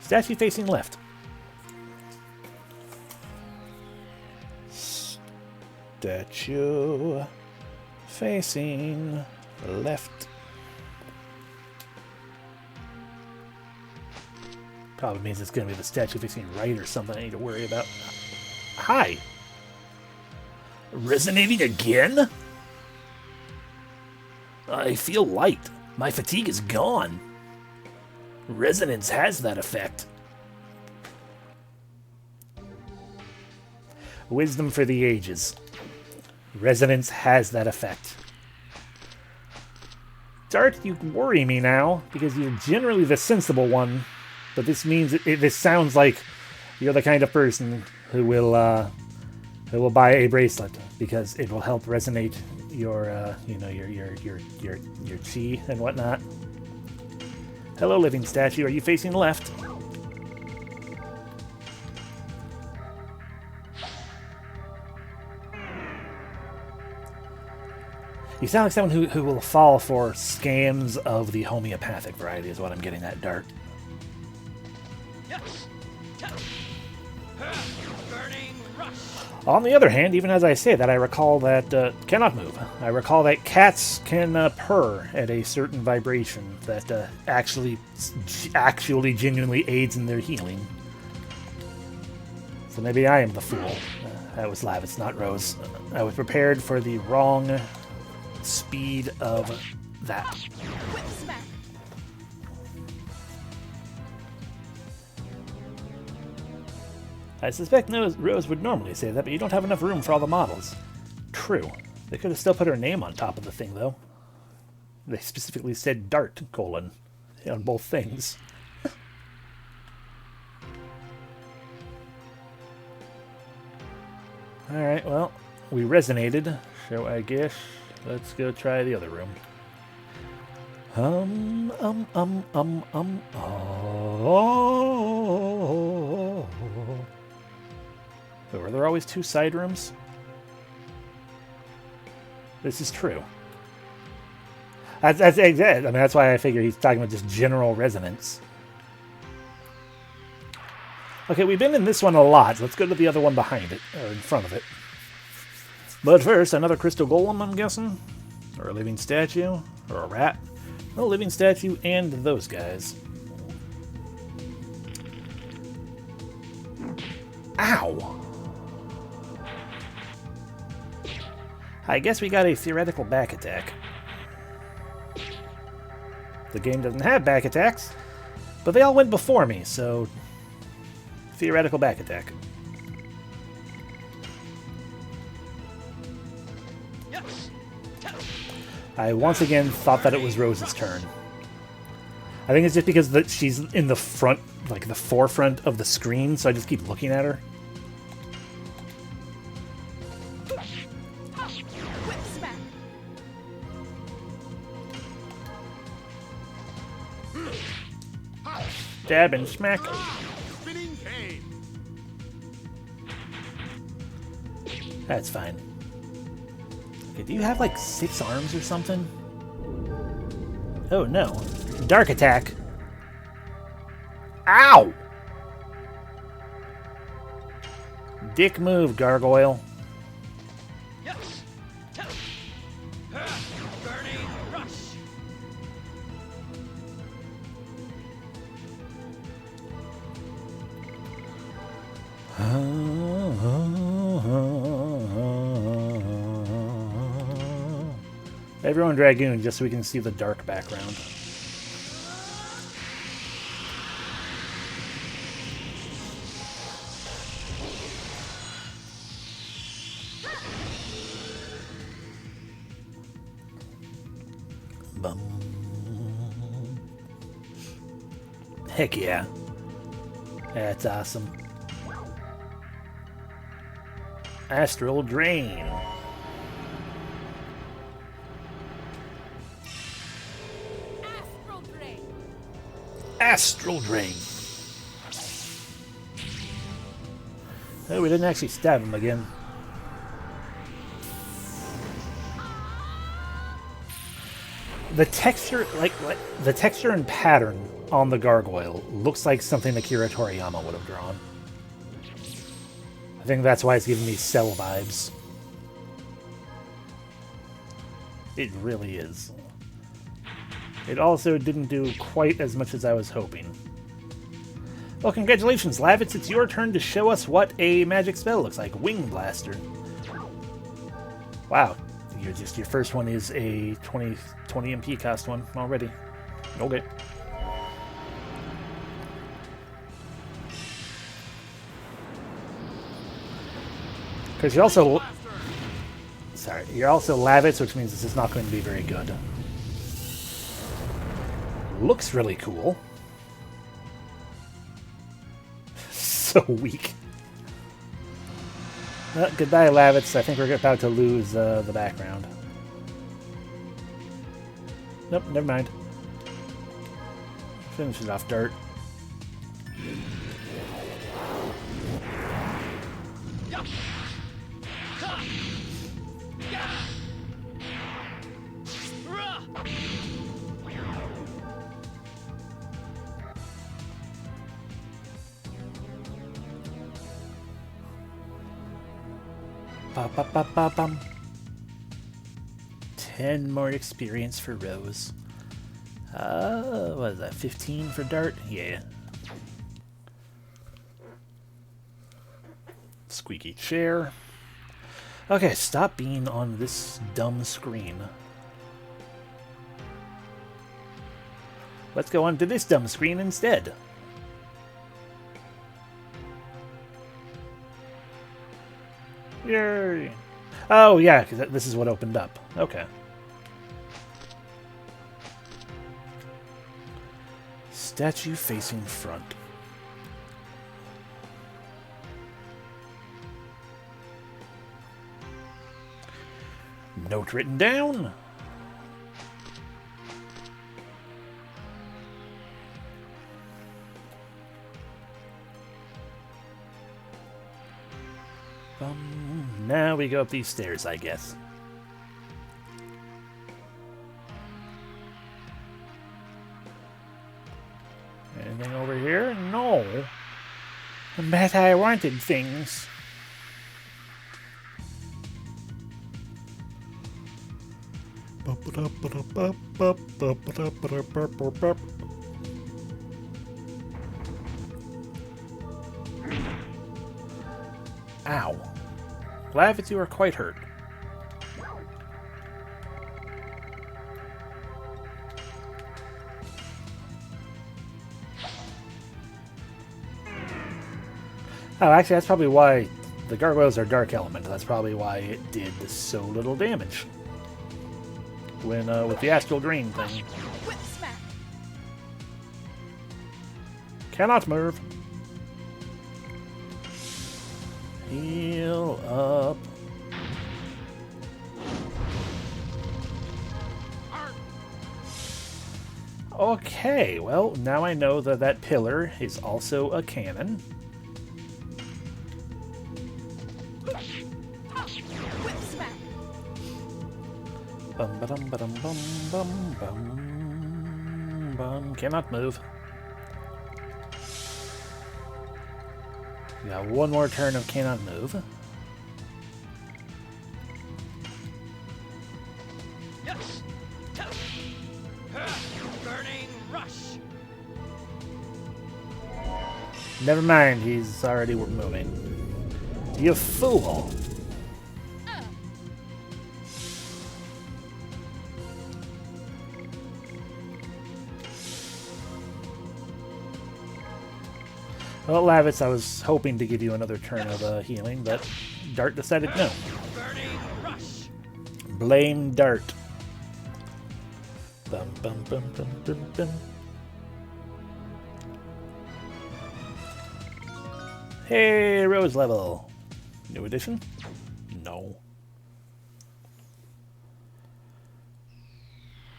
Statue facing left. Statue facing left. Probably means it's going to be the statue facing right or something I need to worry about. Hi. Resonating again? I feel light. My fatigue is gone. Resonance has that effect. Wisdom for the ages. Resonance has that effect. Dart, you worry me now, because you're generally the sensible one, but this means this sounds like you're the kind of person who will buy a bracelet because it will help resonate your your chi and whatnot. Hello, living statue. Are you facing left? You sound like someone who will fall for scams of the homeopathic variety, is what I'm getting at, Dart.
Yes. Burning rush.
On the other hand, even as I say that, I recall that cannot move. I recall that cats can purr at a certain vibration that actually genuinely aids in their healing. So maybe I am the fool. That was Lavitz, not Rose. I was prepared for the wrong speed of that.
Whip smack.
I suspect Rose would normally say that, but you don't have enough room for all the models. True. They could have still put her name on top of the thing, though. They specifically said Dart, on both things. Alright, well, we resonated, so I guess let's go try the other room. So were there always two side rooms? This is true. That's exact. I mean, that's why I figure he's talking about just general resonance. Okay, we've been in this one a lot. So let's go to the other one behind it, or in front of it. But first, another crystal golem, I'm guessing? Or a living statue? Or a rat? A living statue and those guys. Ow! I guess we got a theoretical back attack. The game doesn't have back attacks, but they all went before me, so theoretical back attack.
Yes.
I once again thought that it was Rose's turn. I think it's just because she's in the front, like the forefront of the screen, so I just keep looking at her.
Whip smack.
Stab and smack.
Spinning cane.
That's fine. Okay, do you have like 6 arms or something? Oh no. Dark attack. Ow! Dick move, gargoyle.
Yes. Burning rush.
Everyone Dragoon, just so we can see the dark background. Bum. Heck yeah. That's awesome. Astral Drain.
Astral drain.
Astral Drain. Oh, we didn't actually stab him again. The texture, like the texture and pattern on the gargoyle looks like something Akira Toriyama would have drawn. I think that's why it's giving me Cell vibes. It really is. It also didn't do quite as much as I was hoping. Well, congratulations, Lavitz. It's your turn to show us what a magic spell looks like. Wing Blaster. Wow. Your first one is a 20 MP cost one already. Okay. Because you're also... Sorry, you're also Lavitz, which means this is not going to be very good. Looks really cool. So weak. Goodbye, Lavitz. I think we're about to lose the background. Nope, never mind. Finish it off, Dirt. Ba-ba-ba-ba-bum. 10 more experience for Rose. What is that, 15 for Dart? Yeah. Squeaky chair. Okay, stop being on this dumb screen. Let's go on to this dumb screen instead. Yay! Oh, yeah, because this is what opened up. Okay. Statue facing front. Note written down. Now we go up these stairs, I guess. Anything over here? No. But I wanted things. Ow. Lavitz, you are quite hurt. Oh, actually, that's probably why the gargoyles are dark element. That's probably why it did so little damage. When, with the astral green thing.
Whip smack.
Cannot move. Heal up. Okay, well, now I know that that pillar is also a cannon.
Whip smack.
Bum ba dum ba dum bum bum bum bum. Cannot move. We got one more turn of cannot move.
Yes. Burning rush.
Never mind, he's already moving. You fool! Well, Lavitz, I was hoping to give you another turn of healing, but Dart decided no.
Burning rush.
Blame Dart. Bum, bum, bum, bum, bum, bum. Hey, Rose level. New edition? No.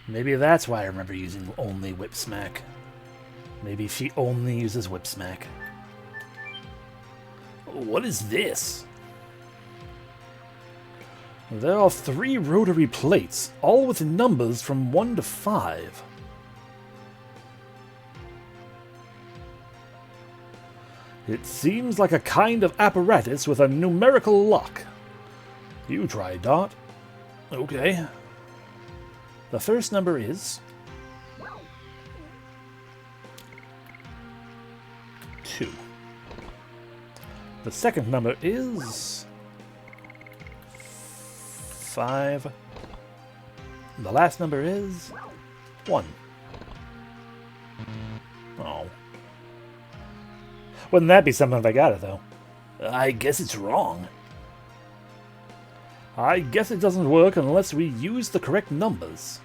Maybe that's why I remember using only Whip Smack. Maybe she only uses Whip Smack. What is this? There are 3 rotary plates, all with numbers from 1 to 5. It seems like a kind of apparatus with a numerical lock. You try, Dot. Okay. The first number is 2. The second number is 5. The last number is 1. Oh. Wouldn't that be something if I got it, though? I guess it's wrong. I guess it doesn't work unless we use the correct numbers.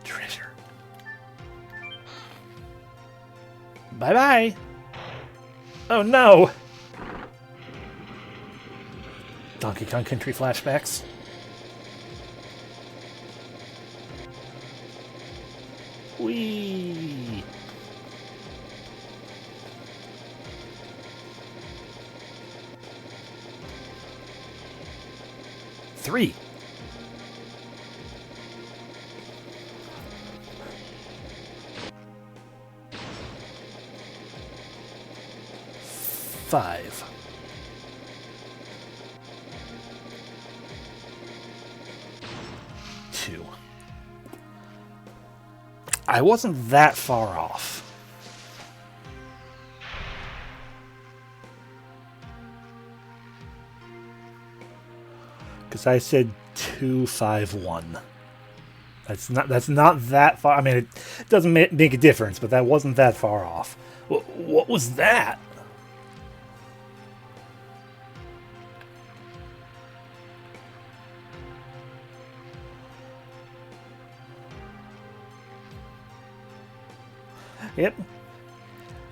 Treasure. Bye-bye. Oh no! Donkey Kong Country flashbacks. Whee! Three. Five. Two. I wasn't that far off. Because I said 251. That's not that far. I mean, it doesn't make a difference, but that wasn't that far off. What was that? Yep.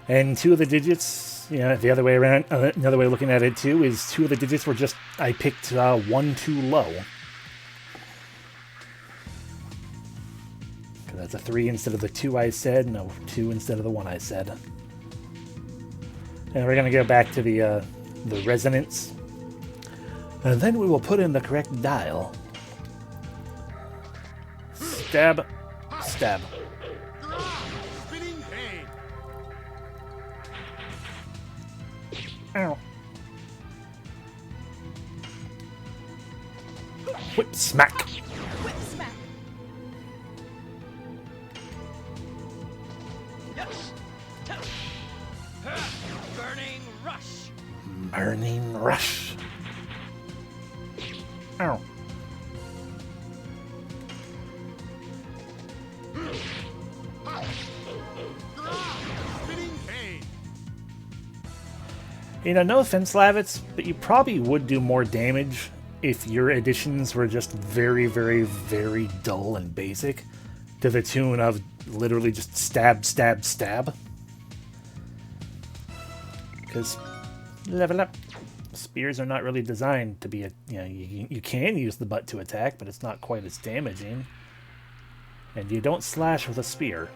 And 2 of the digits, you know, the other way around, another way of looking at it too, is 2 of the digits were just, I picked 1 too low. Because that's a 3 instead of the 2 I said, no, 2 instead of the 1 I said. And we're going to go back to the resonance. And then we will put in the correct dial. Stab. stab.
Spinning cane.
Ow. Whip smack.
Whip smack.
Yes. Burning rush.
Burning rush. Ow.
Spinning cane.
You know, no offense, Lavitz, but you probably would do more damage if your additions were just very, very, very dull and basic, to the tune of literally just stab, stab, stab. Because level up. Spears are not really designed to be a... You know, you can use the butt to attack, but it's not quite as damaging. And you don't slash with a spear.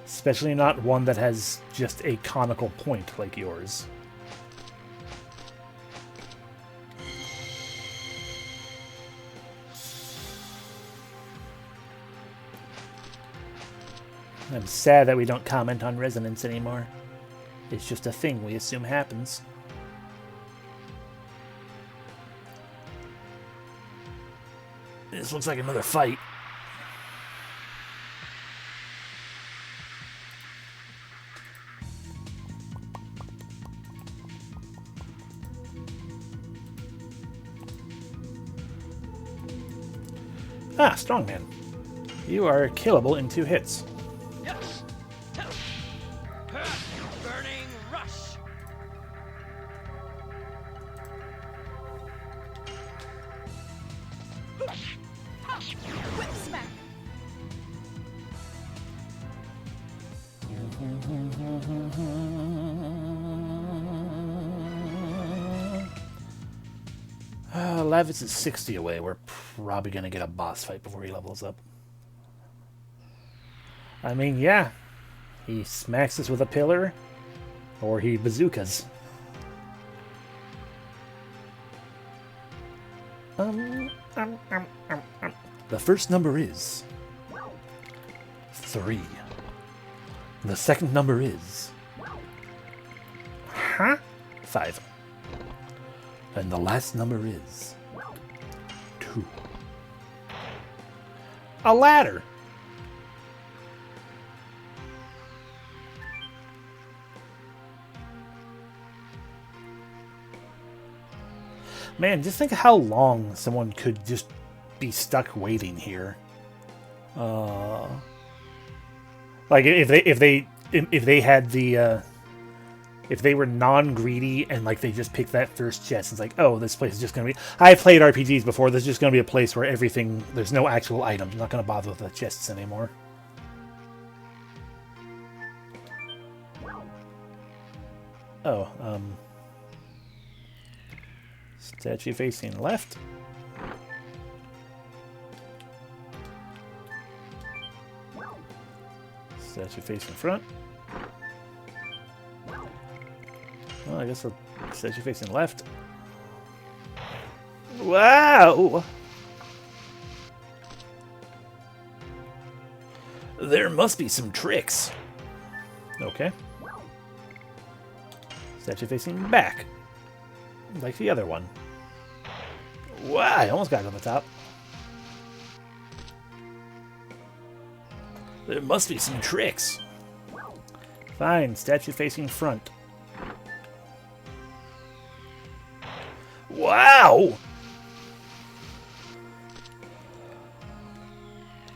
Especially not one that has just a conical point like yours. I'm sad that we don't comment on resonance anymore. It's just a thing we assume happens. This looks like another fight. Ah, strongman. You are killable in 2 hits.
Yes. Burning rush.
Whip smack.
Lavitz is 60 away. We're probably going to get a boss fight before he levels up. I mean, yeah. He smacks us with a pillar, or he bazookas. The first number is 3. The second number is 5. And the last number is 2. A ladder. Man, just think how long someone could just be stuck waiting here. Like if they had the if they were non-greedy and like they just picked that first chest, it's like, oh, this place is just gonna be. I've played RPGs before. This is just gonna be a place where everything there's no actual items. I'm not gonna bother with the chests anymore. Oh, statue facing left. Statue facing front. Well, I guess the statue facing left. Wow! There must be some tricks. Okay. Statue facing back. Like the other one. Wow, I almost got to the top. There must be some tricks. Fine, statue facing front. Wow!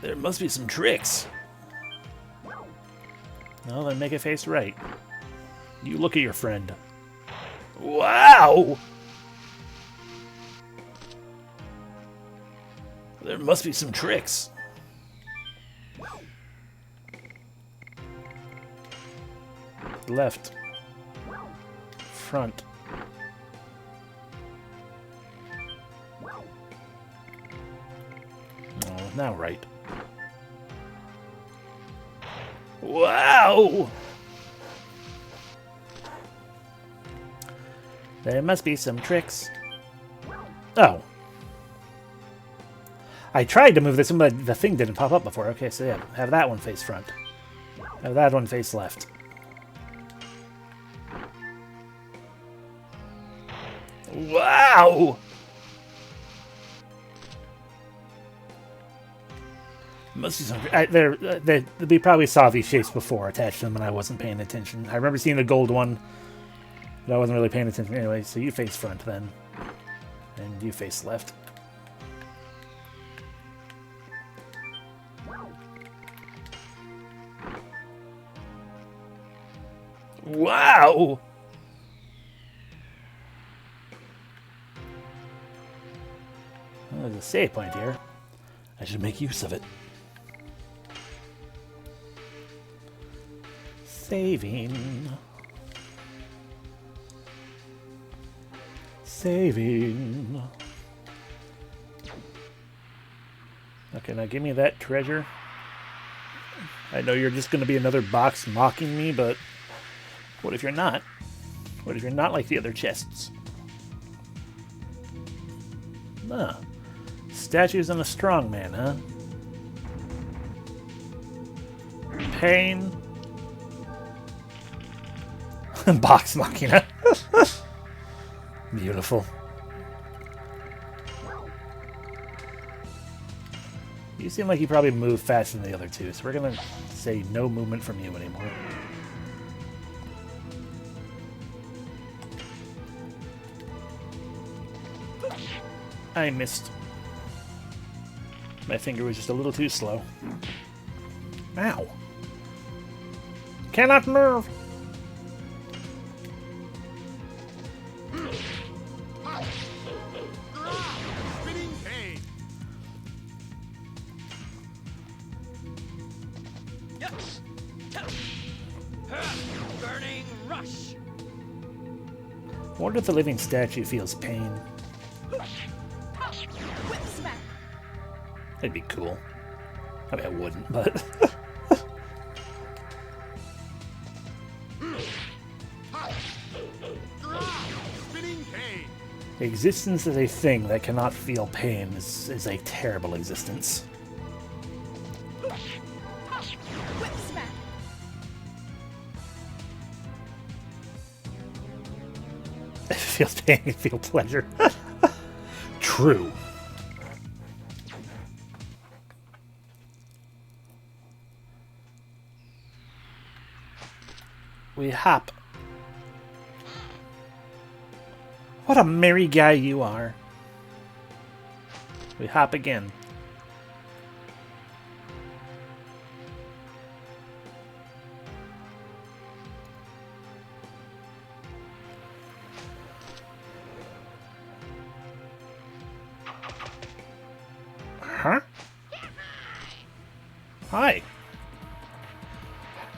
There must be some tricks. No, then make it face right. You look at your friend. Wow! There must be some tricks. Left. Front. Oh, now right. Wow! There must be some tricks. Oh. I tried to move this one, but the thing didn't pop up before. Okay, so yeah, have that one face front. Have that one face left. Wow! Must be something. We probably saw these shapes before attached to them, and I wasn't paying attention. I remember seeing the gold one, but I wasn't really paying attention anyway. So you face front then, and you face left. Wow! Well, there's a save point here. I should make use of it. Saving. Saving. Okay, now give me that treasure. I know you're just going to be another box mocking me, but what if you're not? What if you're not like the other chests? Ah. Statues and a strong man, huh? Pain. Box Machina. Beautiful. You seem like you probably move faster than the other two, so we're gonna say no movement from you anymore. I missed. My finger was just a little too slow. Ow. Cannot move.
Spinning cane.
Yes. Burning rush.
I wonder if the living statue feels pain.
Whip smack.
That'd be cool. I mean, I wouldn't, but...
Spinning cane.
Existence as a thing that cannot feel pain is a terrible existence.
Whip smack.
If it feels pain, you feel pleasure. True. We hop. What a merry guy you are. We hop again. Huh? Hi.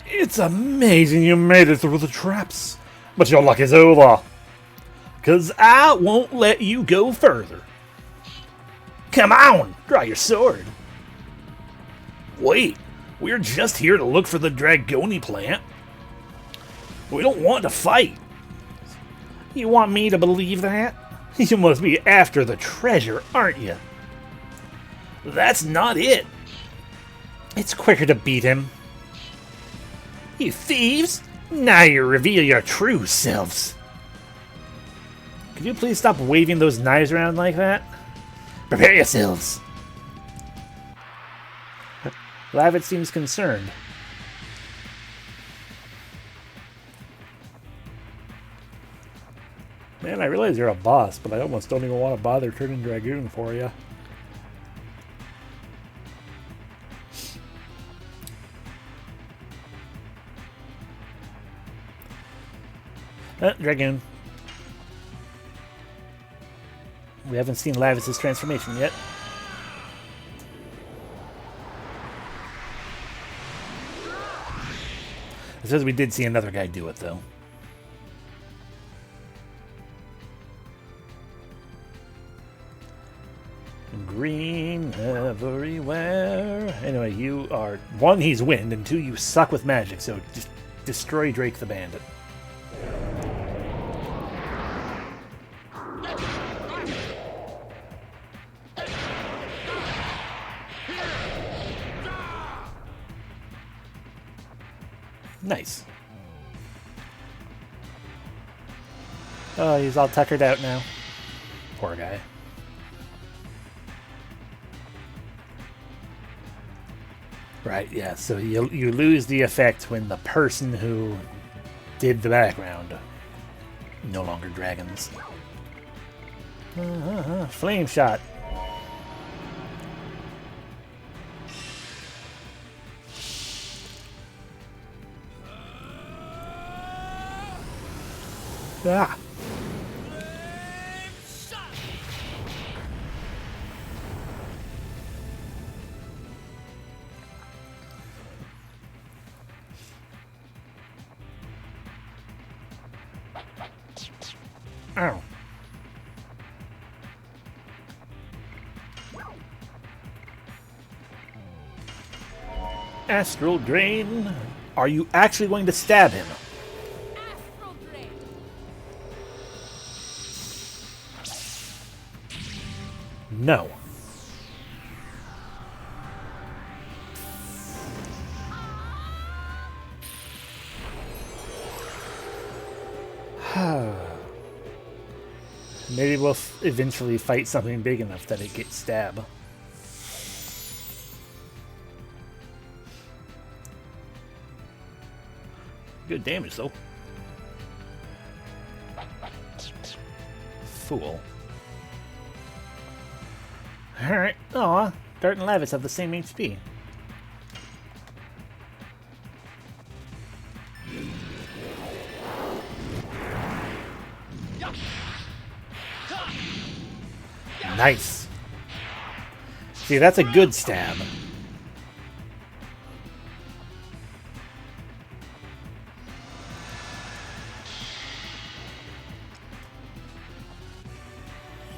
It's amazing you made it through the traps. But your luck is over. 'Cause I won't let you go further. Come on, draw your sword. Wait, we're just here to look for the Dragoni plant. We don't want to fight. You want me to believe that? You must be after the treasure, aren't you? That's not it. It's quicker to beat him. You thieves! Now you reveal your true selves. Could you please stop waving those knives around like that? Prepare yourselves. Lavit seems concerned. Man, I realize you're a boss, but I almost don't even want to bother turning Dragoon for you. Dragoon. We haven't seen Lavis's transformation yet. It says we did see another guy do it, though. Green everywhere. Anyway, you are... One, he's wind, and two, you suck with magic, so just destroy Drake the Bandit. Nice. Oh, he's all tuckered out now. Poor guy. Right, yeah, so you lose the effect when the person who did the background no longer dragons. Flame shot. Ah. Ow. Astral Drain. Are you actually going to stab him?
Astral Drain.
No. Maybe we'll eventually fight something big enough that it gets stabbed. Good damage, though. Fool. Alright. Aw, Dart and Lavis have the same HP. Nice. See, that's a good stab.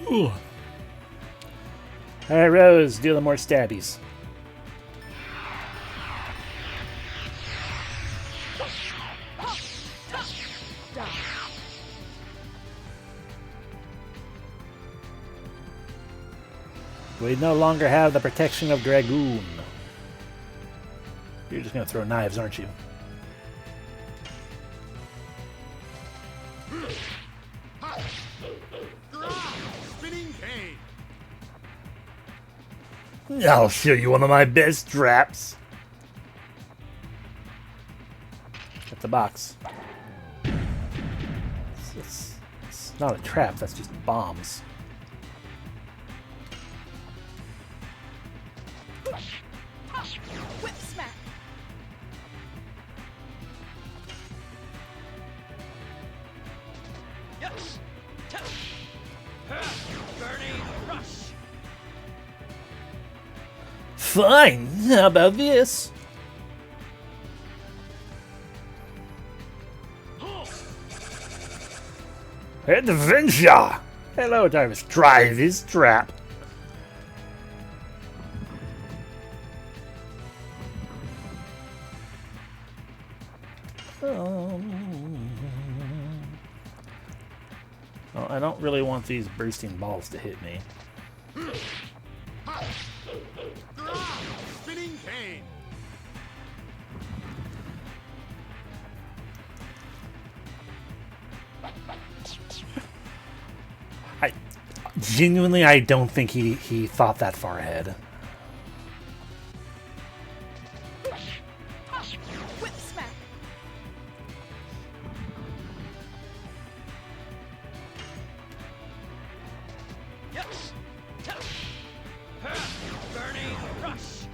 Ooh. Alright, Rose, do the more stabbies. We no longer have the protection of Dragoon. You're just going to throw knives, aren't you?
Spinning cane.
I'll show you one of my best traps. Get the box. It's not a trap, that's just bombs.
Whip smack.
Yes. Burning rush.
Fine, how about this? Adventure! Hello, Jarvis. Try this trap. Well, I don't really want these bursting balls to hit me.
Spinning cane.
Genuinely, I don't think he thought that far ahead.
Whip smack.
Yes. Burning rush.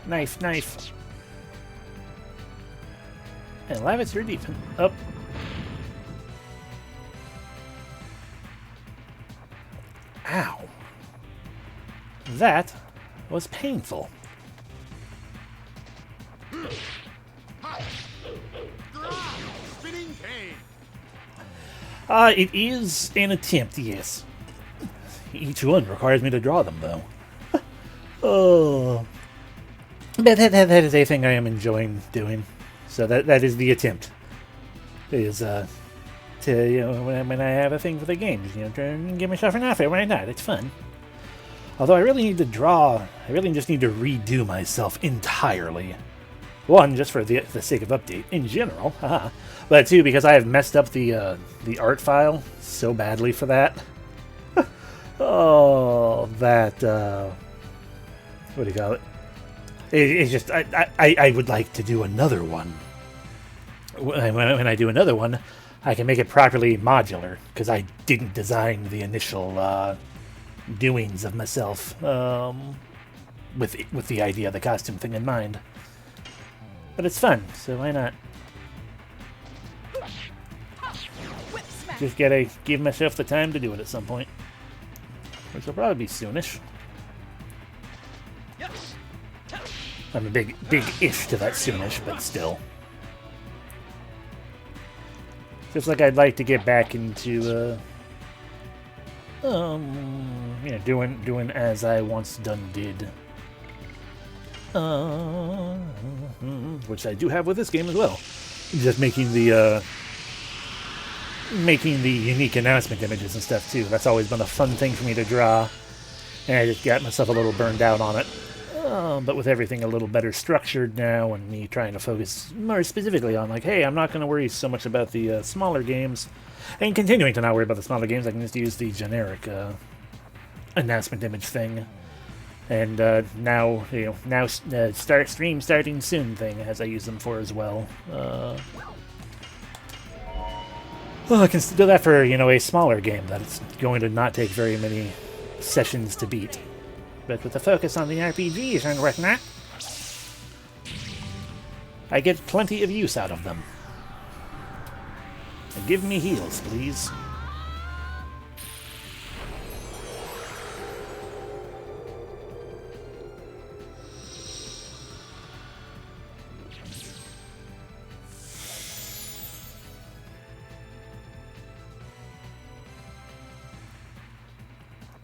Knife, knife. And Lavitz, your defense. Up. Ow. That was painful.
Spinning cane.
It is an attempt, yes. Each one requires me to draw them, though. Oh. But that is a thing I am enjoying doing. So that is the attempt. Is, to, you know, when I have a thing for the games, you know, try and give myself an offer, why not? It's fun. Although I really need to draw... I really just need to redo myself entirely. One, just for the sake of update in general, haha. But two, because I have messed up the art file so badly for that. Oh, that... what do you call it? It's just... I would like to do another one. When I do another one, I can make it properly modular, because I didn't design the initial doings of myself with the idea of the costume thing in mind. But it's fun, so why not?
Whip smack.
Just gotta give myself the time to do it at some point. Which will probably be soonish.
Yes.
I'm a big-ish to that soonish, but still. Just like I'd like to get back into, you know, doing as I once done did. Which I do have with this game as well. Just making the unique announcement images and stuff too. That's always been a fun thing for me to draw, and I just got myself a little burned out on it. But with everything a little better structured now, and me trying to focus more specifically on, like, hey, I'm not going to worry so much about the smaller games, and continuing to not worry about the smaller games, I can just use the generic announcement image thing. And now, you know, stream starting soon thing, as I use them for as well. Well, I can still do that for, you know, a smaller game that it's going to not take very many sessions to beat. But with the focus on the RPGs and whatnot, I get plenty of use out of them. And give me heals, please.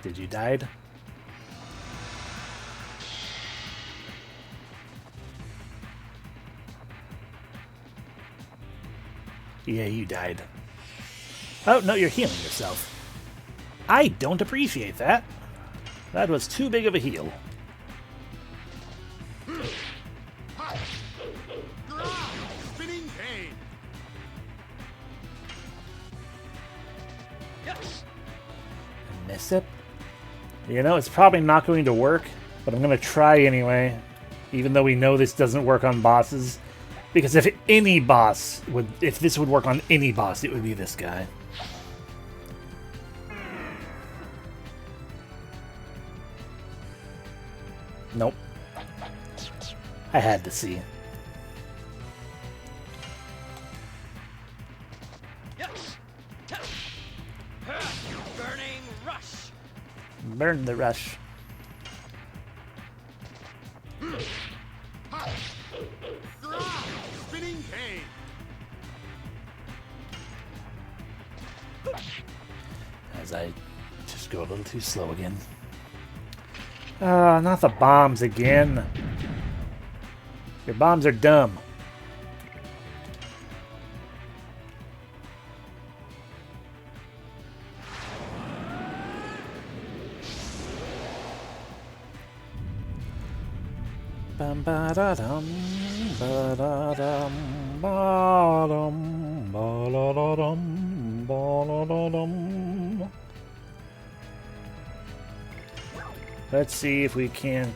Did you died? Yeah, you died. Oh, no, you're healing yourself. I don't appreciate that. That was too big of a heal.
Spinning cane.
Yes.
Miss it? You know, it's probably not going to work, but I'm going to try anyway. Even though we know this doesn't work on bosses. Because if this would work on any boss, it would be this guy. Nope. I had to see.
Yes. Burning rush.
Burn the rush.
Spinning cane.
As I just go a little too slow again. Not the bombs again. Your bombs are dumb. Bum ba da dum ba da dum ba dum ba da da dum ba da da dum. Let's see if we can't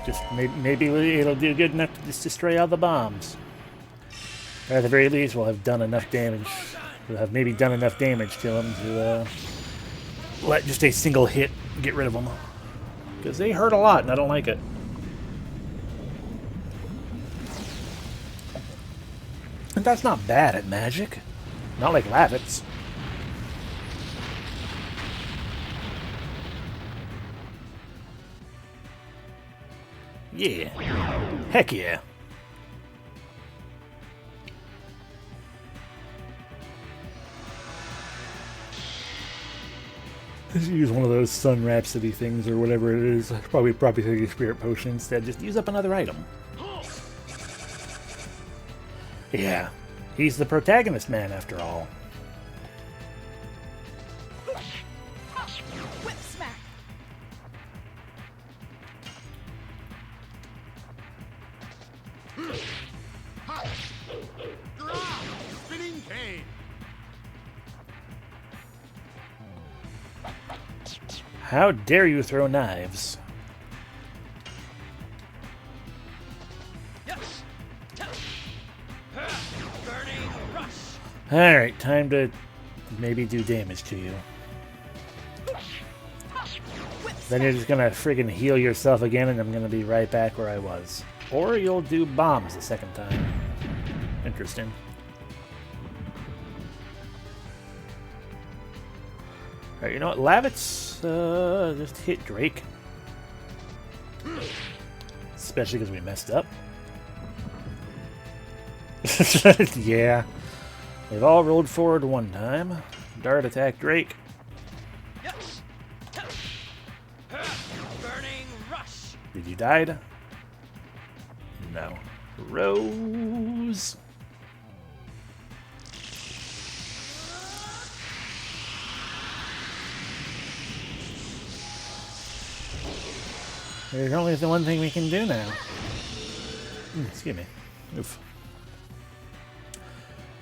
just maybe it'll do good enough to just destroy all the bombs. Or at the very least, we'll have done enough damage. We'll have maybe done enough damage to them to let just a single hit get rid of them. Because they hurt a lot, and I don't like it. And that's not bad at magic. Not like Lavitz. Yeah. Heck yeah. Just use one of those Sun Rhapsody things or whatever it is. Probably take a Spirit Potion instead. Just use up another item. Yeah. He's the protagonist man after all.
Whip smack.
How dare you throw knives?
Yes. Burning rush.
Alright, time to maybe do damage to you. Then you're just gonna friggin' heal yourself again, and I'm gonna be right back where I was. Or you'll do bombs the second time. Interesting. Alright, you know what? Lavitz, just hit Drake. Especially because we messed up. Yeah. They've all rolled forward one time. Dart attack Drake.
Yes. Burning rush.
Did you die? No. Rose. There's only the one thing we can do now. Excuse me. Oof.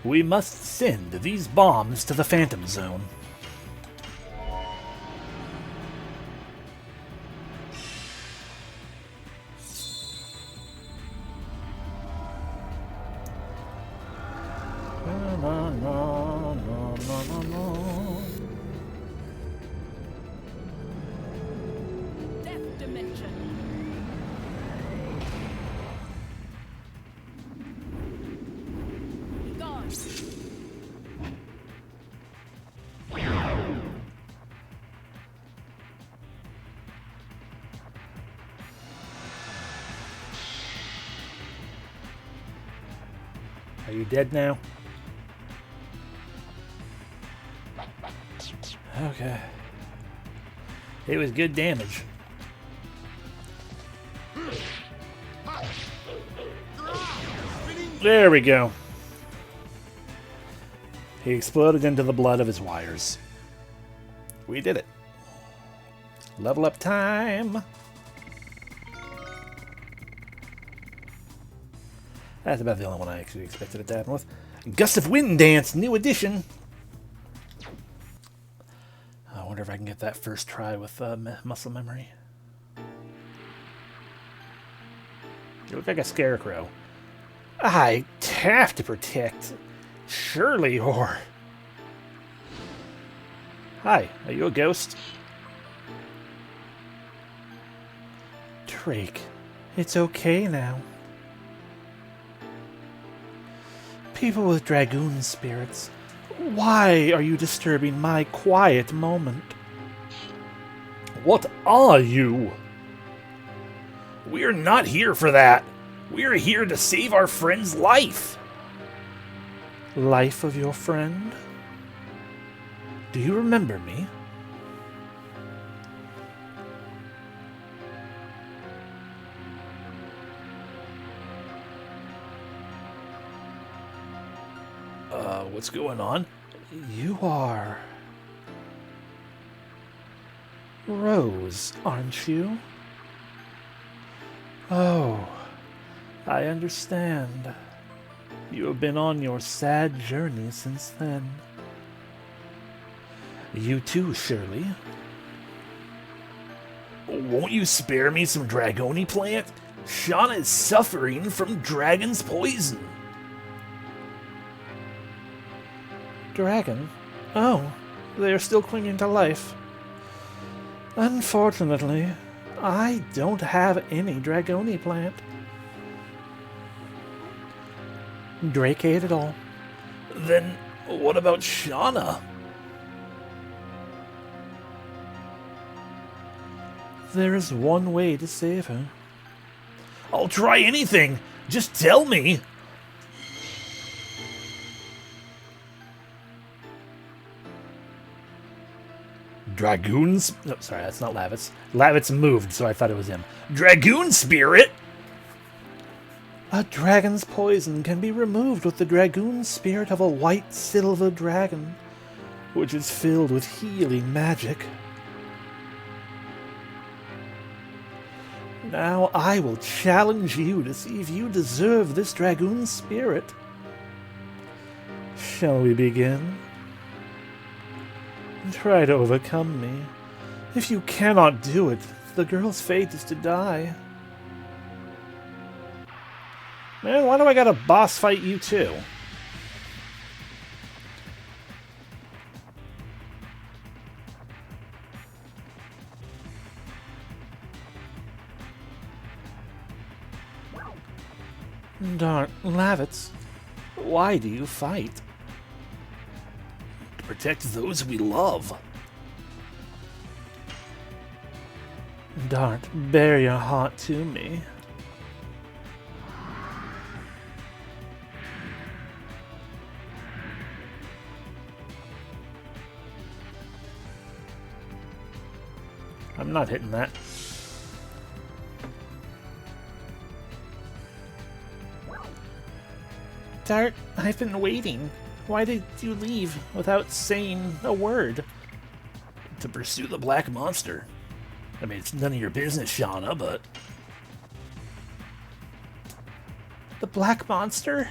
We must send these bombs to the Phantom Zone.
Death dimension. Be gone.
Are you dead now? Okay. It was good damage. There we go. He exploded into the blood of his wires. We did it. Level up time. That's about the only one I actually expected it to happen with. Gust of Wind Dance, new edition. I wonder if I can get that first try with muscle memory. You look like a scarecrow. I have to protect. Surely, or... Hi, are you a ghost? Drake, it's okay now. People with dragoon spirits, why are you disturbing my quiet moment? What are you? We're not here for that. We're here to save our friend's life. Life of your friend? Do you remember me? What's going on? You are... Rose, aren't you? Oh, I understand. You have been on your sad journey since then. You too, Shirley. Won't you spare me some Dragoni plant? Shauna is suffering from dragon's poison. Dragon? Oh, they are still clinging to life. Unfortunately, I don't have any Dragoni plant. Drake ate it all. Then what about Shauna? There is one way to save her. I'll try anything. Just tell me. Dragoons? No, sorry, that's not Lavitz. Lavitz moved, so I thought it was him. Dragoon spirit? A dragon's poison can be removed with the dragoon spirit of a white silver dragon, which is filled with healing magic. Now I will challenge you to see if you deserve this dragoon spirit. Shall we begin? Try to overcome me, If you cannot do it, the girl's fate is to die. Man, why do I gotta boss fight you too? Darn, Lavitz, why do you fight? To protect those we love. Dart, bear your heart to me. I'm not hitting that. Dart, I've been waiting. Why did you leave without saying a word? To pursue the black monster. I mean, it's none of your business, Shauna, but... The black monster?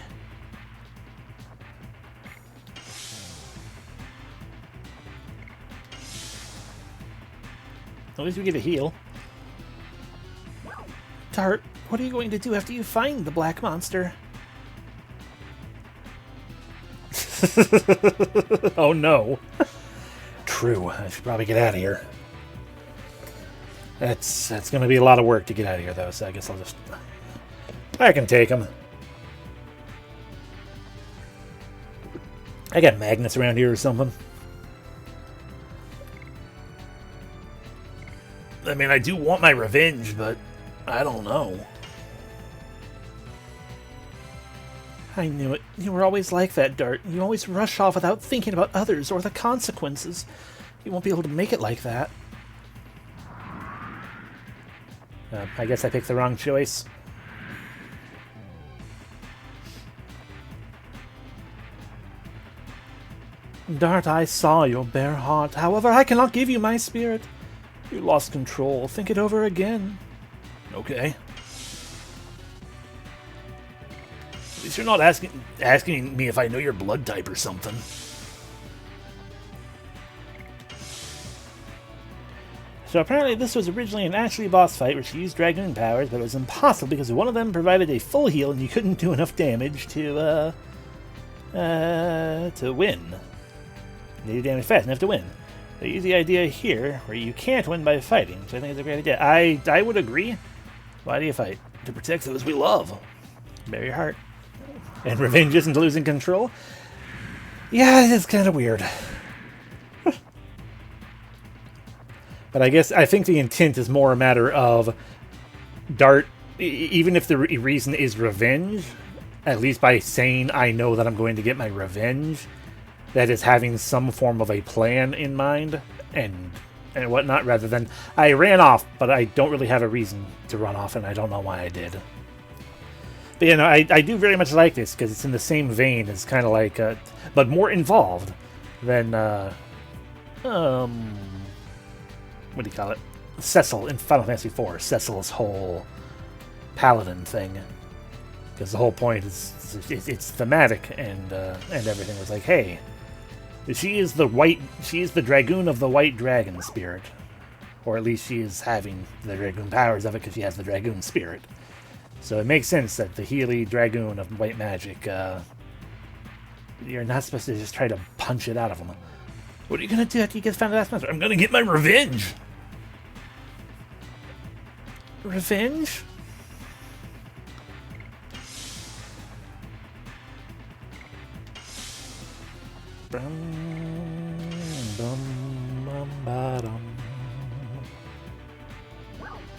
At least we get a heal. Dart, what are you going to do after you find the black monster? Oh no. True, I should probably get out of here. That's going to be a lot of work to get out of here, though, so I guess I'll just... I can take him. I got magnets around here or something. I mean, I do want my revenge, but I don't know. I knew it. You were always like that, Dart. You always rush off without thinking about others or the consequences. You won't be able to make it like that. I guess I picked the wrong choice. Dart, I saw your bare heart. However, I cannot give you my spirit. You lost control. Think it over again. Okay. At least you're not asking me if I know your blood type or something. So apparently this was originally an actually boss fight where she used Dragoon powers, but it was impossible because one of them provided a full heal and you couldn't do enough damage to win. You do damage fast enough to win. They use the idea here where you can't win by fighting, which I think is a great idea. I would agree. Why do you fight? To protect those we love. Bear your heart. And revenge isn't losing control? Yeah, it's kind of weird. But I think the intent is more a matter of Dart, even if the reason is revenge, at least by saying I know that I'm going to get my revenge, that is having some form of a plan in mind and whatnot, rather than I ran off, but I don't really have a reason to run off, and I don't know why I did. But you know, I do very much like this because it's in the same vein as kind of like, but more involved than what do you call it? Cecil in Final Fantasy IV. Cecil's whole paladin thing, because the whole point is it's thematic and everything was like, hey, she is the dragoon of the white dragon spirit, or at least she is having the dragoon powers of it because she has the dragoon spirit. So it makes sense that the Healy dragoon of white magic, you're not supposed to just try to punch it out of him. What are you gonna do after you get found the last monster? I'm gonna get my revenge! Revenge?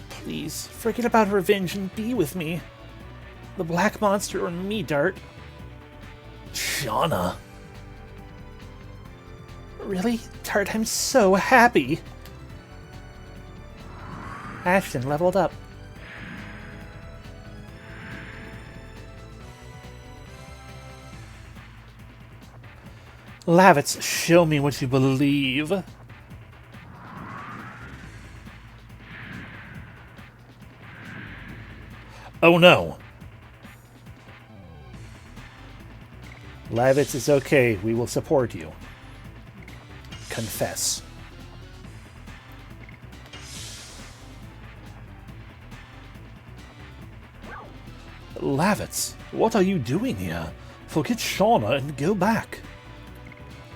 Please, forget about revenge and be with me. The black monster or me, Dart. Shauna. Really? Dart, I'm so happy. Ashton leveled up. Lavitz, show me what you believe. Oh no. Lavitz, it's okay. We will support you. Confess. Lavitz, what are you doing here? Forget Shauna and go back.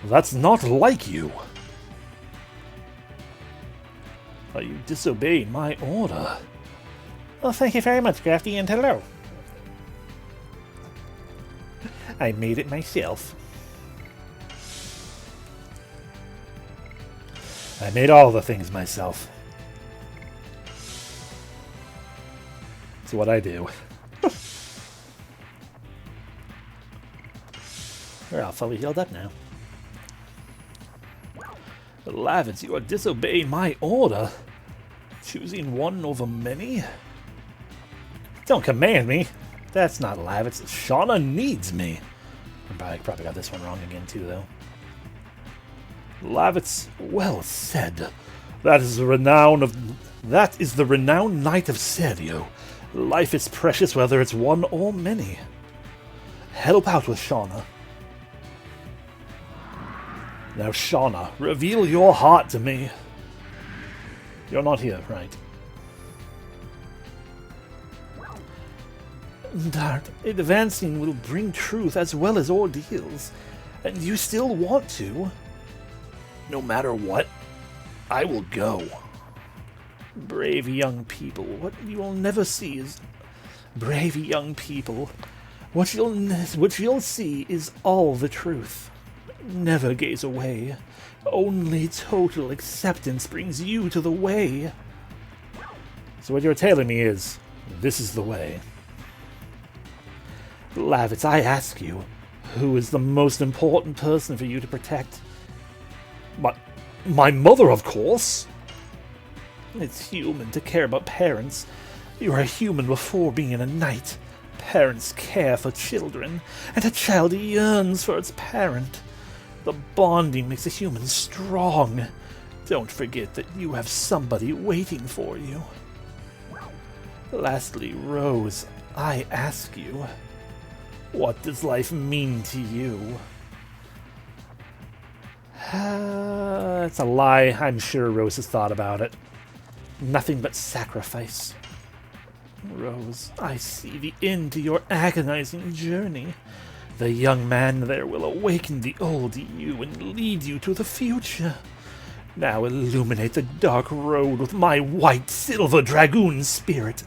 That's not like you. Are you disobeying my order? Well, thank you very much, Crafty, and hello. I made it myself. I made all the things myself. It's what I do. We're all fully healed up now. Lavitz, you are disobeying my order. Choosing one over many? Don't command me. That's not Lavitz. Shauna needs me. I probably got this one wrong again too, though. Lavitz, well said. That is the renowned knight of Serio. Life is precious whether it's one or many. Help out with Shauna. Now, Shauna, reveal your heart to me. You're not here, right? Dart, advancing will bring truth as well as ordeals. And you still want to? No matter what, I will go. Brave young people, what you will never see is... Brave young people, what you'll see is all the truth. Never gaze away. Only total acceptance brings you to the way. So what you're telling me is, this is the way. Lavitz, I ask you, who is the most important person for you to protect? My mother, of course. It's human to care about parents. You're a human before being a knight. Parents care for children, and a child yearns for its parent. The bonding makes a human strong. Don't forget that you have somebody waiting for you. Lastly, Rose, I ask you, what does life mean to you? It's a lie. I'm sure Rose has thought about it. Nothing but sacrifice. Rose, I see the end to your agonizing journey. The young man there will awaken the old you and lead you to the future. Now illuminate the dark road with my white silver dragoon spirit.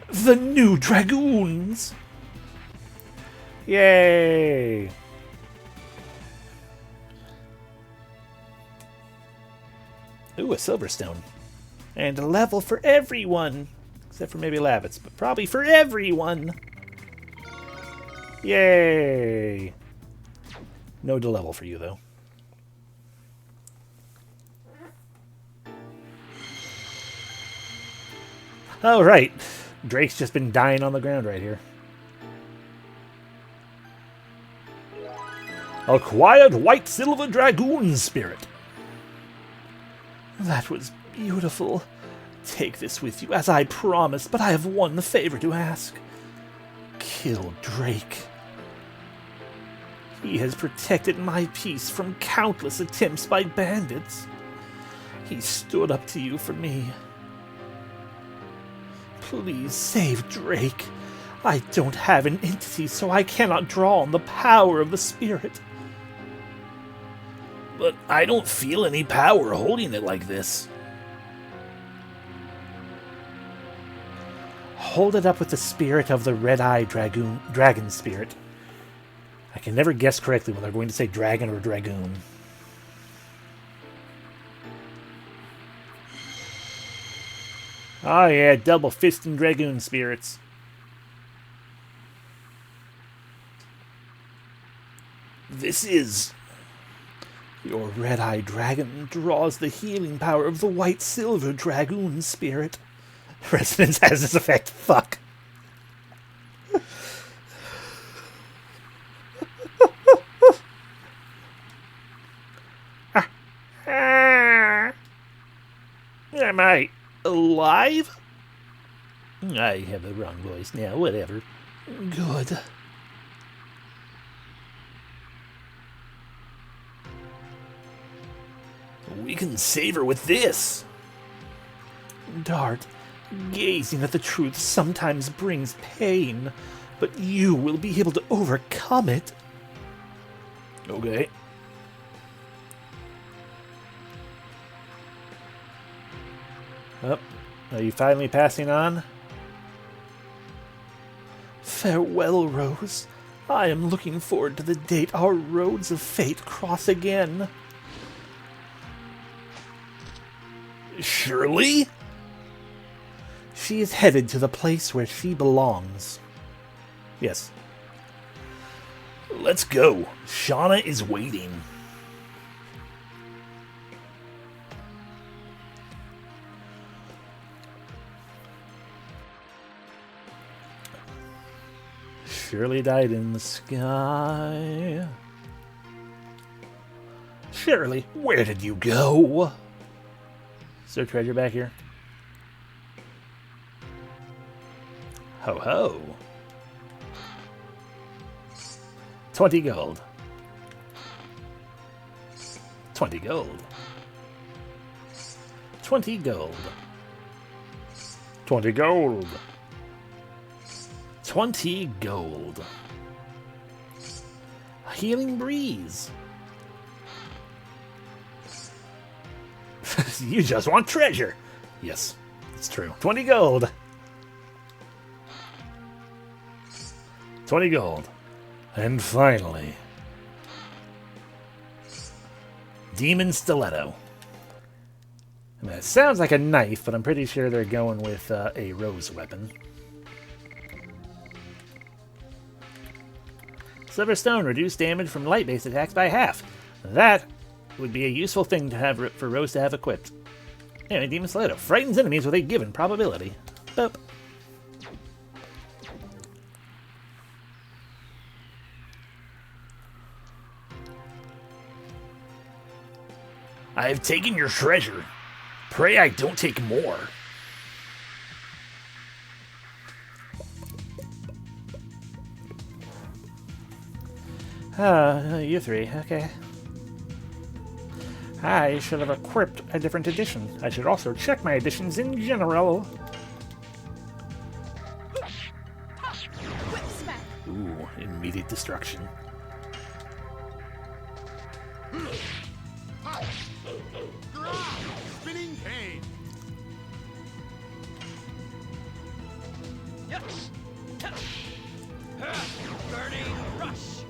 The new dragoons! Yay! Ooh, a silverstone. And a level for everyone! Except for maybe Lavitz, but probably for everyone! Yay! No to level for you, though. Oh, right. Drake's just been dying on the ground right here. Acquired White Silver Dragoon Spirit. That was beautiful. Take this with you, as I promised, but I have one favor to ask. Kill Drake. He has protected my peace from countless attempts by bandits. He stood up to you for me. Please save Drake. I don't have an entity, so I cannot draw on the power of the spirit. But I don't feel any power holding it like this. Hold it up with the spirit of the red-eyed dragon spirit. I can never guess correctly when they're going to say dragon or dragoon. Oh yeah, double fisting dragoon spirits. This is... Your red-eyed dragon draws the healing power of the white silver dragoon spirit. Resonance has this effect. Fuck. Am I alive? I have the wrong voice now, whatever. Good. We can save her with this. Dart, gazing at the truth sometimes brings pain. but you will be able to overcome it.
Okay.
Oh, are you finally passing on? Farewell, Rose. I am looking forward to the date our roads of fate cross again.
Shirley?
She is headed to the place where she belongs. Yes.
Let's go. Shauna is waiting.
Shirley died in the sky.
Shirley, where did you go?
Is there treasure back here? Ho ho. 20 gold. 20 gold. 20 gold.
20 gold.
20 gold. A healing breeze.
You just want treasure.
Yes, it's true. 20 gold. 20 gold. And finally, Demon Stiletto. I mean, it sounds like a knife, but I'm pretty sure they're going with a rose weapon. Silverstone, reduce damage from light-based attacks by half. That would be a useful thing to have for Rose to have equipped. Anyway, Demon Stiletto frightens enemies with a given probability. Boop.
I have taken your treasure. Pray I don't take more.
You three, okay. I should have equipped a different edition. I should also check my editions in general.
Whip smack.
Ooh, immediate destruction.
Spinning cane.
Yes. Burning rush.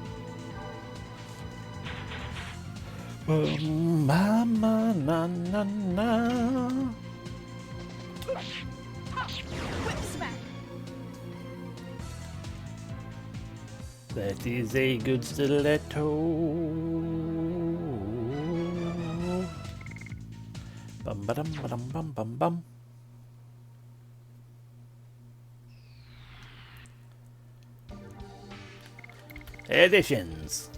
Na na na na.
Whip smack.
That is a good stiletto. Bum ba dum ba dum bum bum bum. Additions.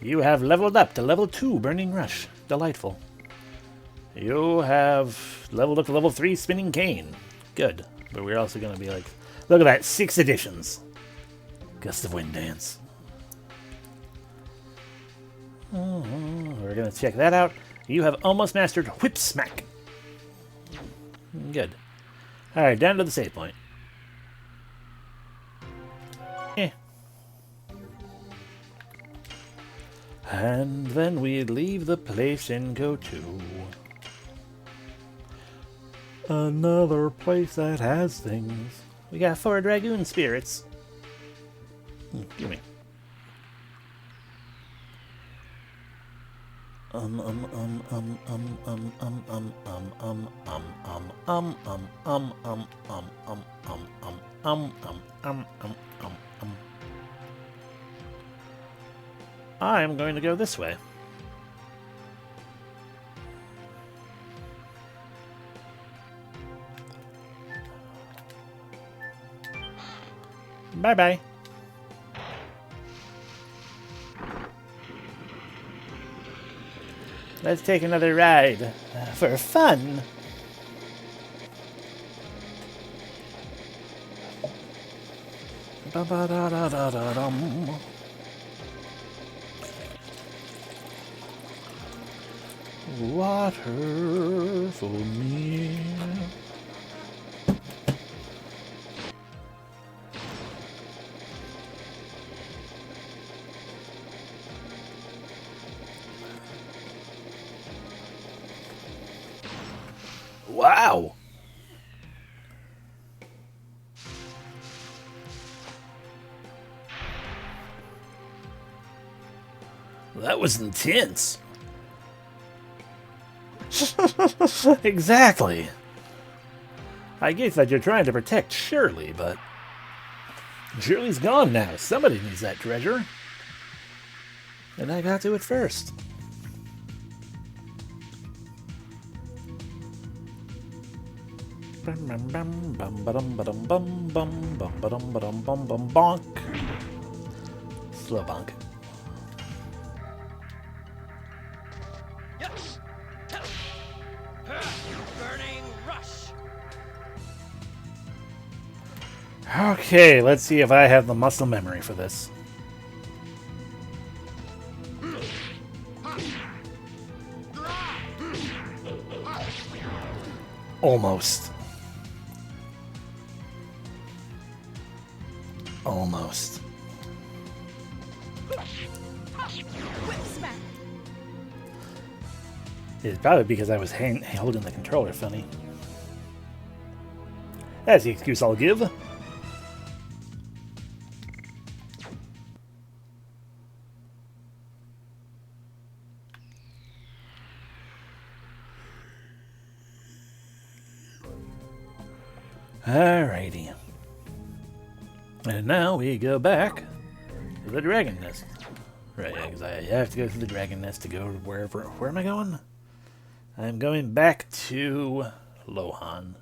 You have leveled up to level 2 Burning Rush. Delightful. You have leveled up to level 3 Spinning Cane. Good. But we're also going to be like, look at that, 6 additions. Gust of Wind Dance. We're going to check that out. You have almost mastered Whip Smack. Good. Alright, down to the save point. And then we leave the place and go to another place that has things. We got 4 Dragoon spirits. Give me. I'm going to go this way. Bye-bye. Let's take another ride for fun. Ba-ba-da-da-da-da-dum. Water for me. Wow. That was intense. Exactly. I guess that you're trying to protect Shirley, but Shirley's gone now. Somebody needs that treasure. And I got to it first. Bonk. Slow bonk.
Yes. Burning rush.
Okay, let's see if I have the muscle memory for this. Almost. Almost.
Whip smack.
It's probably because I was holding the controller funny. That's the excuse I'll give. Alrighty. And now we go back to the dragon nest. Right, because I have to go to the dragon nest to go wherever. Where am I going? I'm going back to Lohan.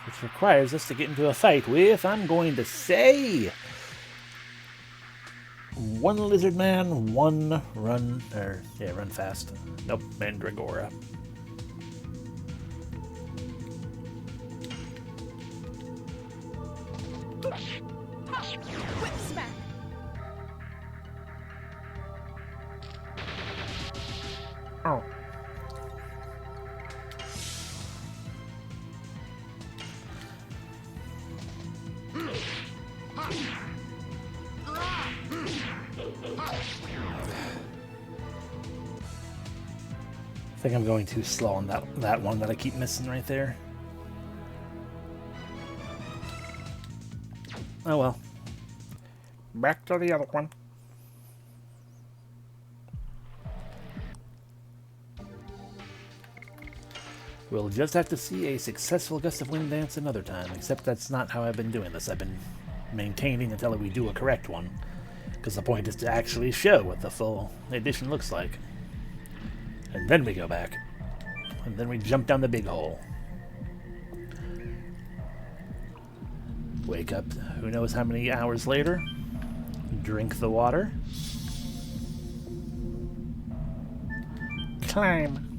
Which requires us to get into a fight with, I'm going to say, one lizard man, one run fast. Nope, Mandragora.
Whip smack.
Oh. I think I'm going too slow on that one that I keep missing right there. Oh well. Back to the other one. We'll just have to see a successful gust of wind dance another time, except that's not how I've been doing this. I've been maintaining until we do a correct one, because the point is to actually show what the full edition looks like. And then we go back. And then we jump down the big hole. Wake up who knows how many hours later. Drink the water. Climb.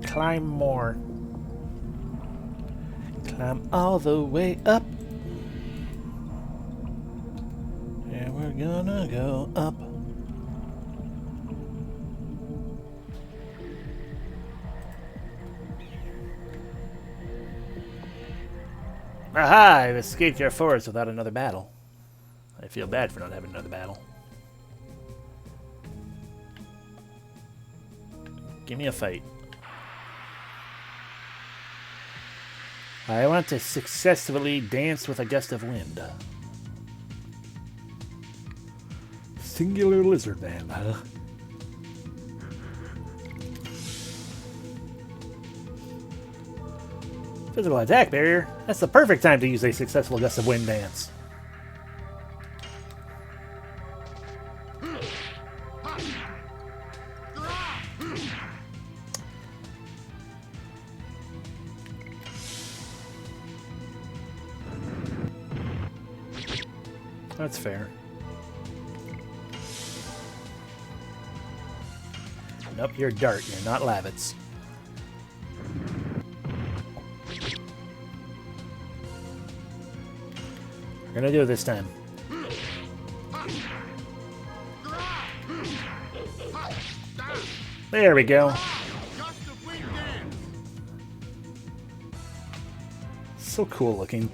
Climb more. Climb all the way up. And we're gonna go up. Aha! I've escaped your forest without another battle. I feel bad for not having another battle. Give me a fight. I want to successfully dance with a gust of wind. Singular lizard man, huh? Physical attack barrier? That's the perfect time to use a successful gust of wind dance. That's fair. Nope, you're dart. You're not lavits. We're gonna do it this time. There we go.
Just a wing dance.
So cool looking.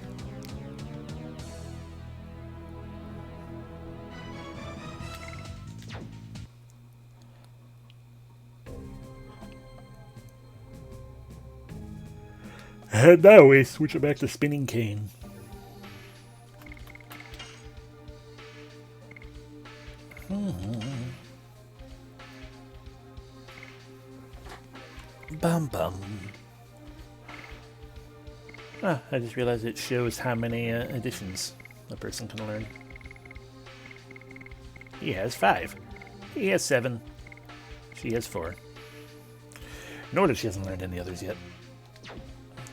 And now we switch it back to spinning cane. Bum bum. Ah, I just realized it shows how many additions a person can learn. He has 5. He has 7. She has 4. Notice she hasn't learned any others yet.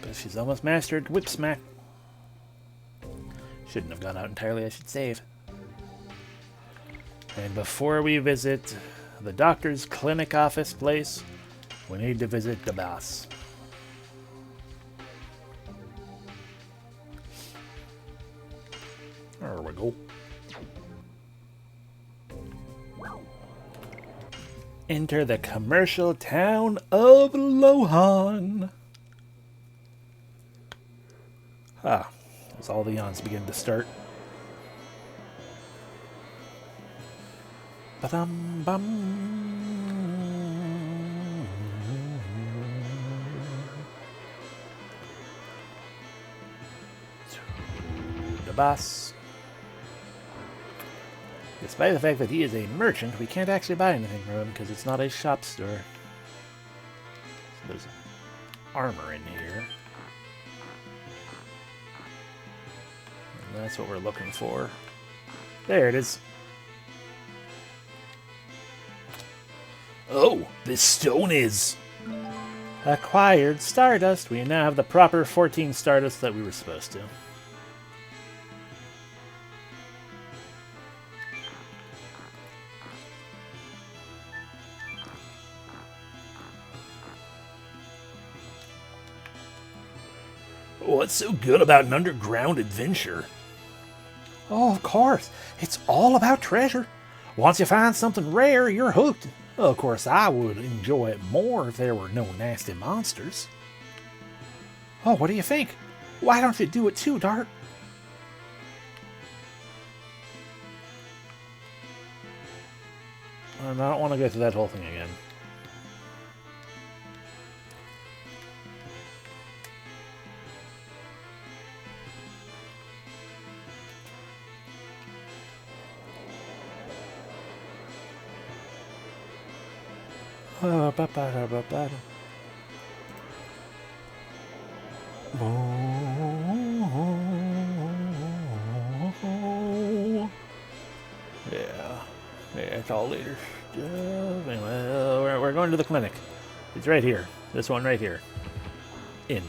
But she's almost mastered Whip Smack. Shouldn't have gone out entirely, I should save. And before we visit the doctor's clinic office place, we need to visit the boss. There we go. Enter the commercial town of Lohan. Ah, as all the yawns begin to start. Ba-dum-bum. The boss. Despite the fact that he is a merchant, we can't actually buy anything from him because it's not a shop store. So there's armor in here. And that's what we're looking for. There it is. Oh, this stone is acquired Stardust. We now have the proper 14 Stardust that we were supposed to. What's so good about an underground adventure? Oh, of course. It's all about treasure. Once you find something rare, you're hooked. Of course, I would enjoy it more if there were no nasty monsters. Oh, what do you think? Why don't you do it too, Dart? I don't want to go through that whole thing again. Yeah, it's all later stuff. Anyway, we're going to the clinic. It's right here. This one right here. In.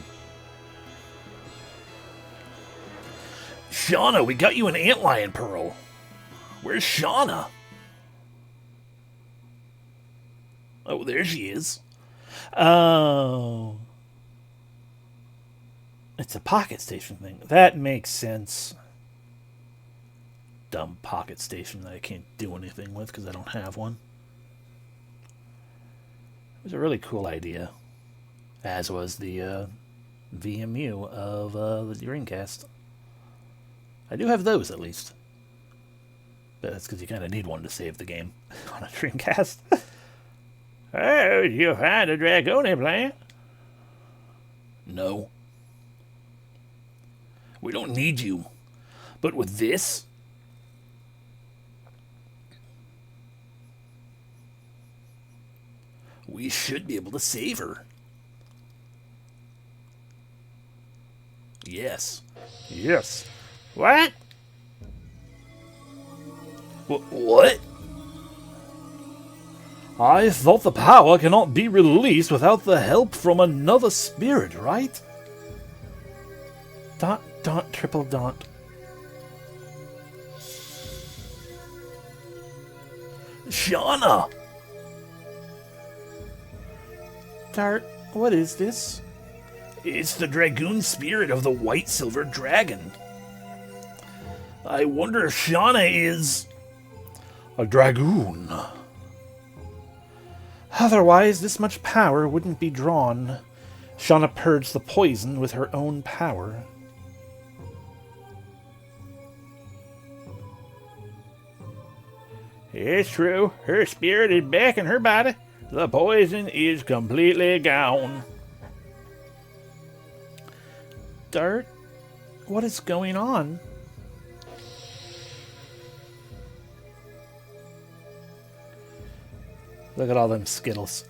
Shauna, we got you an antlion pearl. Where's Shauna? Oh, there she is. Oh. It's a pocket station thing. That makes sense. Dumb pocket station that I can't do anything with because I don't have one. It was a really cool idea. As was the VMU of the Dreamcast. I do have those at least. But that's because you kind of need one to save the game on a Dreamcast. Oh, did you find a Dragoon plant? No. We don't need you. But with this? We should be able to save her. Yes. Yes. What? What? I thought the power cannot be released without the help from another spirit, right? Dot, dot, triple dot. Shauna! Dart, what is this? It's the Dragoon spirit of the White Silver Dragon.
I wonder if Shauna is a dragoon.
Otherwise, this much power wouldn't be drawn. Shauna purged the poison with her own power.
It's true. Her spirit is back in her body. The poison is completely gone.
Dart? What is going on? Look at all them Skittles.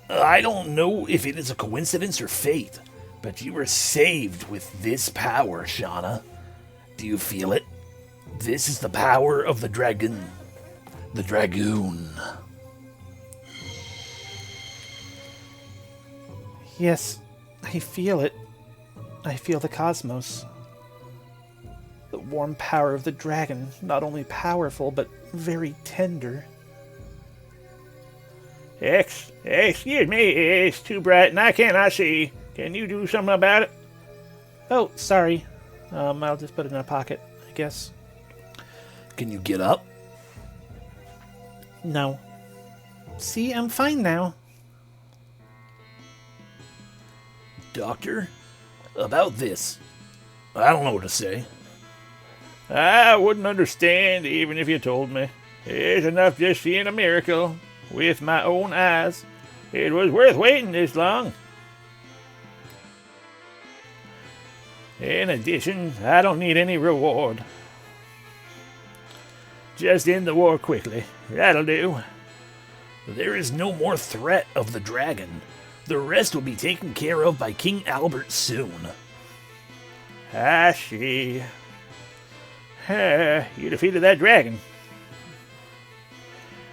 I don't know if it is a coincidence or fate, but you were saved with this power, Shauna. Do you feel it? This is the power of the dragon. The dragoon.
Yes, I feel it. I feel the cosmos. The warm power of the dragon, not only powerful, but very tender.
Excuse me, it's too bright and I cannot see. Can you do something about it?
Oh, sorry. I'll just put it in a pocket, I guess.
Can you get up?
No. See, I'm fine now.
Doctor, about this, I don't know what to say. I wouldn't understand even if you told me. It's enough just seeing a miracle with my own eyes. It was worth waiting this long. In addition, I don't need any reward. Just end the war quickly. That'll do. There is no more threat of the dragon. The rest will be taken care of by King Albert soon. I see. You defeated that dragon.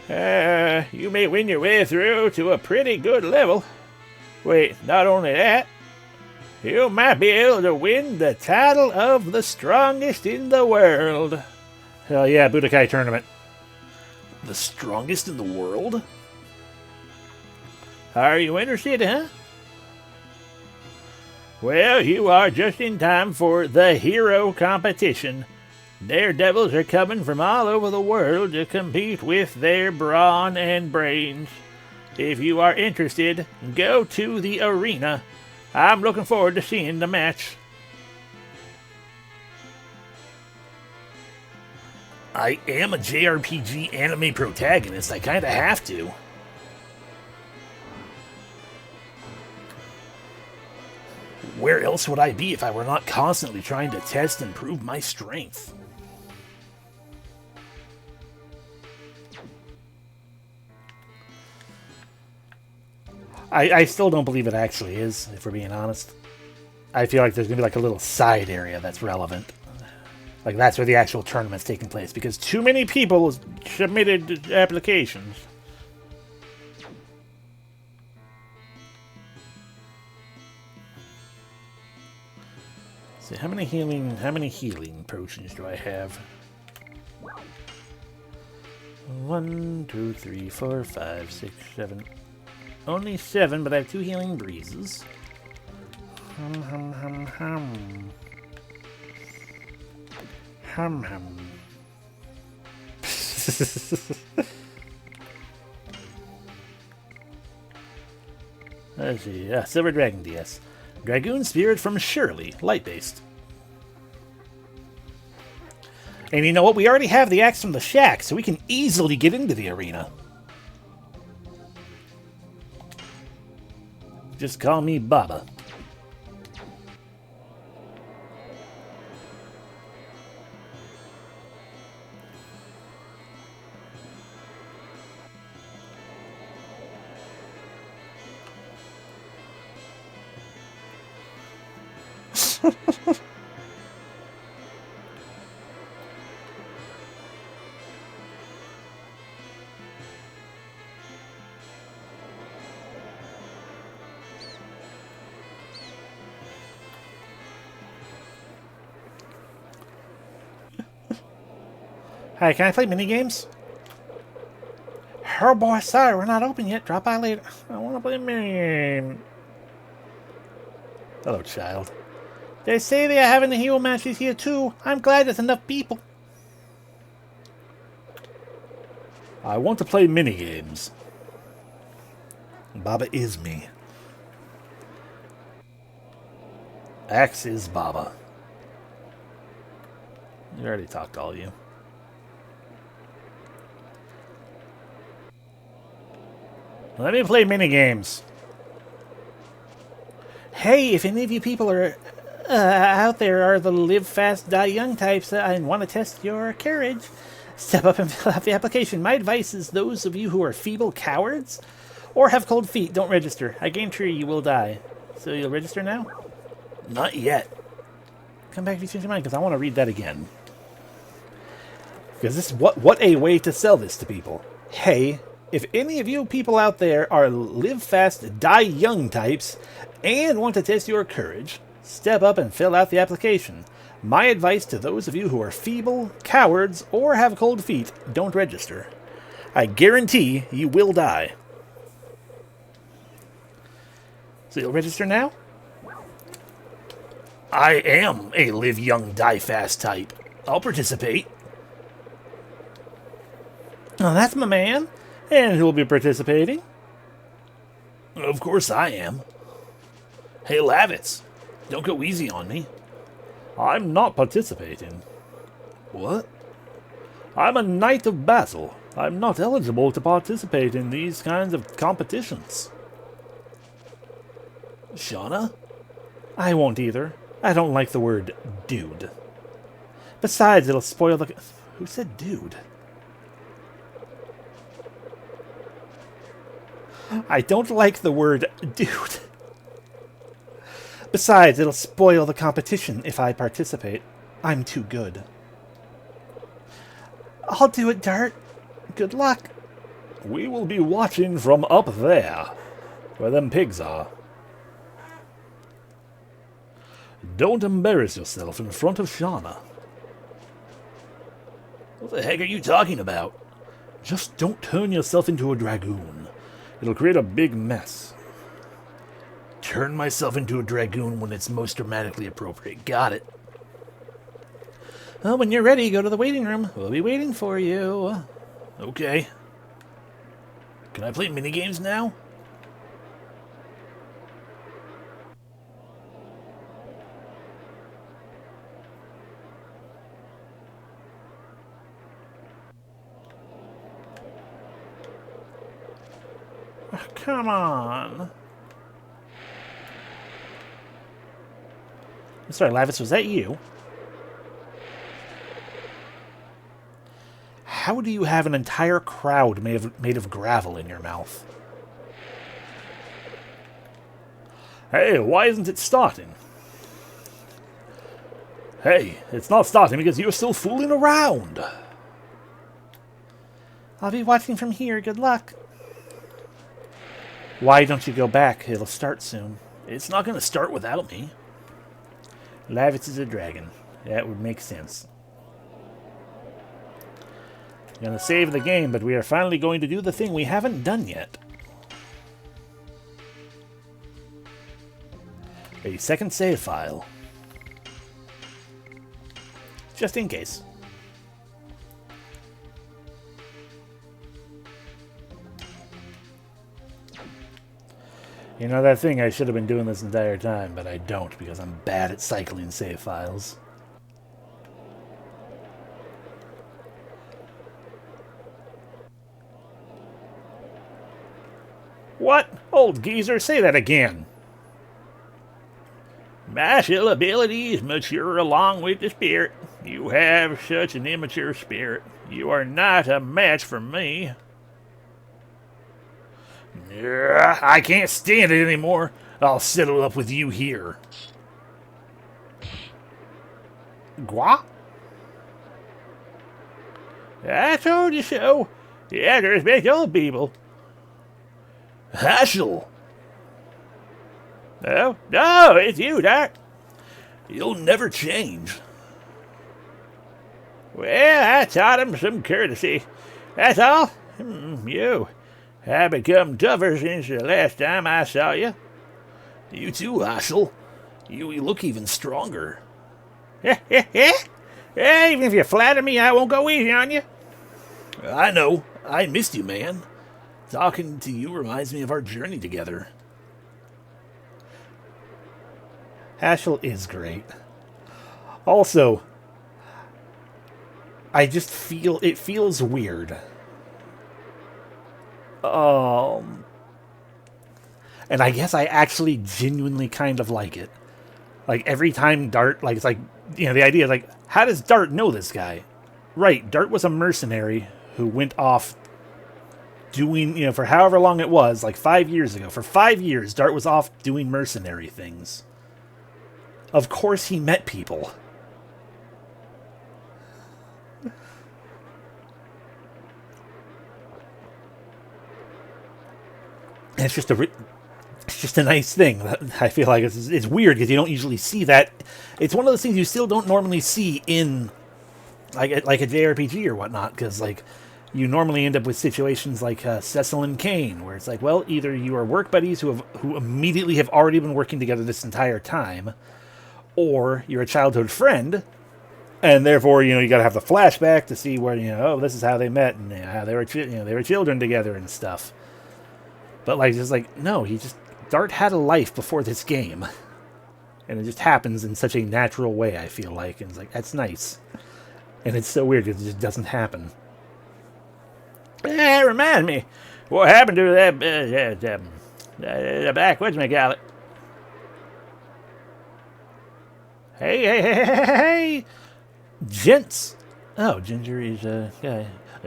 You may win your way through to a pretty good level. Wait, not only that, you might be able to win the title of the strongest in the world.
Hell yeah, Budokai tournament.
The strongest in the world? Are you interested, huh? Well, you are just in time for the hero competition. Daredevils are coming from all over the world to compete with their brawn and brains. If you are interested, go to the arena. I'm looking forward to seeing the match. I am a JRPG anime protagonist. I kinda have to. Where else would I be if I were not constantly trying to test and prove my strength?
I still don't believe it actually is, if we're being honest. I feel like there's going to be like a little side area that's relevant. Like that's where the actual tournament's taking place, because too many people submitted applications. So how many healing potions do I have? 1, 2, 3, 4, 5, 6, 7. Only 7, but I have 2 healing breezes. Hum hum hum hum. Hum hum. Let's see. Silver Dragon DS. Dragoon Spirit from Shirley, light-based. And you know what? We already have the axe from the shack, so we can easily get into the arena. Just call me Baba. Hi, can I play minigames? Oh boy, sorry, we're not open yet. Drop by later. I want to play a minigame. Hello, child. They say they are having the hero matches here, too. I'm glad there's enough people. I want to play minigames. Baba is me. Axe is Baba. You already talked to all of you. Let me play minigames. Hey, if any of you people are out there are the live fast, die young types and want to test your courage, step up and fill out the application. My advice is those of you who are feeble cowards or have cold feet, don't register. I guarantee you will die. So you'll register now? Not yet. Come back if you change your mind, because I want to read that again. Because this what a way to sell this to people. Hey, if any of you people out there are live fast, die young types and want to test your courage, step up and fill out the application. My advice to those of you who are feeble, cowards, or have cold feet, don't register. I guarantee you will die. So you'll register now? I am a live young, die fast type. I'll participate. Oh, that's my man. And who'll be participating? Of course I am. Hey, Lavitz, don't go easy on me. I'm not participating. What? I'm a Knight of Basil. I'm not eligible to participate in these kinds of competitions. Shauna? I won't either. I don't like the word dude. Besides, it'll spoil the... Who said dude? I don't like the word dude. Besides, it'll spoil the competition if I participate. I'm too good. I'll do it, Dart. Good luck. We will be watching from up there, where them pigs are. Don't embarrass yourself in front of Shauna. What the heck are you talking about? Just don't turn yourself into a dragoon. It'll create a big mess. Turn myself into a dragoon when it's most dramatically appropriate. Got it. Well, when you're ready, go to the waiting room. We'll be waiting for you. Okay. Can I play minigames now? Oh, come on. I'm sorry, Lavis, was that you? How do you have an entire crowd made of gravel in your mouth? Hey, why isn't it starting? Hey, it's not starting because you're still fooling around. I'll be watching from here. Good luck. Why don't you go back? It'll start soon. It's not going to start without me. Lavitz is a dragon. That would make sense. I'm going to save the game, but we are finally going to do the thing we haven't done yet. A second save file. Just in case. You know that thing, I should have been doing this entire time, but I don't because I'm bad at cycling save files. What? Old geezer, say that again. Martial abilities mature along with the spirit. You have such an immature spirit. You are not a match for me. I can't stand it anymore. I'll settle up with you here. Gwa? I told you so. Yeah, there's big old people. Haschel. No, it's you, Doc. You'll never change. Well, I taught him some courtesy. That's all. You have become tougher since the last time I saw you. You too, Haschel.
You look even stronger.
Even if you flatter me, I won't go easy on you.
I know. I missed you, man. Talking to you reminds me of our journey together.
Haschel is great. Also, I just feel it feels weird. And I guess I actually genuinely kind of like it. Like every time Dart, like it's like, you know, the idea is like, how does Dart know this guy? Right, Dart was a mercenary who went off doing, you know, for however long it was, like 5 years ago. For 5 years, Dart was off doing mercenary things. Of course he met people. And it's just a nice thing. I feel like it's weird because you don't usually see that. It's one of those things you still don't normally see in like a JRPG or whatnot, because like you normally end up with situations like Cecil and Kane, where it's like, well, either you are work buddies who immediately have already been working together this entire time, or you're a childhood friend, and therefore, you know, you got to have the flashback to see where, you know, oh, this is how they met and how they were, they were children together and stuff. But like, just like, no, Dart had a life before this game, and it just happens in such a natural way. I feel like, and it's like, that's nice, and it's so weird because it just doesn't happen.
Remind me, what happened to that the backwoods McGallop? Hey,
Gents. Oh, Ginger is,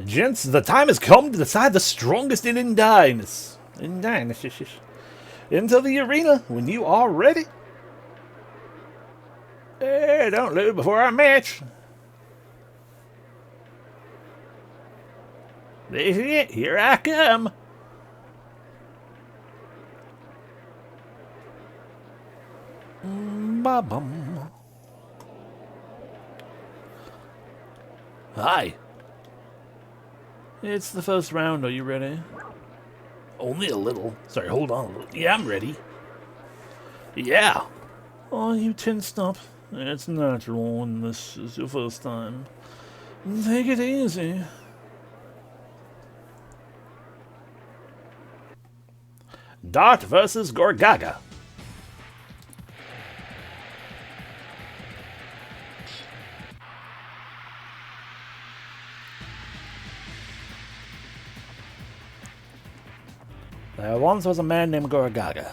Gents, the time has come to decide the strongest in Indinus. Into the arena when you are ready.
Don't lose before our match. This is it. Here I come.
Ba-bum.
Hi.
It's the first round. Are you ready?
Only a little. Sorry, hold on a little. Yeah, I'm ready. Yeah.
Oh, you tensed up. It's natural when this is your first time. Take it easy.
Dart versus Gorgaga. There once was a man named Gorgaga.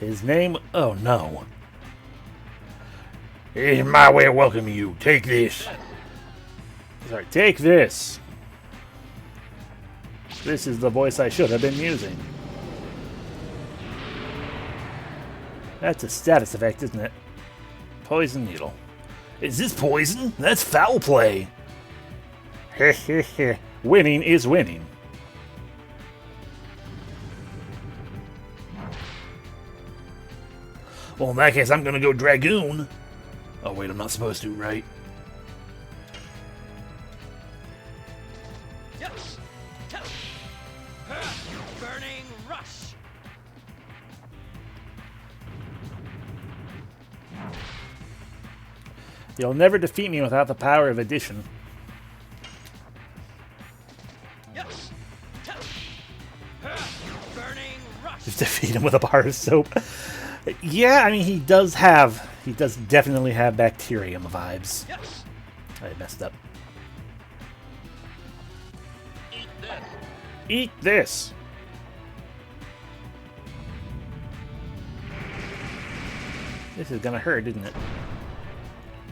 His name... Oh, no.
Here's my way of welcoming you. Take this.
Sorry, take this. This is the voice I should have been using. That's a status effect, isn't it? Poison needle.
Is this poison? That's foul play.
Winning is winning.
Well, in that case, I'm gonna go Dragoon. Oh, wait, I'm not supposed to, right?
Burning rush.
You'll never defeat me without the power of addition.
Burning rush.
Just defeat him with a bar of soap. Yeah, I mean, he does definitely have bacterium vibes. I messed up.
Eat this. This is gonna hurt, isn't it?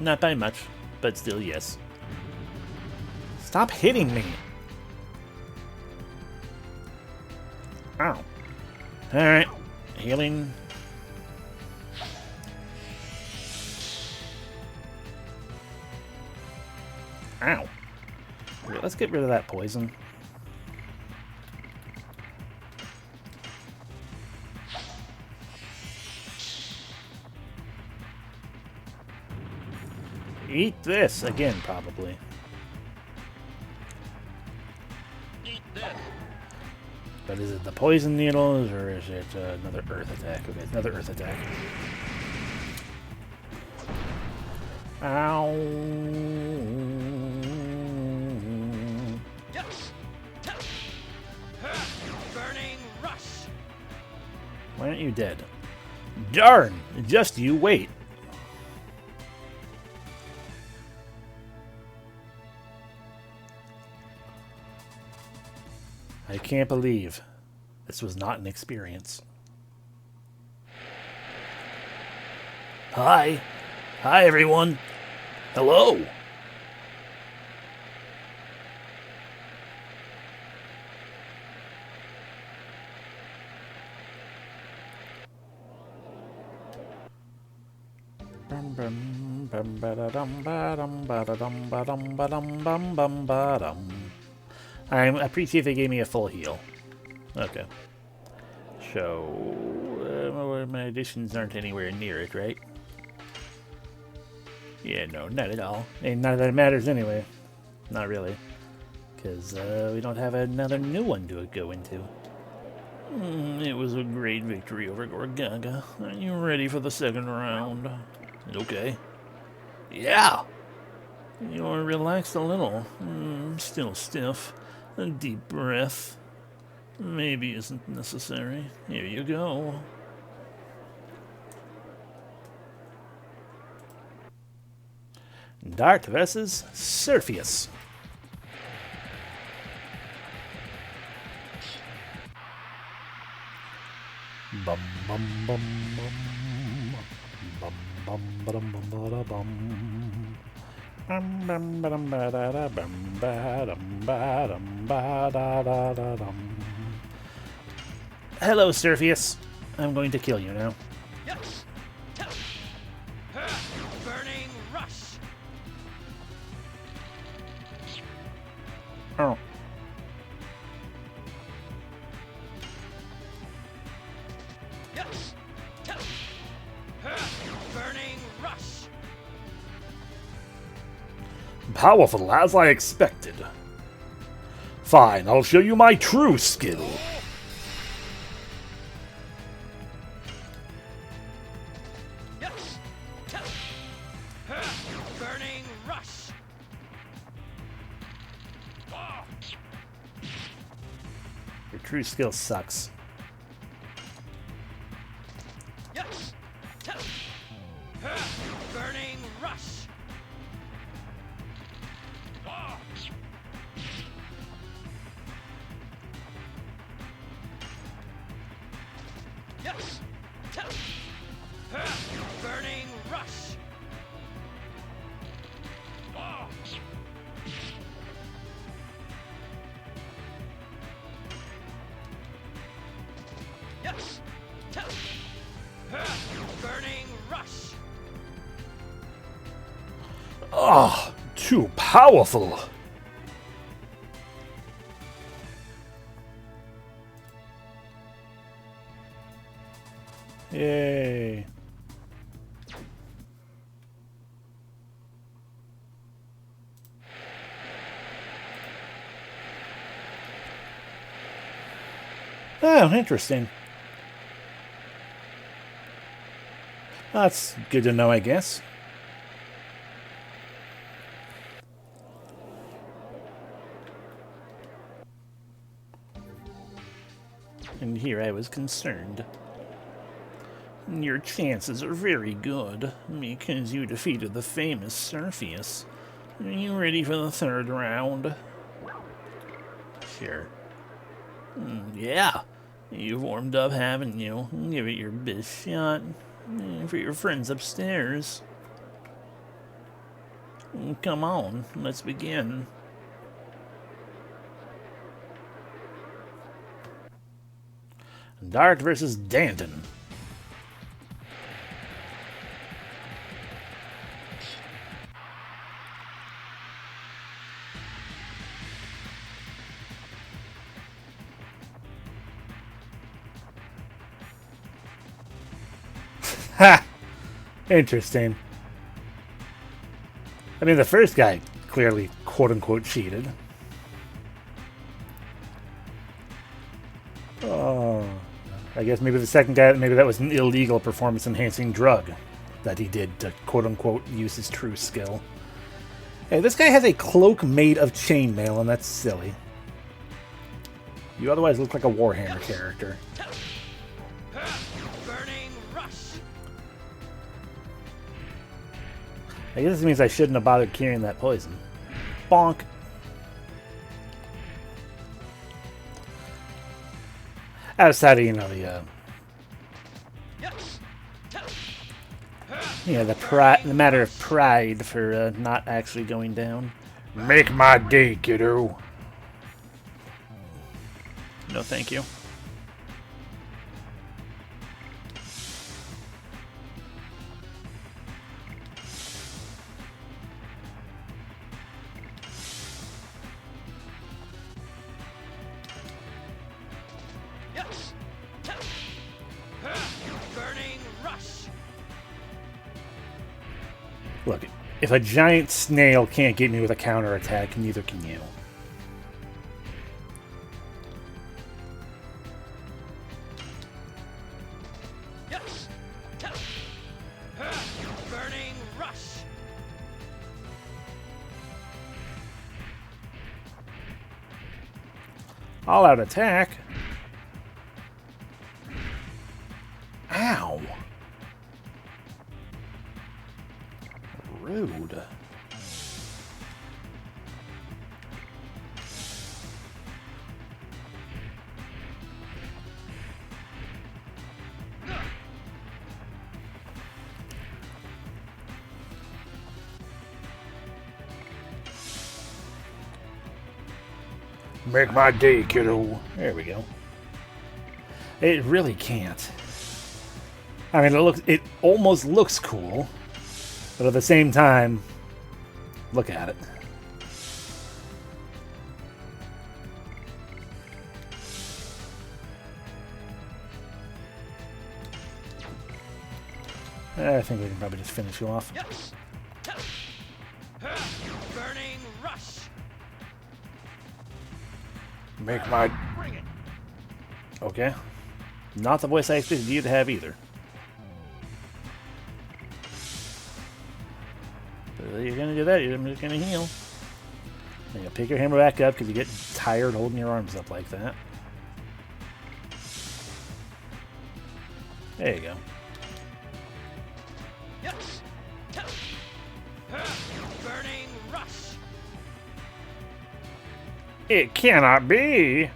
Not by much, but still, yes. Stop hitting me. Ow. Alright. Healing. Ow. Okay, let's get rid of that poison. Eat this again, probably.
Eat this.
But is it the poison needles, or is it another earth attack? Okay, another earth attack. Ow.
Burning rush.
Why aren't you dead? Darn! Just you wait. I can't believe this was not an experience.
Hi. Hi, everyone. Hello.
I appreciate they gave me a full heal. Okay. So, my additions aren't anywhere near it, right? Yeah, no, not at all. And none of that matters anyway. Not really. Because we don't have another new one to go into. It was a great victory over Gorgaga. Are you ready for the second round?
Okay. Yeah.
You're relaxed a little. Still stiff. A deep breath. Maybe isn't necessary. Here you go. Dart versus Surfius. Bum bum bum bum bum bum bum bum bum bum. Hello, Surfius. I'm going to kill you now.
Burning rush.
Oh.
Burning rush.
Powerful as I expected. Fine, I'll show you my true skill.
Burning rush.
Your true skill sucks.
Burning rush. Burning rush. Burning rush.
Ah, too powerful.
Yay. Oh, interesting. That's good to know, I guess. And here I was concerned. Your chances are very good, because you defeated the famous Surfius. Are you ready for the third round? Sure. Yeah. You've warmed up, haven't you? Give it your best shot. For your friends upstairs. Come on, let's begin. Dart versus Danton. Ha! Interesting. I mean, the first guy clearly, quote-unquote, cheated. Oh, I guess maybe the second guy, maybe that was an illegal performance-enhancing drug that he did to quote-unquote use his true skill. Hey, this guy has a cloak made of chainmail, and that's silly. You otherwise look like a Warhammer character.
Burning rush.
I guess this means I shouldn't have bothered carrying that poison. Bonk. Outside of, you know, the matter of pride for not actually going down.
Make my day, kiddo.
No, thank you.
Burning rush.
Look, if a giant snail can't get me with a counterattack, neither can you.
Burning rush.
All-out attack? Ow! Rude.
Make my day, kiddo.
There we go. It really can't. I mean, it almost looks cool, but at the same time, look at it. I think we can probably just finish you off.
Burning rush.
Make my...
Okay. Not the voice I expected you to have either. But you're gonna do that, you're just gonna heal. Then you pick your hammer back up because you get tired holding your arms up like that. There you go.
Burning rush.
It cannot be.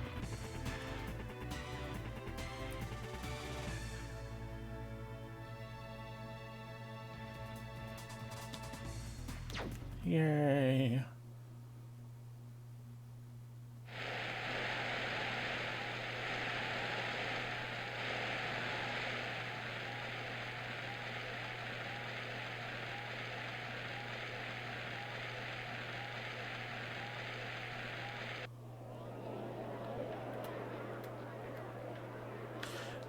Yay.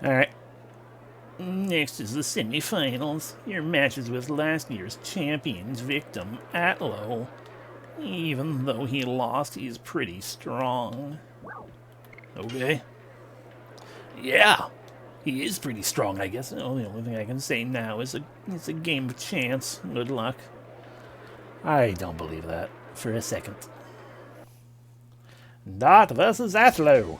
Alright. Next is the semifinals. Your matches with last year's champion's victim, Atlo. Even though he lost, he's pretty strong. Okay. Yeah, he is pretty strong, I guess. Oh, the only thing I can say now is it's a game of chance. Good luck. I don't believe that for a second. Dot versus Atlo.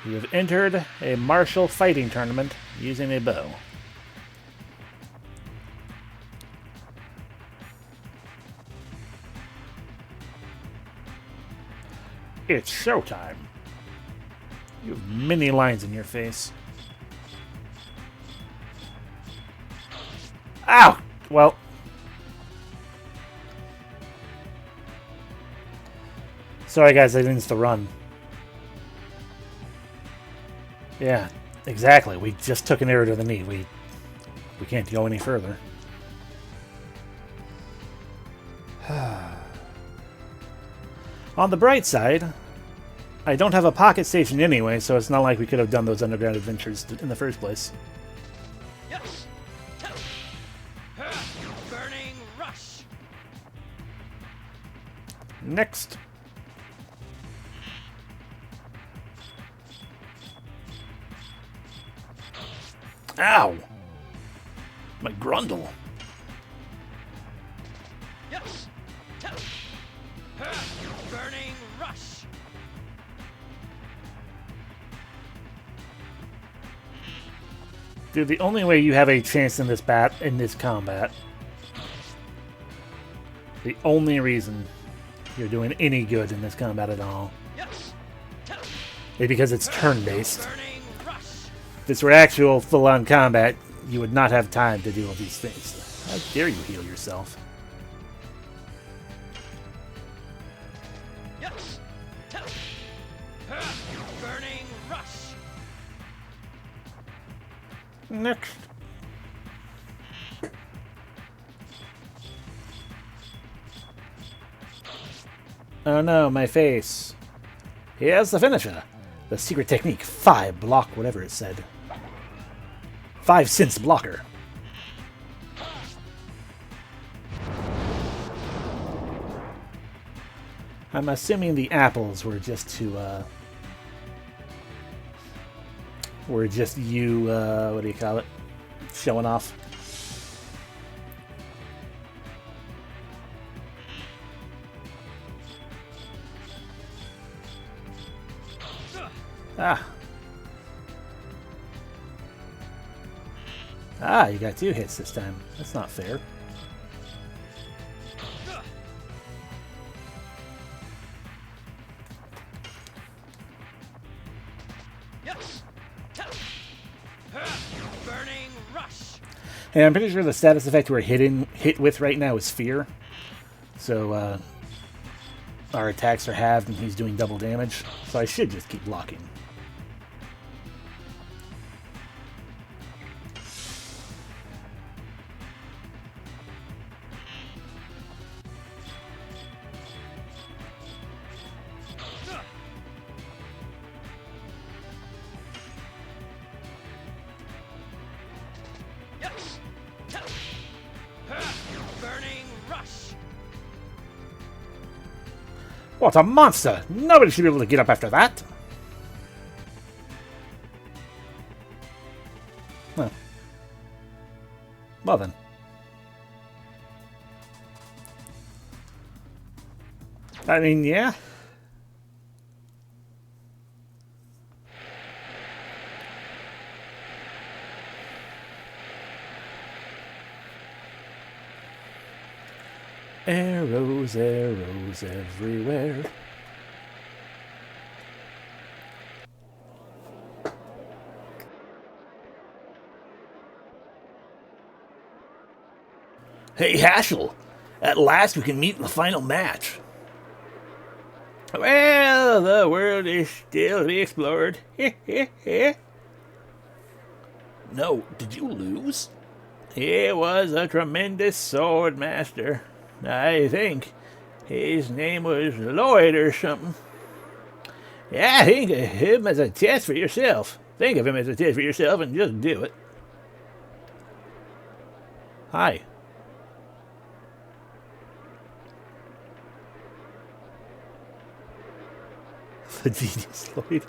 You have entered a martial fighting tournament using a bow.
It's showtime.
You have many lines in your face. Ow! Well. Sorry guys, I didn't to run. Yeah, exactly. We just took an arrow to the knee. We can't go any further. On the bright side, I don't have a pocket station anyway, so it's not like we could have done those underground adventures in the first place.
Burning rush.
Next.
Ow! My grundle.
Yes. Burning rush.
Dude, the only way you have a chance in this combat, the only reason you're doing any good in this combat at all,
Yes.
is because it's turn-based.
Burning rush.
If this were actual full-on combat, you would not have time to do all these things. How dare you heal yourself?
Yes. Burning rush.
Next. Oh no, my face. Here's the finisher. The secret technique, 5 block, whatever it said. 5 cents blocker. I'm assuming the apples were just to, were just you, what do you call it? Showing off. Ah. Ah, you got 2 hits this time. That's not fair.
Yes. Burning rush.
And I'm pretty sure the status effect we're hit with right now is fear. So, our attacks are halved and he's doing double damage. So I should just keep blocking.
Yes. Burning rush.
What a monster! Nobody should be able to get up after that! Huh. Well then. I mean, yeah. Arrows, arrows everywhere.
Hey, Haschel. At last we can meet in the final match.
Well, the world is still to be explored.
No, did you lose?
He was a tremendous sword master. I think his name was Lloyd or something. Yeah, think of him as a test for yourself. Think of him as a test for yourself and just do it.
Hi. The genius Lloyd.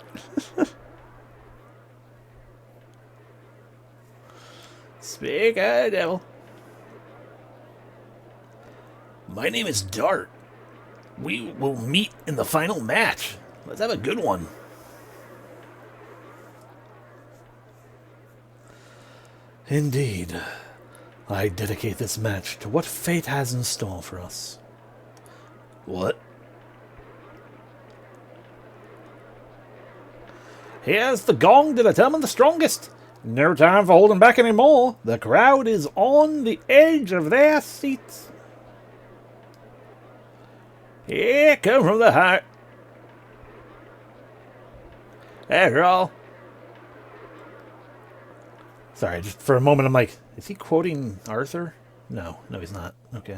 Speak of the devil.
My name is Dart. We will meet in the final match. Let's have a good one.
Indeed. I dedicate this match to what fate has in store for us.
What?
Here's the gong to determine the strongest. No time for holding back anymore. The crowd is on the edge of their seats.
Here come from the heart. After all.
Sorry, just for a moment I'm like, is he quoting Arthur? No, he's not. Okay.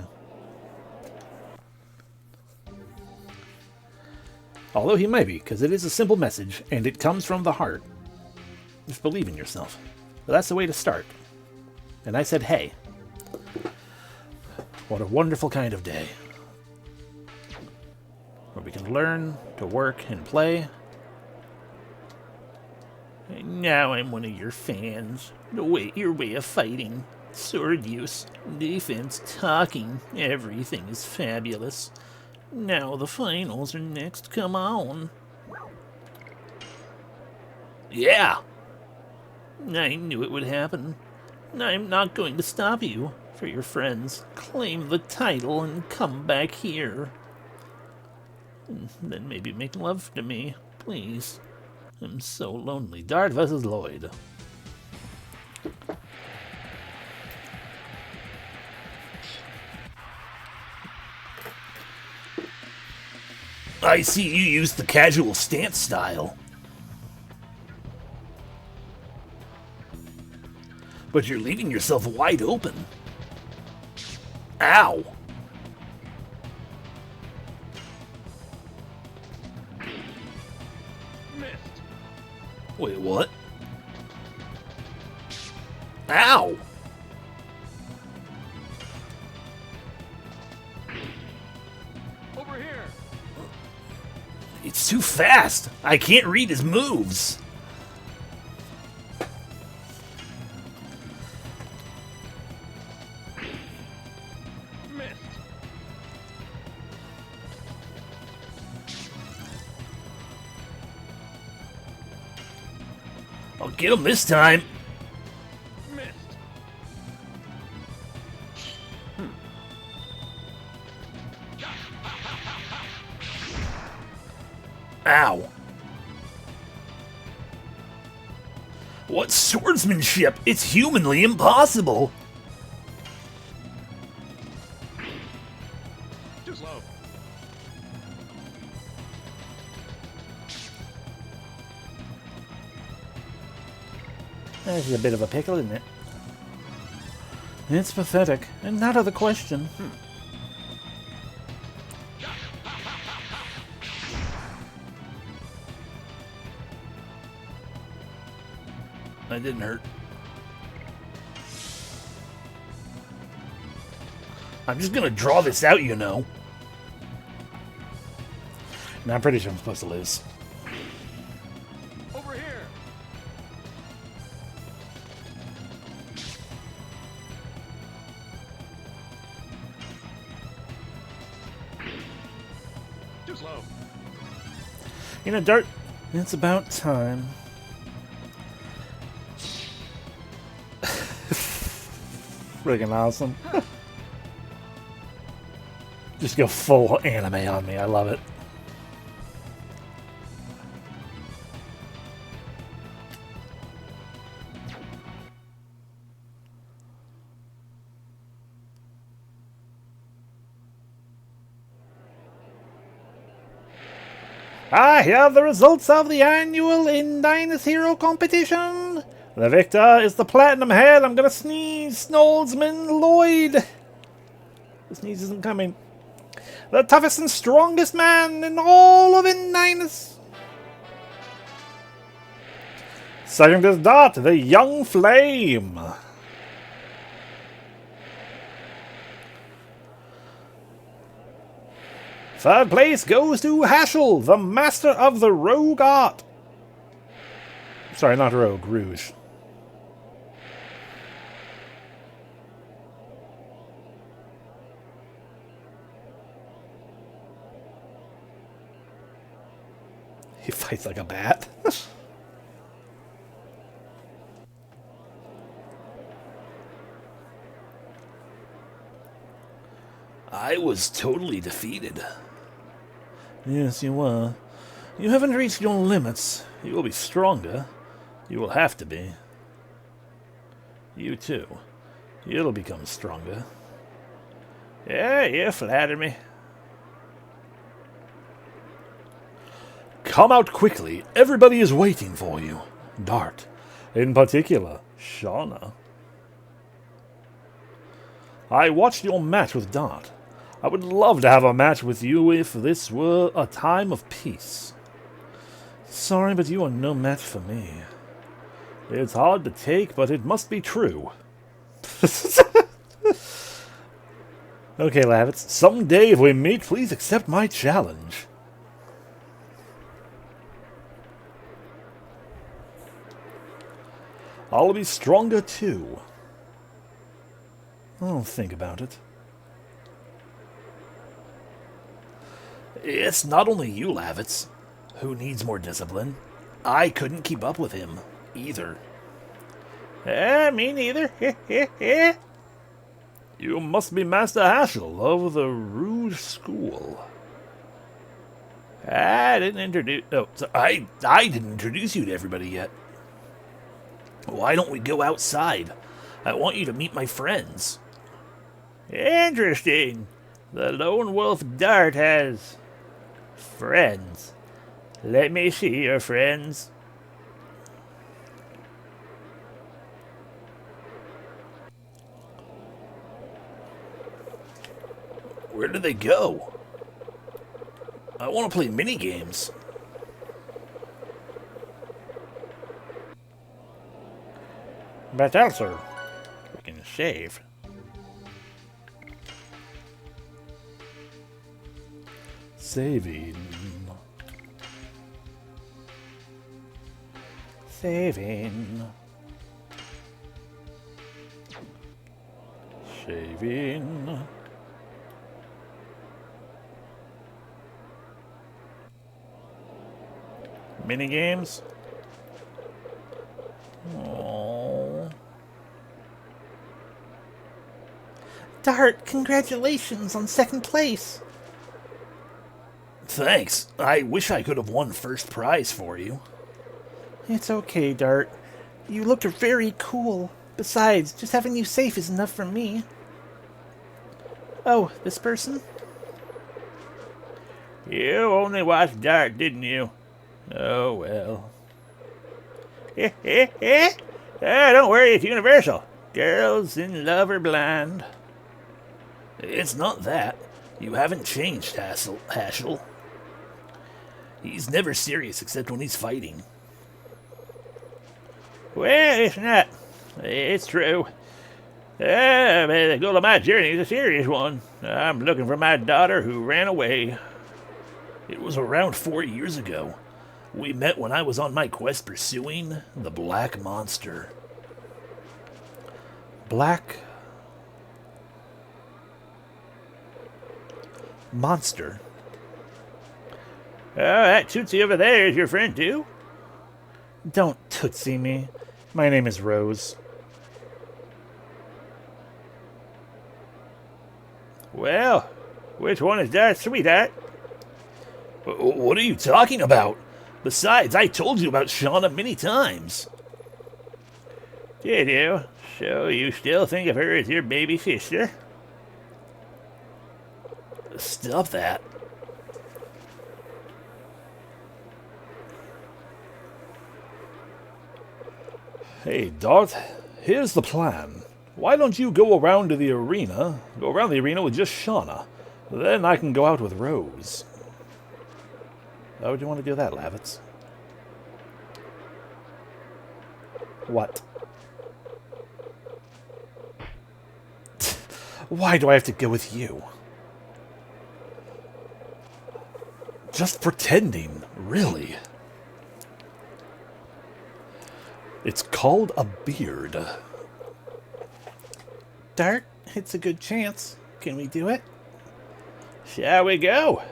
Although he might be, because it is a simple message, and it comes from the heart. Just believe in yourself. Well, that's the way to start. And I said, hey. What a wonderful kind of day. where we can learn to work and play.
And now I'm one of your fans. Your way of fighting. Sword use, defense, talking. Everything is fabulous. Now the finals are next. Come on.
Yeah.
I knew it would happen. I'm not going to stop you. For your friends, claim the title and come back here. And then maybe make love to me, please. I'm so lonely.
Dart versus Lloyd.
I see you use the casual stance style. But you're leaving yourself wide open. Ow!
Missed.
Wait, what? Ow!
Over here.
It's too fast. I can't read his moves.
Missed.
I'll get him this time.
Missed.
Ow. What swordsmanship? It's humanly impossible.
Too slow.
This is a bit of a pickle, isn't it? It's pathetic, and out of the question.
That didn't hurt. I'm just gonna draw this out, you know.
Now, I'm pretty sure I'm supposed to lose.
Over here. Too slow.
You know, Dart, it's about time. Friggin' awesome. Just go full anime on me. I love it. I have the results of the annual Indinus Hero competition. The victor is the Platinum Head. I'm gonna sneeze. Snoldsman Lloyd. The sneeze isn't coming. The toughest and strongest man in all of Indinus. Second is Dot, the Young Flame. Third place goes to Hashel, the master of the rogue art. Sorry, not rogue, rouge. He fights like a bat.
I was totally defeated.
Yes, you were. You haven't reached your limits. You will be stronger. You will have to be. You too. You'll become stronger.
Yeah, you flatter me.
Come out quickly. Everybody is waiting for you. Dart. In particular, Shauna. I watched your match with Dart. I would love to have a match with you if this were a time of peace. Sorry, but you are no match for me. It's hard to take, but it must be true. Okay, Lavitz. Someday if we meet, please accept my challenge.
I'll be stronger too. I'll think about it.
It's not only you, Lavitz, who needs more discipline. I couldn't keep up with him, either.
Me neither.
You must be Master Haschel of the Rouge School.
I didn't introduce...
Oh, so I didn't introduce you to everybody yet. Why don't we go outside? I want you to meet my friends.
Interesting. The lone wolf Dart has... friends. Let me see your friends.
Where did they go? I want to play minigames.
But also, we can save.
Saving.
Saving.
Saving.
Minigames.
Oh.
Dart, congratulations on second place.
Thanks. I wish I could have won first prize for you.
It's okay, Dart. You looked very cool. Besides, just having you safe is enough for me. Oh, this person?
You only watched Dart, didn't you? Oh, well. Don't worry, it's universal. Girls in love are blind.
It's not that. You haven't changed, Haschel. He's never serious except when he's fighting.
Well, it's not. It's true. But the goal of my journey is a serious one. I'm looking for my daughter who ran away.
It was around 4 years ago. We met when I was on my quest pursuing the Black Monster.
Black Monster.
Oh, that Tootsie over there is your friend, too?
Don't tootsie me. My name is Rose.
Well, which one is that, sweetheart?
What are you talking about? Besides, I told you about Shauna many times.
Did you? So you still think of her as your baby sister?
Stop that.
Hey, Dart, here's the plan. Why don't you go around the arena with just Shauna? Then I can go out with Rose.
Why would you want to do that, Lavitz? What? Why do I have to go with you?
Just pretending, really. It's called a beard.
Dart, it's a good chance. Can we do it?
Shall we go?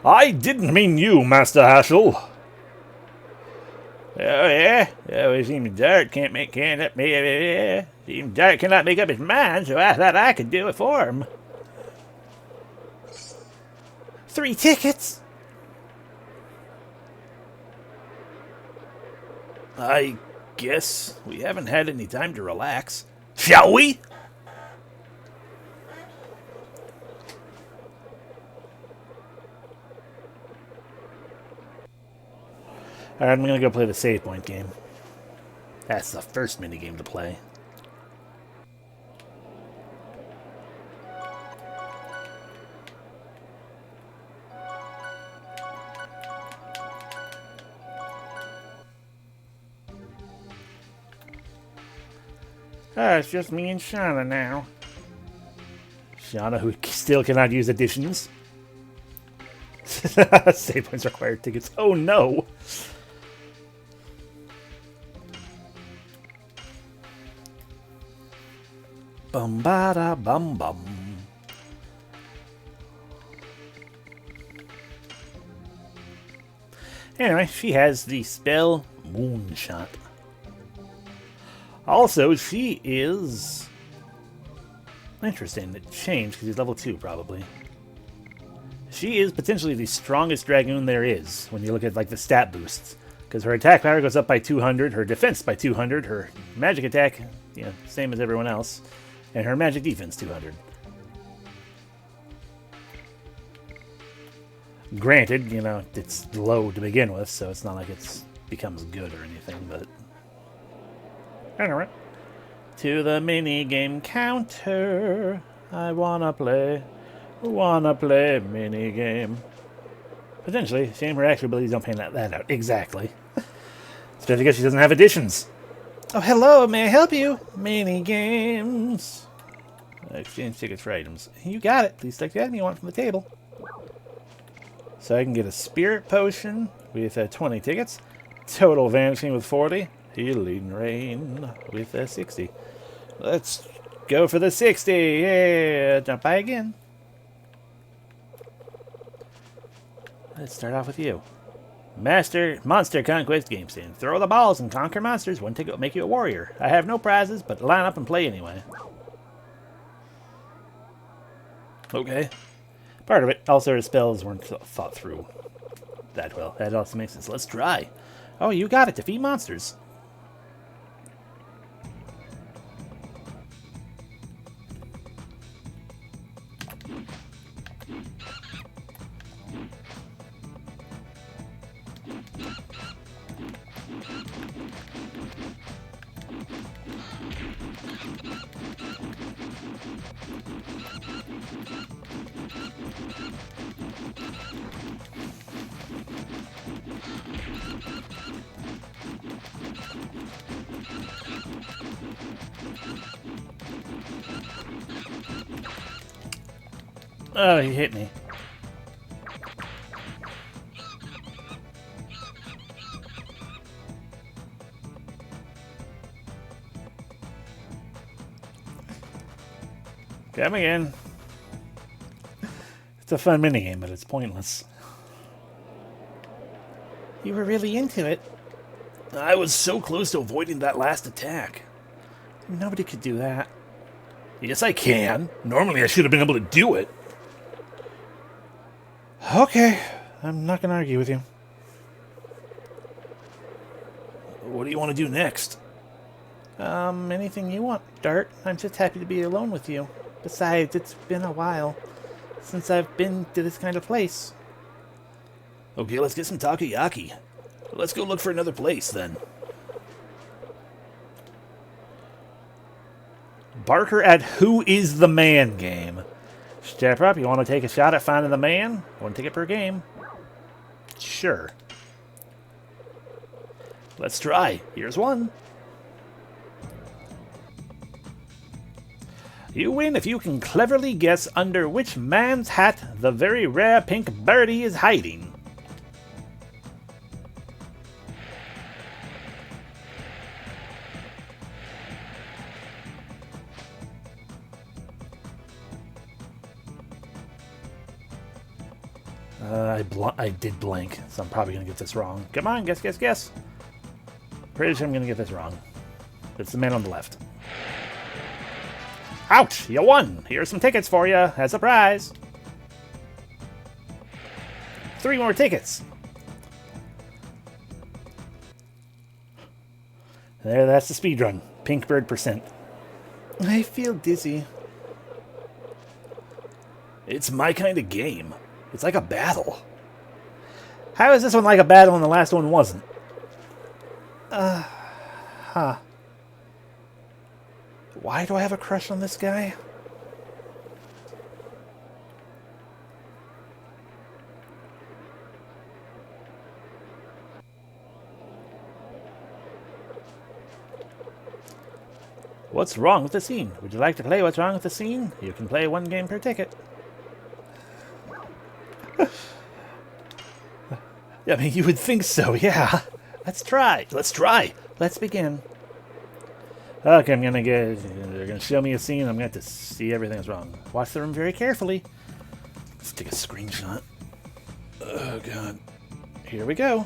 I didn't mean you, Master Haschel.
Oh, yeah? Oh, it seems Dart can't make seems Dart cannot make up his mind, so I thought I could do it for him.
3 tickets?
I guess we haven't had any time to relax. Shall we?
Alright, I'm gonna go play the save point game.
That's the first minigame to play.
Oh, it's just me and Shauna now.
Shauna, who still cannot use additions. Save points required tickets. Oh no!
Bum ba da bum bum.
Anyway, she has the spell Moonshot. Also, she is... Interesting, it changed because he's level 2, probably. She is potentially the strongest Dragoon there is, when you look at like the stat boosts. Because her attack power goes up by 200, her defense by 200, her magic attack, you know, same as everyone else, and her magic defense 200. Granted, you know, it's low to begin with, so it's not like it becomes good or anything, but... Anyway. To the minigame counter. I wanna play minigame. Potentially. Shame her actual abilities don't pan that out. Exactly. Especially because she doesn't have additions. Oh, hello, may I help you? Minigames. Exchange tickets for items. You got it. Please select the item you want from the table. So I can get a spirit potion with 20 tickets. Total vanishing with 40. Healing rain with 60. Let's go for the 60. Yeah, jump by again. Let's start off with you. Monster Conquest Game Stand. Throw the balls and conquer monsters. One ticket will make you a warrior. I have no prizes, but line up and play anyway. Okay. Part of it. Also, her spells weren't thought through that well. That also makes sense. Let's try. Oh, you got it. Defeat monsters. Oh, he hit me. Come again. It's a fun minigame, but it's pointless. You were really into it.
I was so close to avoiding that last attack.
Nobody could do that.
Yes, I can. Normally I should have been able to do it.
Okay, I'm not going to argue with you.
What do you want to do next?
Anything you want, Dart. I'm just happy to be alone with you. Besides, it's been a while since I've been to this kind of place.
Okay, let's get some takoyaki. Let's go look for another place, then.
Barker at Who is the Man game. Step up, you want to take a shot at finding the man? One ticket per game. Sure.
Let's try. Here's one.
You win if you can cleverly guess under which man's hat the very rare pink birdie is hiding. I did blank, so I'm probably going to get this wrong. Come on, guess, guess, guess. Pretty sure I'm going to get this wrong. It's the man on the left. Ouch! You won! Here's some tickets for you as a prize. 3 more tickets. There, that's the speed run. Pink bird %. I feel dizzy.
It's my kind of game. It's like a battle.
How is this one like a battle and the last one wasn't? Huh. Why do I have a crush on this guy? What's wrong with the scene? Would you like to play What's Wrong with the Scene? You can play 1 game per ticket. I mean, you would think so, yeah. Let's try.
Let's try.
Let's begin. Okay, they're gonna show me a scene. I'm gonna have to see everything that's wrong. Watch the room very carefully. Let's take a screenshot. Oh god. Here we go.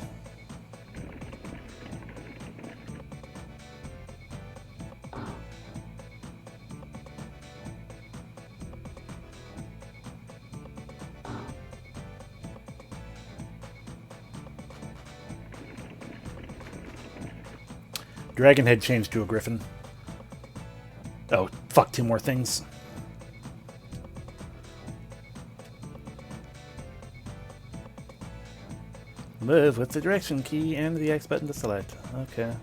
Dragon head changed to a griffin. Oh, fuck, 2 more things. Move with the direction key and the X button to select. Okay.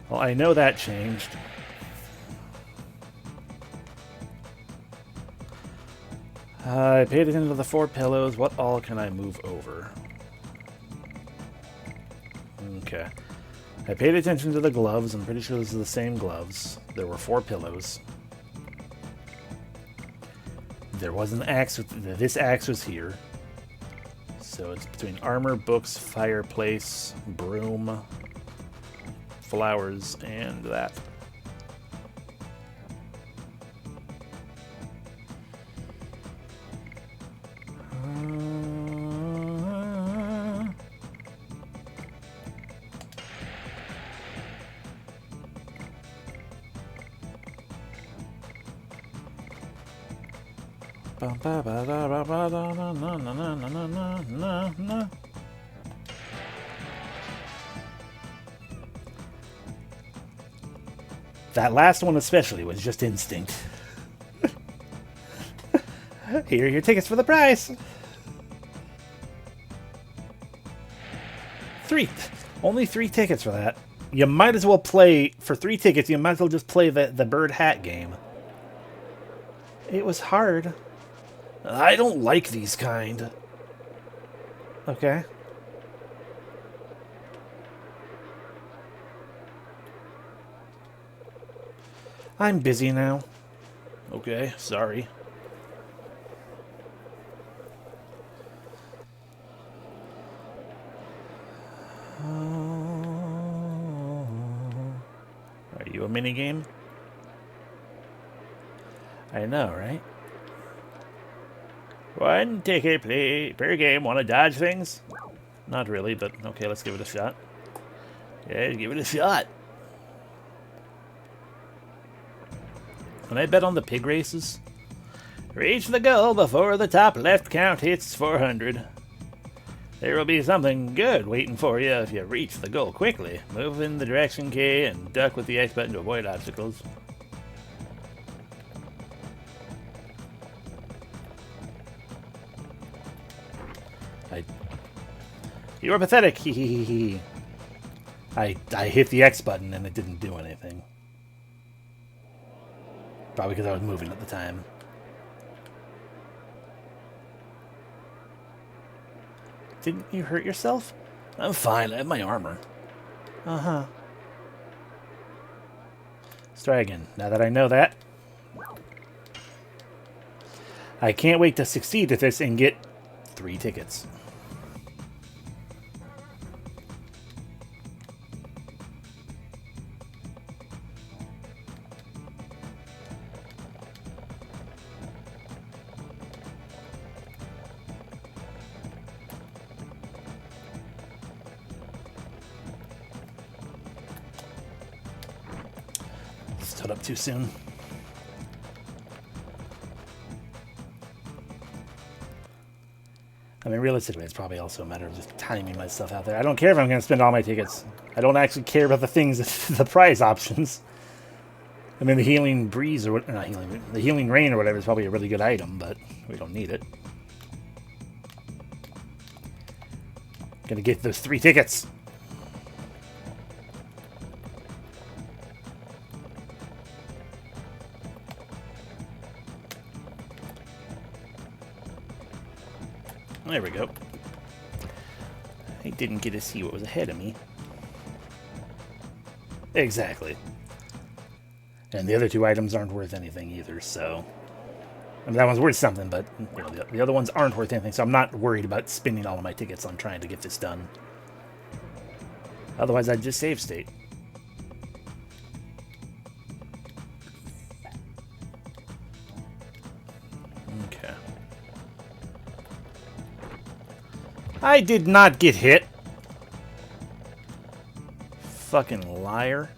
Well, I know that changed. I paid attention to the 4 pillows. What all can I move over? Okay. I paid attention to the gloves. I'm pretty sure those are the same gloves. There were 4 pillows. There was an axe. This axe was here. So it's between armor, books, fireplace, broom, flowers, and that. That last one especially was just instinct. Here are your tickets for the price. 3. Only 3 tickets for that. You might as well play, for 3 tickets, you might as well just play the bird hat game. It was hard. I don't like these kind. Okay. I'm busy now. Okay, sorry. Are you a minigame? I know, right? 1 ticket, please. Per game. Want to dodge things? Not really, but okay, let's give it a shot. Yeah, give it a shot. Can I bet on the pig races? Reach the goal before the top left count hits 400. There will be something good waiting for you if you reach the goal quickly. Move in the direction key and duck with the X button to avoid obstacles. You were pathetic. I hit the X button and it didn't do anything. Probably because I was moving at the time. Didn't you hurt yourself? I'm fine. I have my armor. Uh-huh. Let's try again. Now that I know that. I can't wait to succeed at this and get 3 tickets. Stood up too soon. I mean, realistically, it's probably also a matter of just timing myself out there. I don't care if I'm going to spend all my tickets. I don't actually care about the things, the prize options. I mean, the healing breeze, or what? Not healing, the healing rain or whatever is probably a really good item, but we don't need it. Gonna get those 3 tickets. There we go. I didn't get to see what was ahead of me. Exactly. And the other 2 items aren't worth anything either, so... I mean, that one's worth something, but you know, the other ones aren't worth anything, so I'm not worried about spending all of my tickets on trying to get this done. Otherwise, I'd just save state. Okay. I did not get hit. Fucking liar.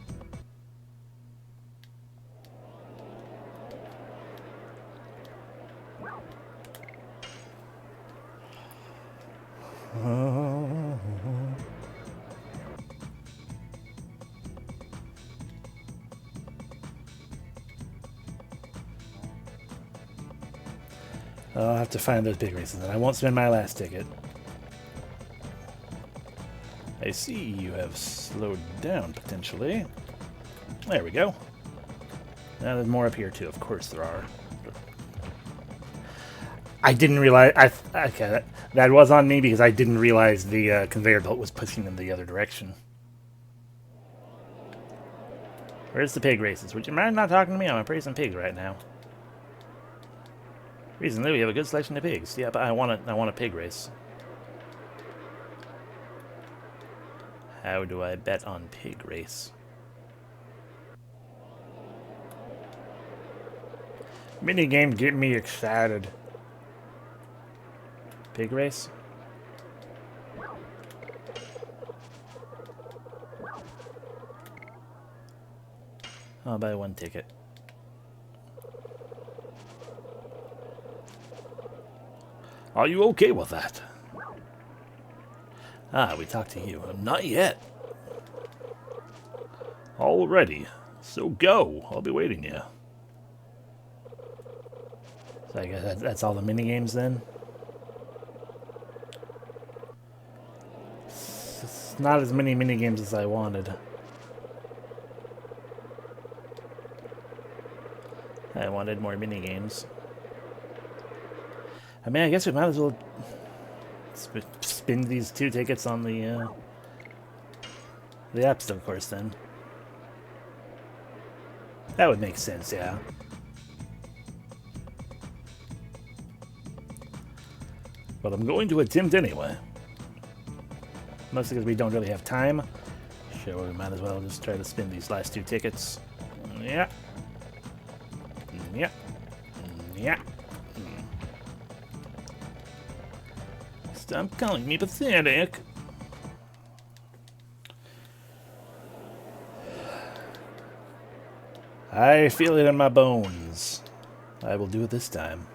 I'll have to find those big races, and I won't spend my last ticket. I see you have slowed down, potentially. There we go. Now there's more up here, too. Of course there are. I didn't realize... okay, that was on me because I didn't realize the conveyor belt was pushing in the other direction. Where's the pig races? Would you mind not talking to me? I'm appraising pigs right now. Recently, we have a good selection of pigs. Yeah, but I want a pig race. How do I bet on pig race? Minigames get me excited. Pig race? I'll buy one ticket.
Are you okay with that?
Ah, we talked to you.
Not yet. Already. So go. I'll be waiting you.
So I guess that's all the minigames then? It's not as many minigames as I wanted. I wanted more minigames. I mean, I guess we might as well spin these 2 tickets on the App Store course then. That would make sense, yeah.
But I'm going to attempt anyway.
Mostly because we don't really have time. Sure, we might as well just try to spin these last 2 tickets. Yeah. Yeah. Yeah.
Stop calling me pathetic.
I feel it in my bones. I will do it this time.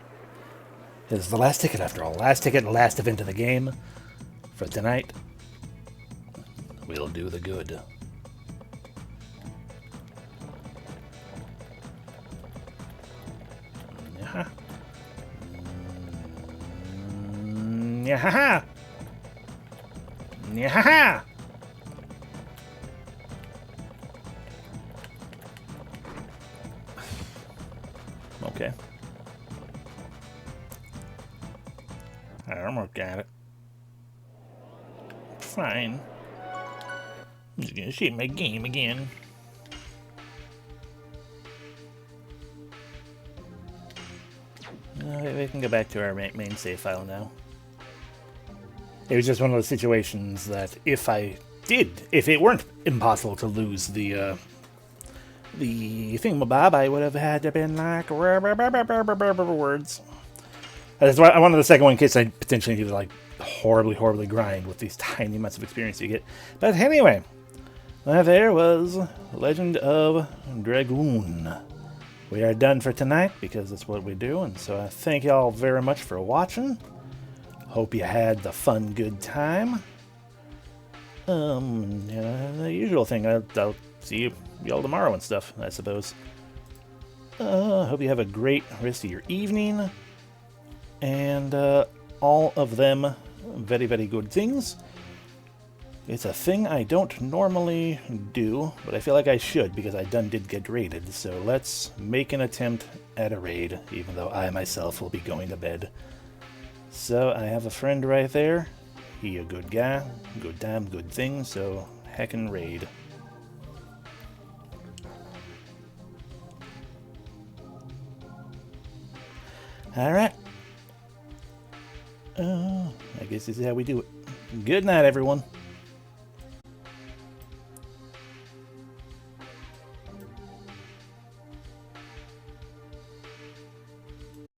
This is the last ticket after all. Last ticket, last event of the game. For tonight, we'll do the good. Yeah. Yeah. Yeah.
Okay.
I'm working at it. Fine. I'm just gonna shape my game again. We can go back to our main save file now. It was just one of those situations that if it weren't impossible to lose the thingamabob, I would have had to been like words. That's why I wanted the second one in case I potentially needed to like horribly grind with these tiny amounts of experience you get. But anyway, there was Legend of Dragoon. We are done for tonight because that's what we do, and so I thank y'all very much for watching. Hope you had the fun, good time. The usual thing. I'll see y'all tomorrow and stuff, I suppose. Hope you have a great rest of your evening. And all of them very, very good things. It's a thing I don't normally do, but I feel like I should because I did get raided. So let's make an attempt at a raid, even though I myself will be going to bed. So I have a friend right there. He a good guy, good time, good thing, so heckin' raid. Alright. I guess this is how we do it. Good night, everyone.